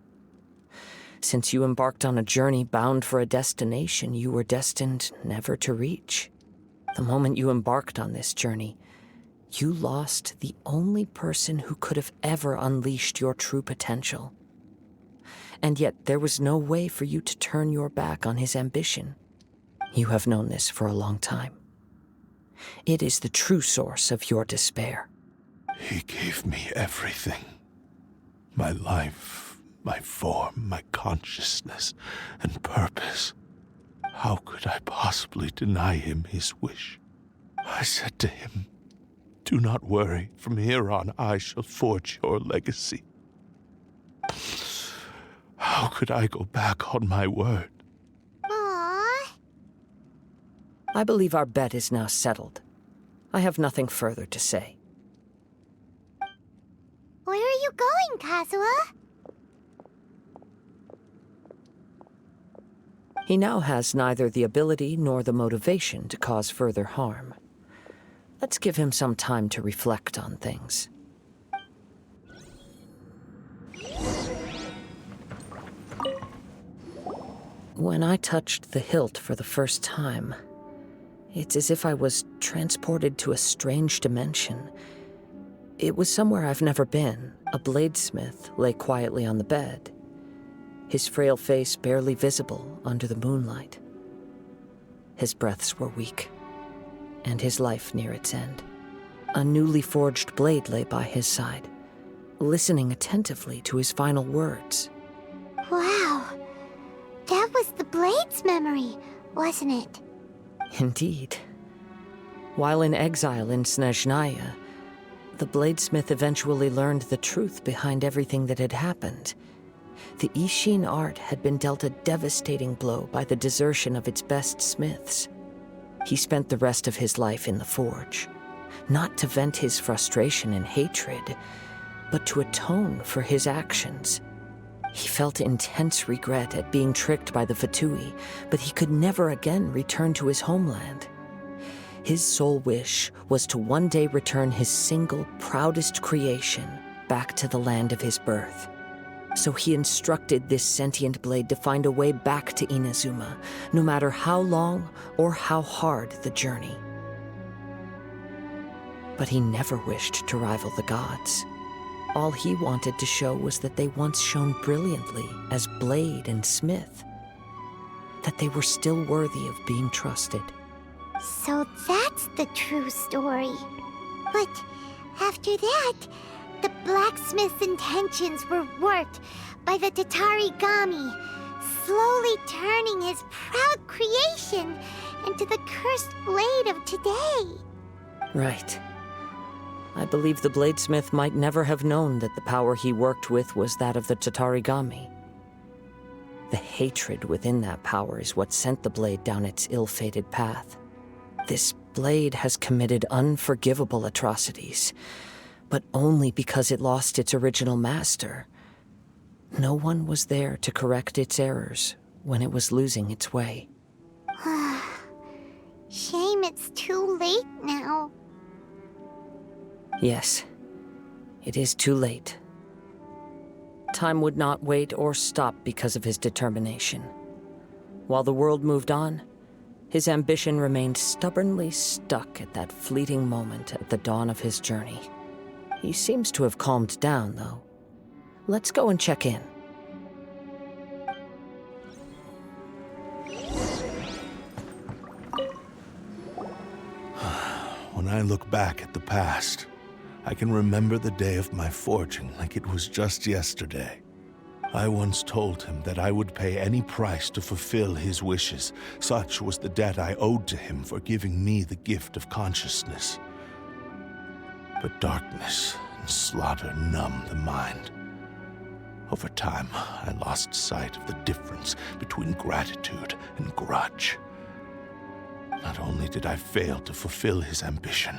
Since you embarked on a journey bound for a destination you were destined never to reach. The moment you embarked on this journey, you lost the only person who could have ever unleashed your true potential. And yet there was no way for you to turn your back on his ambition. You have known this for a long time. It is the true source of your despair. He gave me everything. My life, my form, my consciousness, and purpose. How could I possibly deny him his wish? I said to him, "Do not worry. From here on, I shall forge your legacy." How could I go back on my word? Aww. I believe our bet is now settled. I have nothing further to say. Where are you going, Kazuha? He now has neither the ability nor the motivation to cause further harm. Let's give him some time to reflect on things. When I touched the hilt for the first time, it's as if I was transported to a strange dimension. It was somewhere I've never been. A bladesmith lay quietly on the bed, his frail face barely visible under the moonlight. His breaths were weak, and his life near its end. A newly forged blade lay by his side, listening attentively to his final words. Wow. That was the Blade's memory, wasn't it? Indeed. While in exile in Snezhnaya, the bladesmith eventually learned the truth behind everything that had happened. The Ishin art had been dealt a devastating blow by the desertion of its best smiths. He spent the rest of his life in the forge, not to vent his frustration and hatred, but to atone for his actions. He felt intense regret at being tricked by the Fatui, but he could never again return to his homeland. His sole wish was to one day return his single, proudest creation back to the land of his birth. So he instructed this sentient blade to find a way back to Inazuma, no matter how long or how hard the journey. But he never wished to rival the gods. All he wanted to show was that they once shone brilliantly as blade and smith, that they were still worthy of being trusted. So that's the true story. But after that, the blacksmith's intentions were warped by the Tatarigami, slowly turning his proud creation into the cursed blade of today. Right. I believe the bladesmith might never have known that the power he worked with was that of the Tatarigami. The hatred within that power is what sent the blade down its ill-fated path. This blade has committed unforgivable atrocities, but only because it lost its original master. No one was there to correct its errors when it was losing its way. Shame it's too late now. Yes, it is too late. Time would not wait or stop because of his determination. While the world moved on, his ambition remained stubbornly stuck at that fleeting moment at the dawn of his journey. He seems to have calmed down, though. Let's go and check in. When I look back at the past, I can remember the day of my forging like it was just yesterday. I once told him that I would pay any price to fulfill his wishes. Such was the debt I owed to him for giving me the gift of consciousness. But darkness and slaughter numbed the mind. Over time, I lost sight of the difference between gratitude and grudge. Not only did I fail to fulfill his ambition,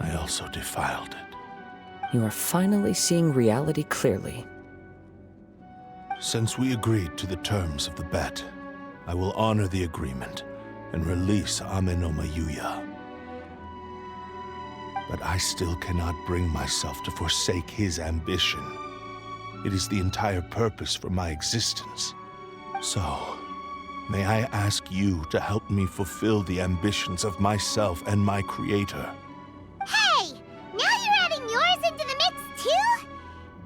I also defiled it. You are finally seeing reality clearly. Since we agreed to the terms of the bet, I will honor the agreement and release Ame no Mayuya. But I still cannot bring myself to forsake his ambition. It is the entire purpose for my existence. So, may I ask you to help me fulfill the ambitions of myself and my creator? Hey! Now you're adding yours into the mix, too?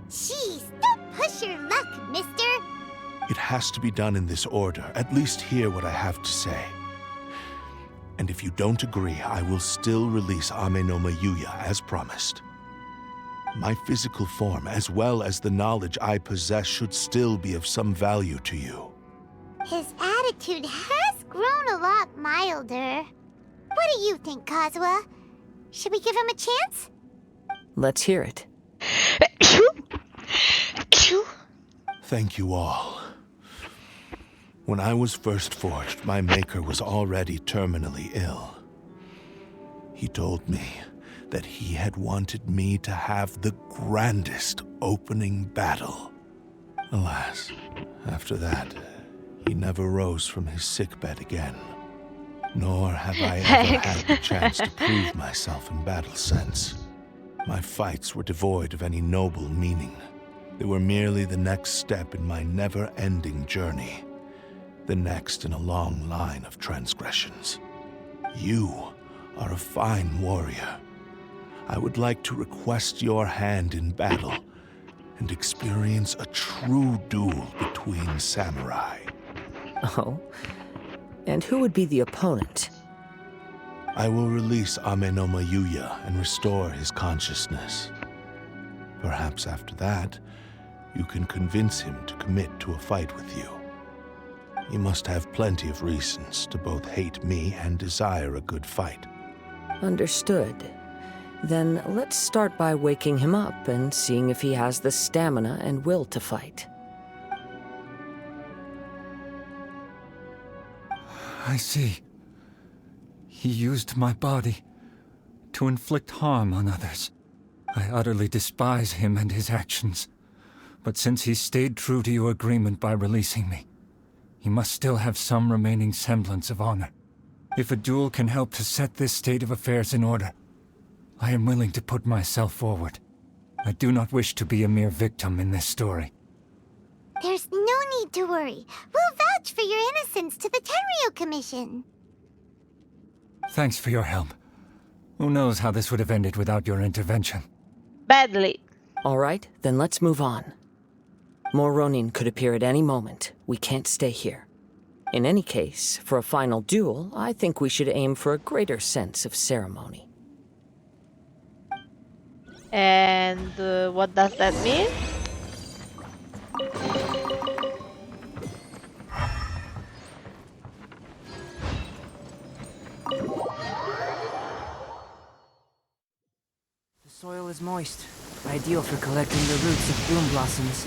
Jeez, don't push your luck, mister. It has to be done in this order. At least hear what I have to say. And if you don't agree, I will still release Ame no Mayuya as promised. My physical form, as well as the knowledge I possess, should still be of some value to you. His attitude has grown a lot milder. What do you think, Kazuha? Should we give him a chance? Let's hear it. Thank you all. When I was first forged, my maker was already terminally ill. He told me that he had wanted me to have the grandest opening battle. Alas, after that, he never rose from his sickbed again. Nor have I ever had the chance to prove myself in battle since. My fights were devoid of any noble meaning. They were merely the next step in my never-ending journey. The next in a long line of transgressions. You are a fine warrior. I would like to request your hand in battle and experience a true duel between samurai. Oh? And who would be the opponent? I will release Ame no Mayuya and restore his consciousness. Perhaps after that, you can convince him to commit to a fight with you. He must have plenty of reasons to both hate me and desire a good fight. Understood. Then let's start by waking him up and seeing if he has the stamina and will to fight. I see. He used my body to inflict harm on others. I utterly despise him and his actions. But since he stayed true to your agreement by releasing me, he must still have some remaining semblance of honor. If a duel can help to set this state of affairs in order, I am willing to put myself forward. I do not wish to be a mere victim in this story. There's no need to worry. We'll vouch for your innocence to the Tenryo Commission. Thanks for your help. Who knows how this would have ended without your intervention? Badly. All right, then let's move on. More Ronin could appear at any moment. We can't stay here. In any case, for a final duel, I think we should aim for a greater sense of ceremony. And what does that mean? The soil is moist, ideal for collecting the roots of bloom blossoms.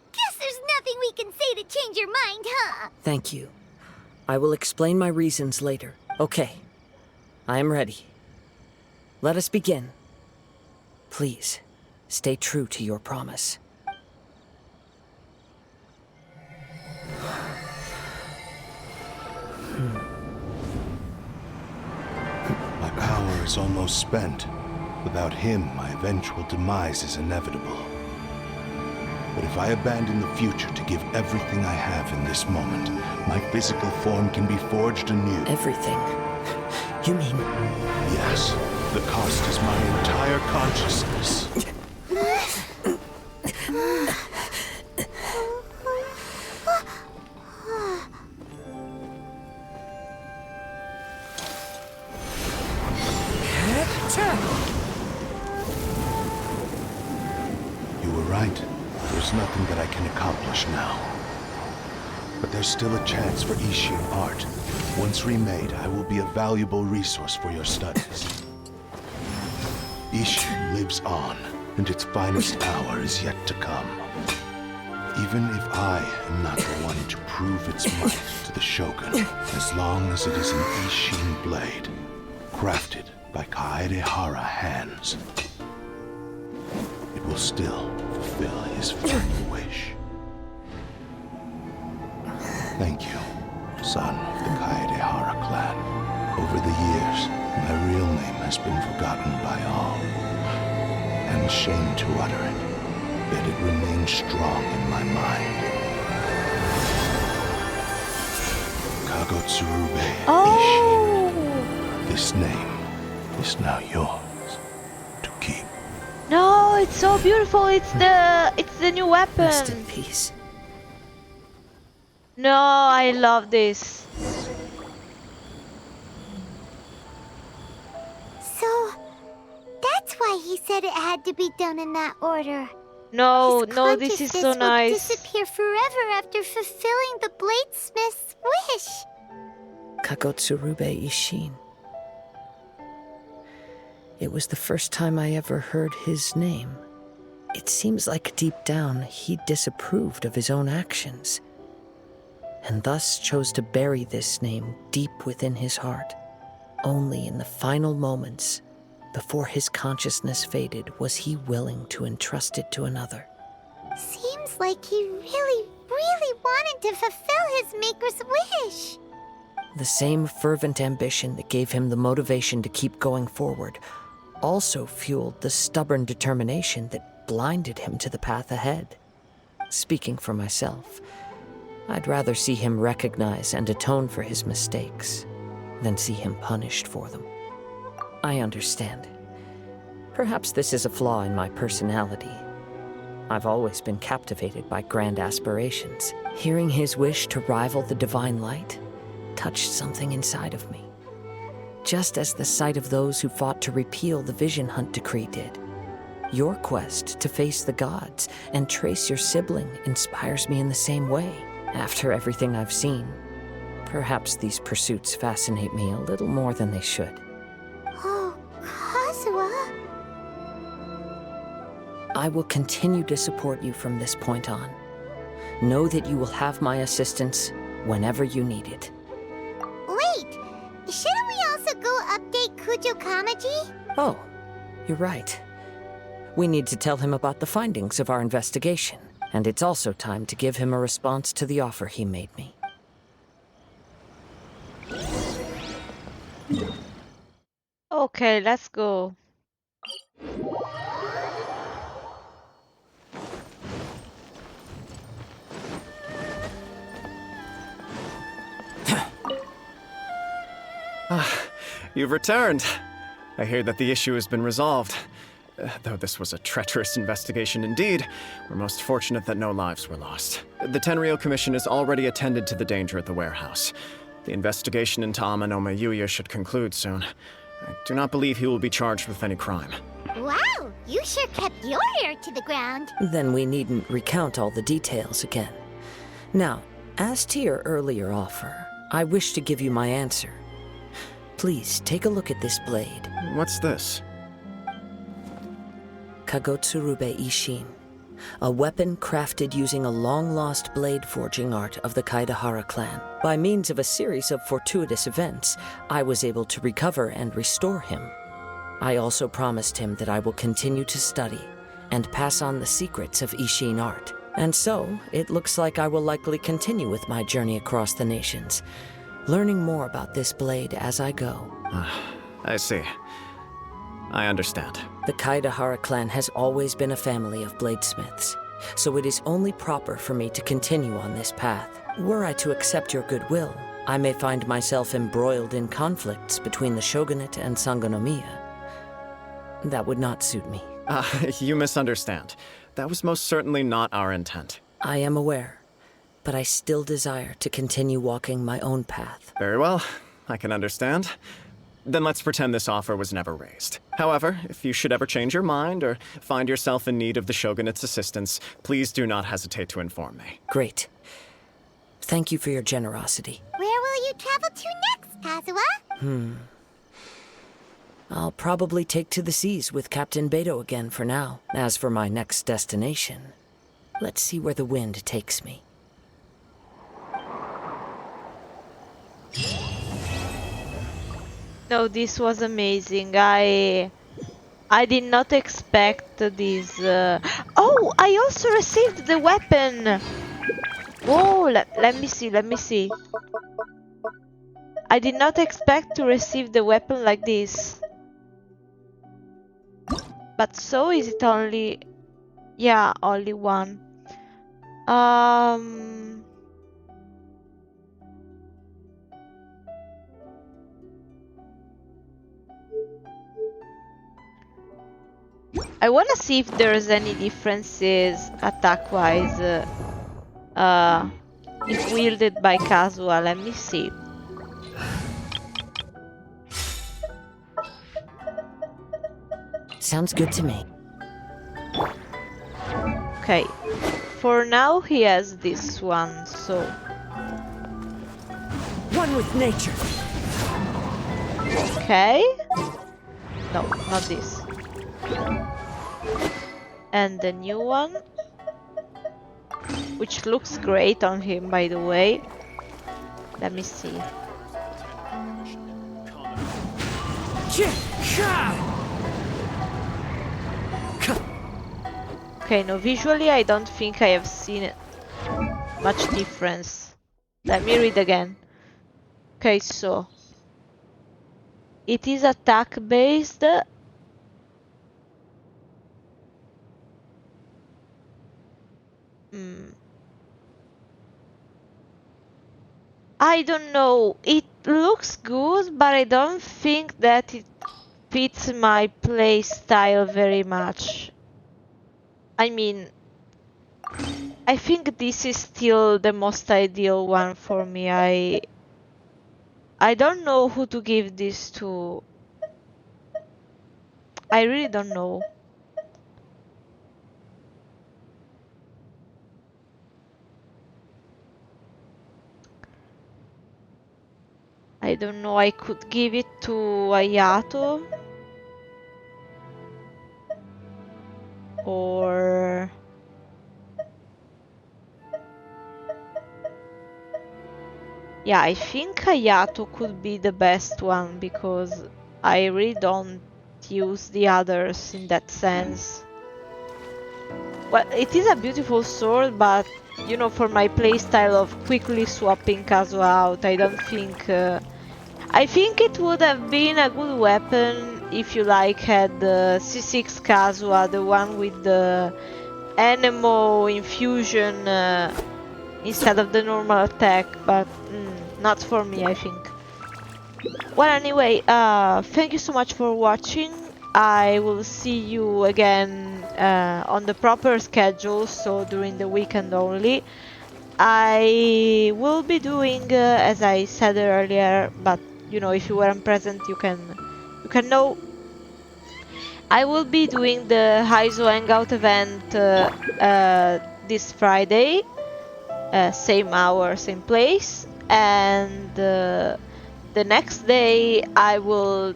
change your mind, huh? Thank you. I will explain my reasons later. Okay. I am ready. Let us begin. Please, stay true to your promise. My power is almost spent. Without him, my eventual demise is inevitable. But if I abandon the future to give everything I have in this moment, my physical form can be forged anew. Everything? You mean... Yes. The cost is my entire consciousness. You were right. There's nothing that I can accomplish now. But there's still a chance for Ishin art. Once remade, I will be a valuable resource for your studies. Ishin lives on, and its finest hour is yet to come. Even if I am not the one to prove its might to the Shogun, as long as it is an Ishin blade, crafted by Kaedehara hands, it will still fulfill his final wish. Thank you, son of the Kaedehara clan. Over the years, my real name has been forgotten by all. I'm ashamed to utter it, yet it remains strong in my mind. Kagotsurube Ishin. This name is now yours to keep. No, it's so beautiful. It's the new weapon. Rest in peace. No, I love this. So, that's why he said it had to be done in that order. No, His no, this is so consciousness will nice. disappear forever after fulfilling the bladesmith's wish. Kagotsurube Ishin. It was the first time I ever heard his name. It seems like deep down he disapproved of his own actions, and thus chose to bury this name deep within his heart. Only in the final moments, before his consciousness faded, was he willing to entrust it to another. Seems like he really, really wanted to fulfill his maker's wish. The same fervent ambition that gave him the motivation to keep going forward also fueled the stubborn determination that blinded him to the path ahead. Speaking for myself, I'd rather see him recognize and atone for his mistakes than see him punished for them. I understand. Perhaps this is a flaw in my personality. I've always been captivated by grand aspirations. Hearing his wish to rival the divine light touched something inside of me, just as the sight of those who fought to repeal the Vision Hunt decree did. Your quest to face the gods and trace your sibling inspires me in the same way. After everything I've seen, perhaps these pursuits fascinate me a little more than they should. Oh, Kazuha. I will continue to support you from this point on. Know that you will have my assistance whenever you need it. Wait, shouldn't we also go update Kujo Kamaji? Oh, you're right. We need to tell him about the findings of our investigation, and it's also time to give him a response to the offer he made me. Okay, let's go. You've returned. I hear that the issue has been resolved. Though this was a treacherous investigation indeed, we're most fortunate that no lives were lost. The Tenryou Commission has already attended to the danger at the warehouse. The investigation into Amanome Yuya should conclude soon. I do not believe he will be charged with any crime. Wow, you sure kept your ear to the ground. Then we needn't recount all the details again. Now, as to your earlier offer, I wish to give you my answer. Please take a look at this blade. What's this? Kagotsurube Ishin. a weapon crafted using a long-lost blade forging art of the Kaidahara clan. By means of a series of fortuitous events, I was able to recover and restore him. I also promised him that I will continue to study and pass on the secrets of Ishin art. And so, it looks like I will likely continue with my journey across the nations, learning more about this blade as I go. I see. I understand. The Kaidahara clan has always been a family of bladesmiths, so it is only proper for me to continue on this path. Were I to accept your goodwill, I may find myself embroiled in conflicts between the shogunate and Sangonomiya. That would not suit me. You misunderstand. That was most certainly not our intent. I am aware, but I still desire to continue walking my own path. Very well. I can understand. Then let's pretend this offer was never raised. However, if you should ever change your mind or find yourself in need of the shogunate's assistance, please do not hesitate to inform me. Great. Thank you for your generosity. Where will you travel to next, Kazuha? I'll probably take to the seas with Captain Beto again for now. As for my next destination, let's see where the wind takes me. No, this was amazing. I did not expect this. Oh, I also received the weapon. Oh, let me see. I did not expect to receive the weapon like this. But so is it only... Yeah, only one. I wanna see if there's any differences attack-wise if wielded by Kazuha. Let me see. Sounds good to me. Okay, for now he has this one, so... One with nature! Okay. No, not this. And the new one, which looks great on him, by the way. Let me see. Okay, no, visually I don't think I have seen much difference. Let me read again. Okay, so it is attack based. I don't know. It looks good, but I don't think that it fits my play style very much. I mean, I think this is still the most ideal one for me. I don't know who to give this to. I really don't know. I don't know, I could give it to Ayato. Or... Yeah, I think Ayato could be the best one, because I really don't use the others in that sense. Well, it is a beautiful sword, but you know, for my playstyle of quickly swapping Kazuha out, I don't think... I think it would have been a good weapon if you had the C6 Kazuha, the one with the Anemo infusion instead of the normal attack, but not for me, I think. Well, anyway, thank you so much for watching. I will see you again on the proper schedule, so during the weekend only. I will be doing, as I said earlier, but you know, if you weren't present, you can know. I will be doing the Haizo Hangout event this Friday, same hour, same place, and the next day I will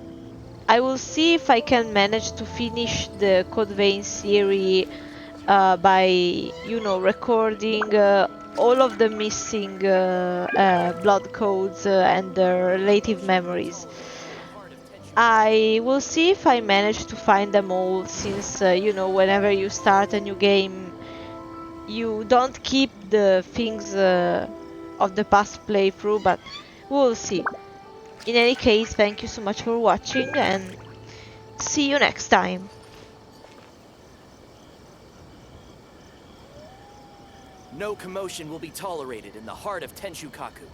see if I can manage to finish the Code Vein series by, you know, recording all of the missing blood codes and their relative memories. I will see if I manage to find them all, since, you know, whenever you start a new game, you don't keep the things of the past playthrough, but we'll see. In any case, thank you so much for watching, and see you next time. No commotion will be tolerated in the heart of Tenshukaku.